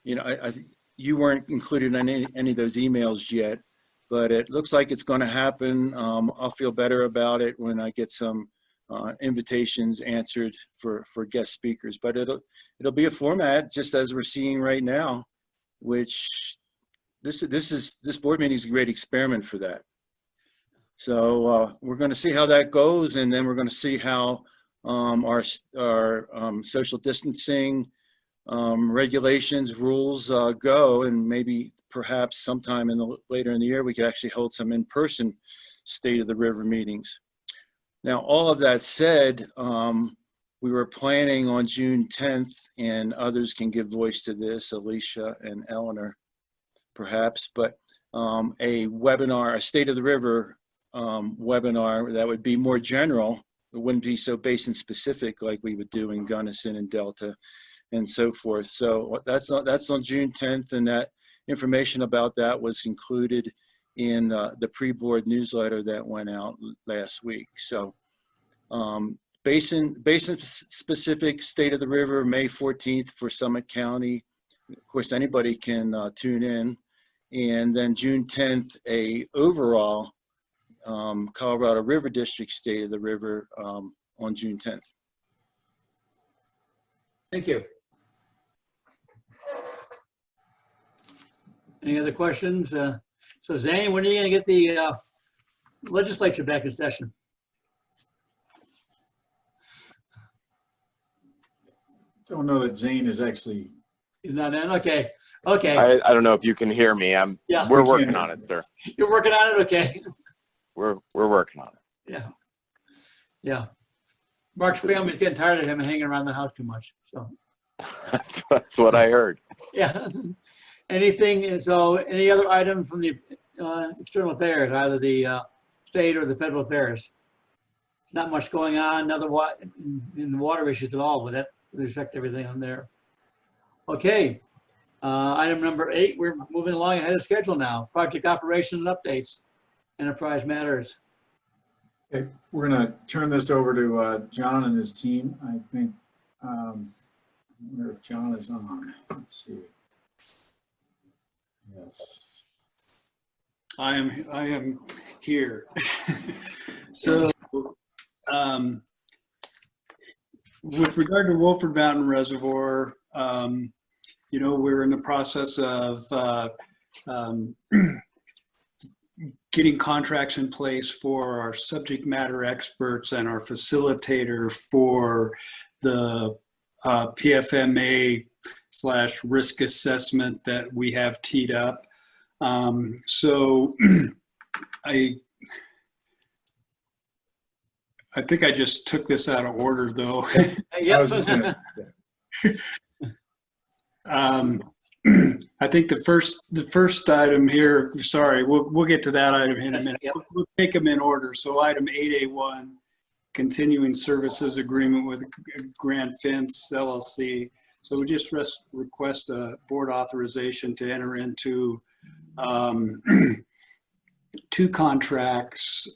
you know, you weren't included in any of those emails yet, but it looks like it's going to happen. I'll feel better about it when I get some invitations answered for guest speakers, but it'll be a format just as we're seeing right now, which this board meeting is a great experiment for that. So we're going to see how that goes, and then we're going to see how our social distancing regulations, rules go, and maybe perhaps sometime later in the year we could actually hold some in-person State of the River meetings. Now, all of that said, we were planning on June 10th, and others can give voice to this, Alicia and Eleanor, perhaps, but a webinar, a State of the River webinar that would be more general. It wouldn't be so basin specific like we would do in Gunnison and Delta and so forth. So that's on June 10th, and that information about that was included in the pre-board newsletter that went out last week. So basin specific State of the River, May 14th for Summit County. Of course, anybody can tune in. And then June 10th, a overall Colorado River District State of the River on June 10th. Thank you. Any other questions? So Zane, when are you going to get the legislature back in session? Don't know that Zane is actually. He's not in? Okay. Okay. I don't know if you can hear me. We're working on it, sir. You're working on it? Okay. We're working on it. Yeah. Yeah. Mark's family's getting tired of him hanging around the house too much. So. That's what I heard. Yeah. Anything, so any other item from the external affairs, either the state or the federal affairs? Not much going on, in the water issues at all with that, with respect to everything on there. Okay. Item number 8, we're moving along ahead of schedule now. Project operations and updates, enterprise matters. Okay, we're going to turn this over to John and his team. I think, I wonder if John is on. Let's see. Yes. I am here. So, with regard to Wolford Mountain Reservoir, you know, we're in the process of getting contracts in place for our subject matter experts and our facilitator for the PFMA / risk assessment that we have teed up. So I think I just took this out of order though. I think the first item here, sorry, we'll get to that item in a minute. We'll take them in order. So item 8A1, continuing services agreement with Grand Fence LLC. So we just request a board authorization to enter into two contracts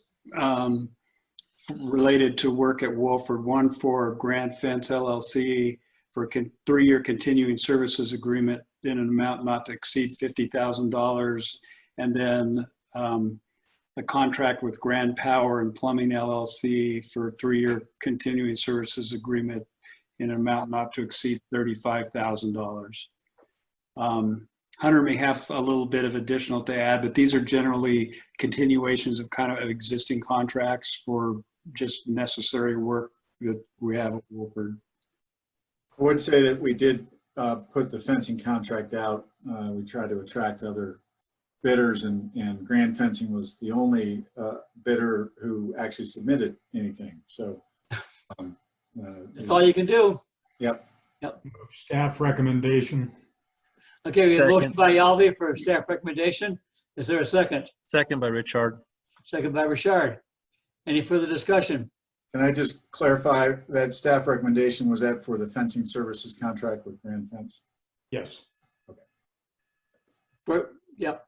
related to work at Wolford, one for Grand Fence LLC for a 3-year continuing services agreement in an amount not to exceed $50,000, and then a contract with Grand Power and Plumbing LLC for a 3-year continuing services agreement in an amount not to exceed $35,000. Hunter may have a little bit of additional to add, but these are generally continuations of kind of existing contracts for just necessary work that we have at Wolford. I would say that we did put the fencing contract out. We tried to attract other bidders, and Grand Fencing was the only bidder who actually submitted anything. So that's all you can do. Yep. Yep. Staff recommendation. Okay, we have a motion Second. by Alvey for staff recommendation. Is there a second? Second by Richard. Second by Richard. Any further discussion? Can I just clarify that staff recommendation was that for the fencing services contract with Grand Fence? Yes. Yep.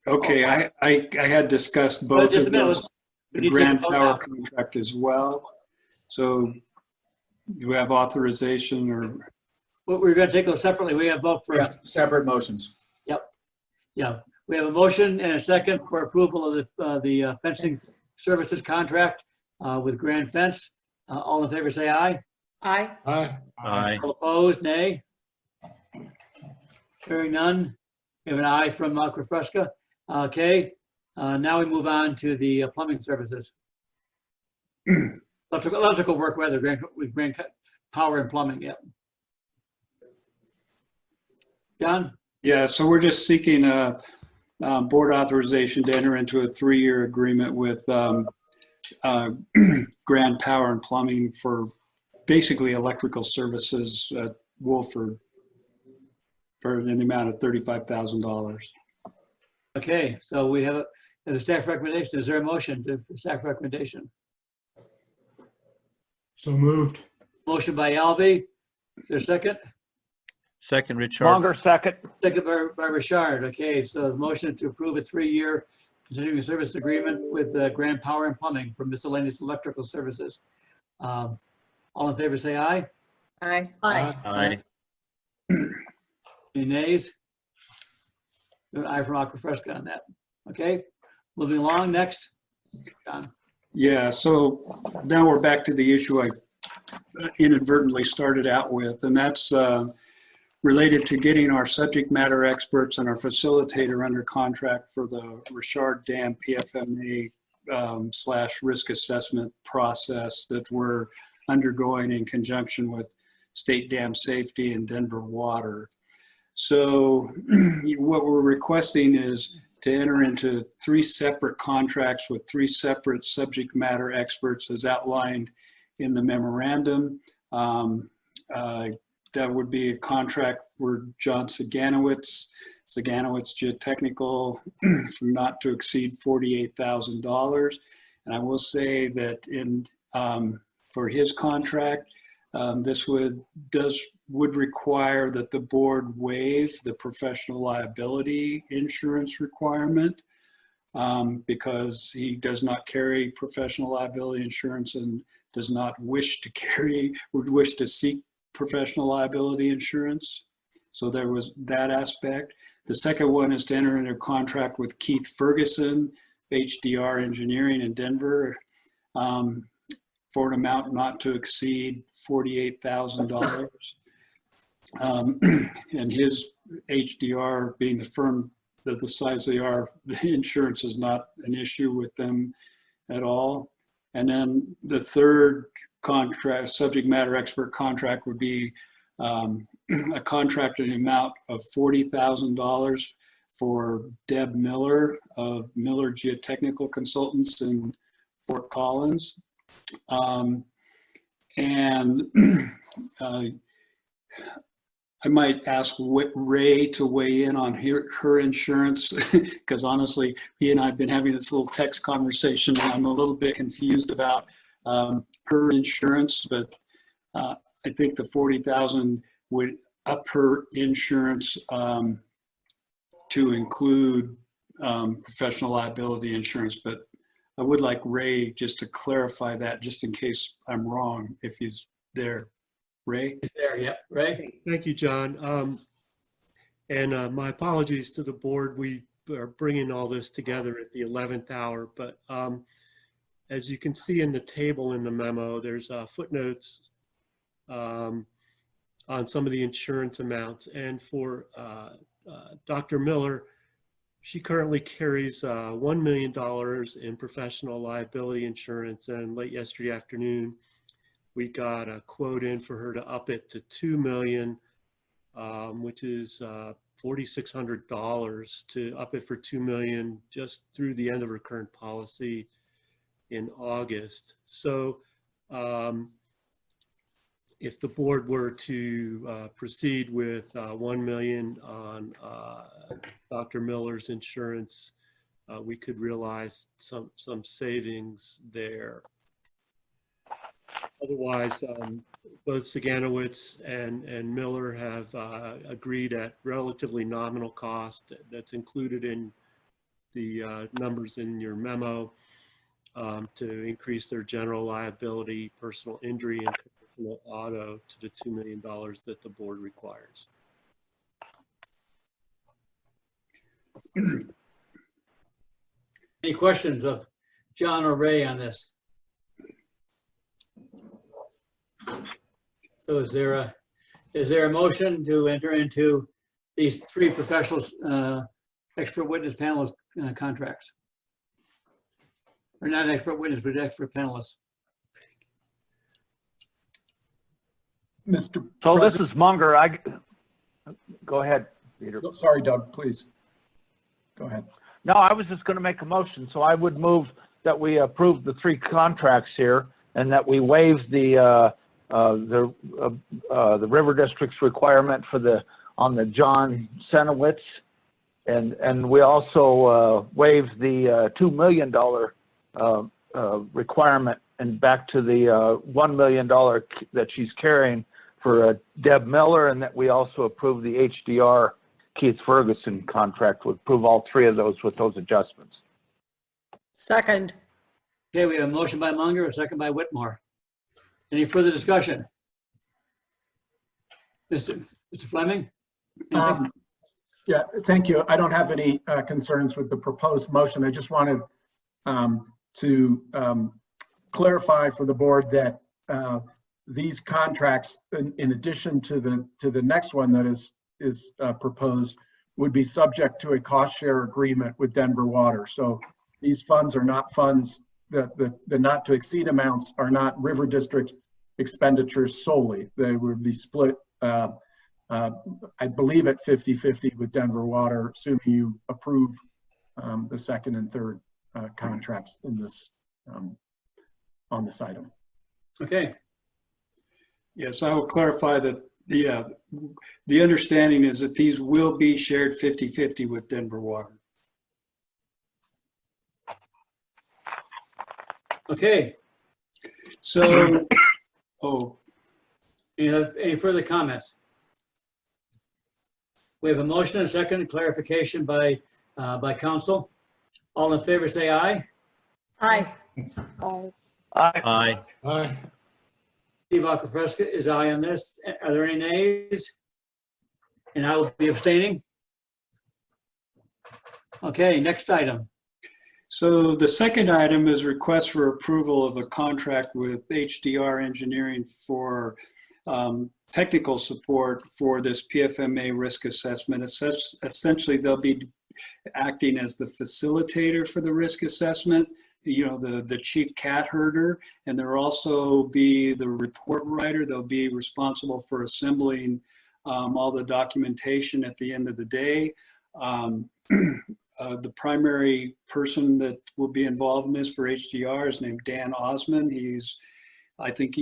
Okay, I had discussed both Just a of minute, those, we the need to take a Grand vote Power now. contract as well. So you have authorization, or We're going to take those separately. We have vote first. Yeah, separate motions. Yep. Yeah. We have a motion and a second for approval of the fencing services contract with Grand Fence. All in favor, say aye. Aye. Aye. Aye. All opposed, nay. Hearing none. We have an aye from Aquafresca. Okay. Now we move on to the plumbing services. Electrical work rather with Grand Power and Plumbing. Yep. John? yeah, so we're just seeking a board authorization to enter into a 3-year agreement with Grand Power and Plumbing for basically electrical services at Wolford for an amount of $35,000. Okay, so we have a staff recommendation. Is there a motion to the staff recommendation? So moved. Motion by Alvey. Is there a second? Second, Richard. Longer second. Second by Richard. Okay, so the motion to approve a 3-year continuing service agreement with Grand Power and Plumbing for miscellaneous electrical services. All in favor, say aye. Aye. Aye. Any nays? An aye from Aquafresca on that. Okay, moving along. Next, John. Yeah, so now we're back to the issue I inadvertently started out with, and that's related to getting our subject matter experts and our facilitator under contract for the Richard Dam PFMA / risk assessment process that we're undergoing in conjunction with State Dam Safety and Denver Water. So what we're requesting is to enter into 3 separate contracts with 3 separate subject matter experts as outlined in the memorandum. That would be a contract where John Saganowitz Geotechnical for not to exceed $48,000. And I will say that for his contract, this would require that the board waive the professional liability insurance requirement because he does not carry professional liability insurance and does not wish to seek professional liability insurance. So there was that aspect. The second one is to enter into a contract with Keith Ferguson, HDR Engineering in Denver, for an amount not to exceed $48,000. And his HDR being the firm that the size they are, the insurance is not an issue with them at all. And then the third contract, subject matter expert contract, would be a contract in the amount of $40,000 for Deb Miller of Miller Geotechnical Consultants in Fort Collins. I might ask Ray to weigh in on her insurance because honestly, he and I have been having this little text conversation and I'm a little bit confused about her insurance, but I think the $40,000 would up her insurance to include professional liability insurance, but I would like Ray just to clarify that, just in case I'm wrong, if he's there. Ray? He's there, yeah. Ray? Thank you, John. And my apologies to the board. We are bringing all this together at the 11th hour, but as you can see in the table in the memo, there's footnotes on some of the insurance amounts. And for Dr. Miller, she currently carries $1 million in professional liability insurance, and late yesterday afternoon, we got a quote in for her to up it to $2 million, which is $4,600 to up it for $2 million just through the end of her current policy in August. So if the board were to proceed with $1 million on Dr. Miller's insurance, we could realize some savings there. Otherwise, both Saganowitz and Miller have agreed at relatively nominal cost that's included in the numbers in your memo to increase their general liability, personal injury, and personal auto to the $2 million that the board requires. Any questions of John or Ray on this? So is there a motion to enter into these three professionals expert witness panel contracts? Or not expert witness, but expert panelists? Mr. So this President. is Munger. Go ahead, Peter. Oh, sorry, Doug, please. Go ahead. No, I was just going to make a motion. So I would move that we approve the three contracts here and that we waive the River District's requirement for on the John Senowitz, and we also waive the $2 million requirement and back to the $1 million that she's carrying for Deb Miller, and that we also approve the HDR Keith Ferguson contract. Would approve all three of those with those adjustments. Second. Okay, we have a motion by Munger, a second by Whitmore. Any further discussion? Mr. Fleming? Yeah, thank you. I don't have any concerns with the proposed motion. I just wanted to clarify for the board that these contracts, in addition to the next one that is proposed, would be subject to a cost share agreement with Denver Water. So these funds are not funds that the not to exceed amounts are not River District expenditures solely. They would be split, I believe, at 50-50 with Denver Water, assuming you approve the second and third contracts in this on this item. Okay. Yes, I will clarify that the understanding is that these will be shared 50-50 with Denver Water. Okay. So, any further comments? We have a motion and a second clarification by council. All in favor, say aye. Aye. Aye. Aye. Steve Aquafresca is aye on this. Are there any nays? And I will be abstaining. Okay, next item. So the second item is request for approval of a contract with HDR Engineering for technical support for this PFMA risk assessment. Essentially, they'll be acting as the facilitator for the risk assessment, you know, the chief cat herder, and they'll also be the report writer. They'll be responsible for assembling all the documentation at the end of the day. The primary person that will be involved in this for HDR is named Dan Osman. I think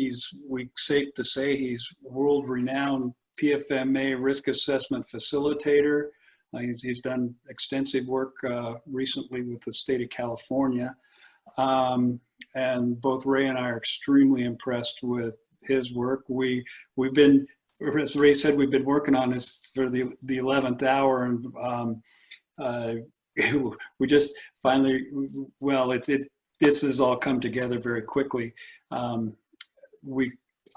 safe to say he's world-renowned PFMA risk assessment facilitator. He's done extensive work recently with the state of California. And both Ray and I are extremely impressed with his work. We've been, as Ray said, we've been working on this for the 11th hour, and we just finally, well, this has all come together very quickly. We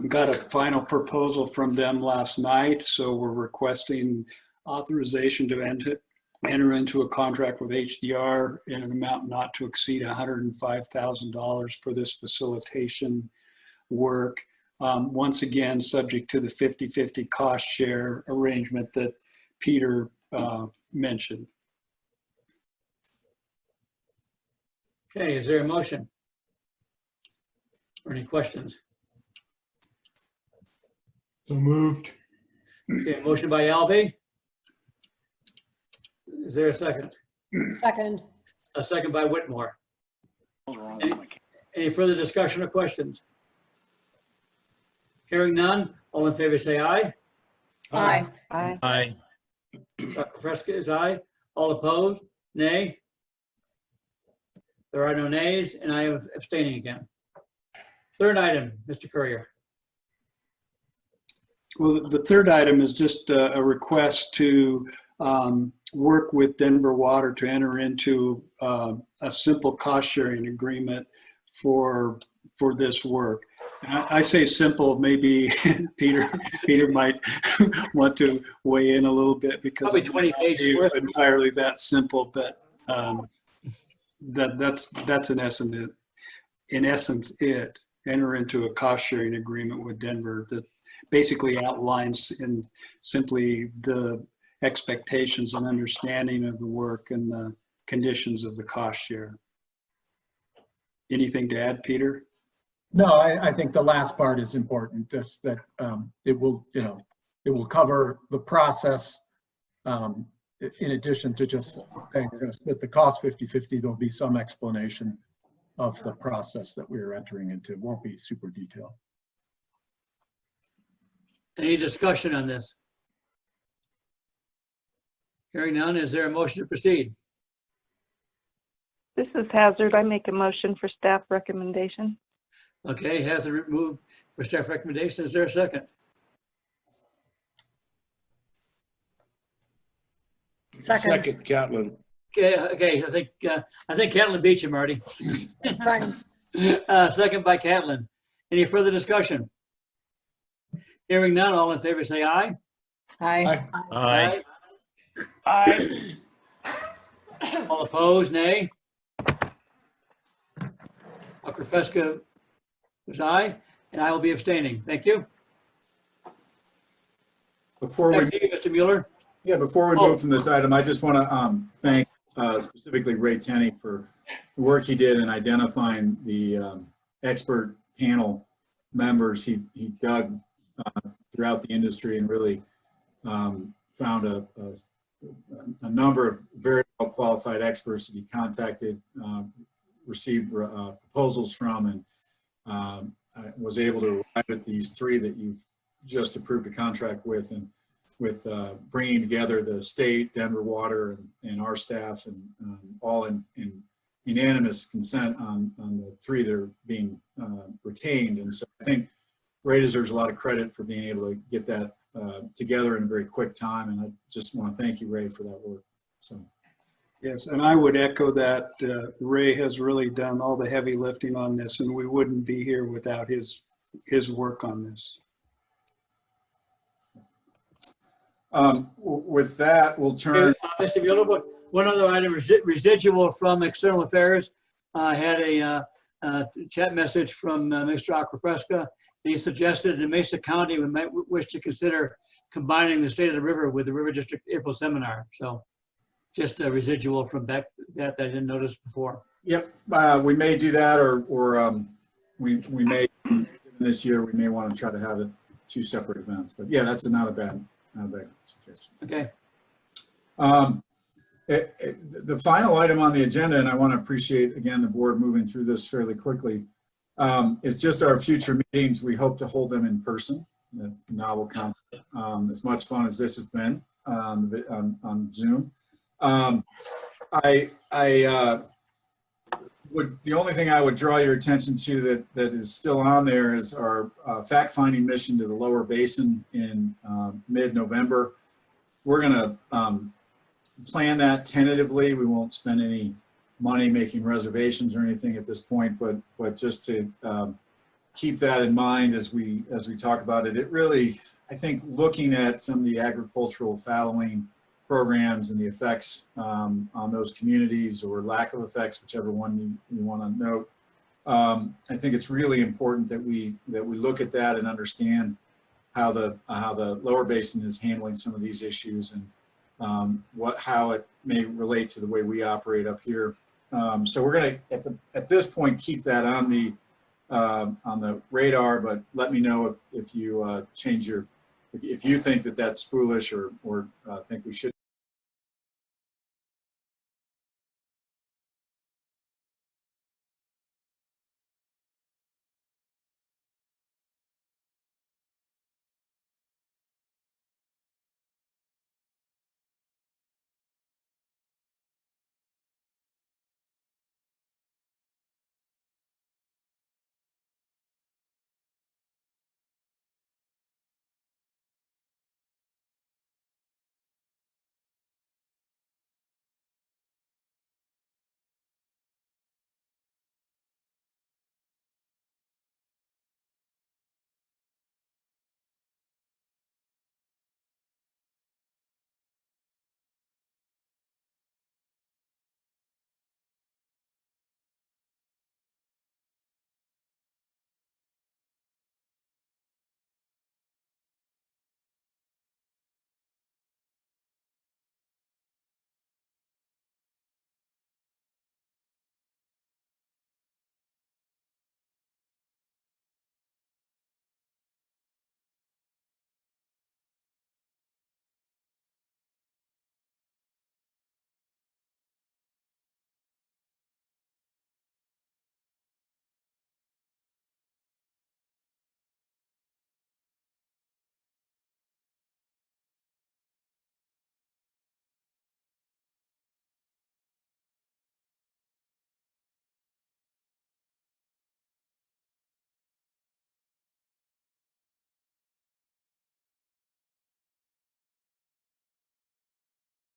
got a final proposal from them last night, so we're requesting authorization to enter into a contract with HDR in an amount not to exceed $105,000 for this facilitation work. Once again, subject to the 50-50 cost share arrangement that Peter mentioned. Okay, is there a motion? Or any questions? So moved. Okay, motion by Albee. Is there a second? Second. A second by Whitmore. Any further discussion or questions? Hearing none, all in favor say aye. Aye. Aye. Aye. Dr. Fresca is aye. All opposed, nay. There are no nays, and I am abstaining again. Third item, Mr. Courier. Well, the third item is just a request to work with Denver Water to enter into a simple cost sharing agreement for this work. And I say simple, maybe Peter might want to weigh in a little bit because probably 20 pages worth. Entirely that simple, but that's in essence it. Enter into a cost sharing agreement with Denver that basically outlines in simply the expectations and understanding of the work and the conditions of the cost share. Anything to add, Peter? No, I think the last part is important, just that it will cover the process. In addition to just saying we're going to split the cost 50-50, there'll be some explanation of the process that we're entering into. It won't be super detailed. Any discussion on this? Hearing none, is there a motion to proceed? This is Hazard. I make a motion for staff recommendation. Okay, Hazard moved for staff recommendation. Is there a second? Second, Catlin. Okay. I think Catlin beat you, Marty. Second by Catlin. Any further discussion? Hearing none, all in favor say aye. Aye. Aye. Aye. All opposed, nay. Dr. Fresca was aye, and I will be abstaining. Thank you. Before Back to you, Mr. Mueller. Yeah, before we move from this item, I just want to thank specifically Ray Tenney for the work he did in identifying the expert panel members. He dug throughout the industry and really found a number of very well qualified experts to be contacted, received proposals from, and I was able to arrive at these three that you've just approved a contract with, and with bringing together the state, Denver Water, and our staff, and all in unanimous consent on the three that are being retained. And so I think Ray deserves a lot of credit for being able to get that together in a very quick time. And I just want to thank you, Ray, for that work. So. Yes, and I would echo that. Ray has really done all the heavy lifting on this, and we wouldn't be here without his work on this. With that, we'll turn. Mr. Mueller, one other item, residual from External Affairs. I had a chat message from Mr. Acrofresca. He suggested in Mesa County we might wish to consider combining the State of the River with the River District April seminar. So just a residual from back that I didn't notice before. Yep, we may do that, or we may this year we may want to try to have it two separate events. But yeah, that's not a bad suggestion. Okay. The final item on the agenda, and I want to appreciate again the board moving through this fairly quickly, is just our future meetings. We hope to hold them in person. The novel concept, as much fun as this has been on Zoom. The only thing I would draw your attention to that is still on there is our fact-finding mission to the lower basin in mid-November. We're going to plan that tentatively. We won't spend any money making reservations or anything at this point, but just to keep that in mind as we talk about it. It really, I think, looking at some of the agricultural fallowing programs and the effects on those communities, or lack of effects, whichever one you want to note. I think it's really important that we look at that and understand how the lower basin is handling some of these issues, and how it may relate to the way we operate up here. So we're going to at this point keep that on the radar, but let me know if you change your, if you think that that's foolish, or think we should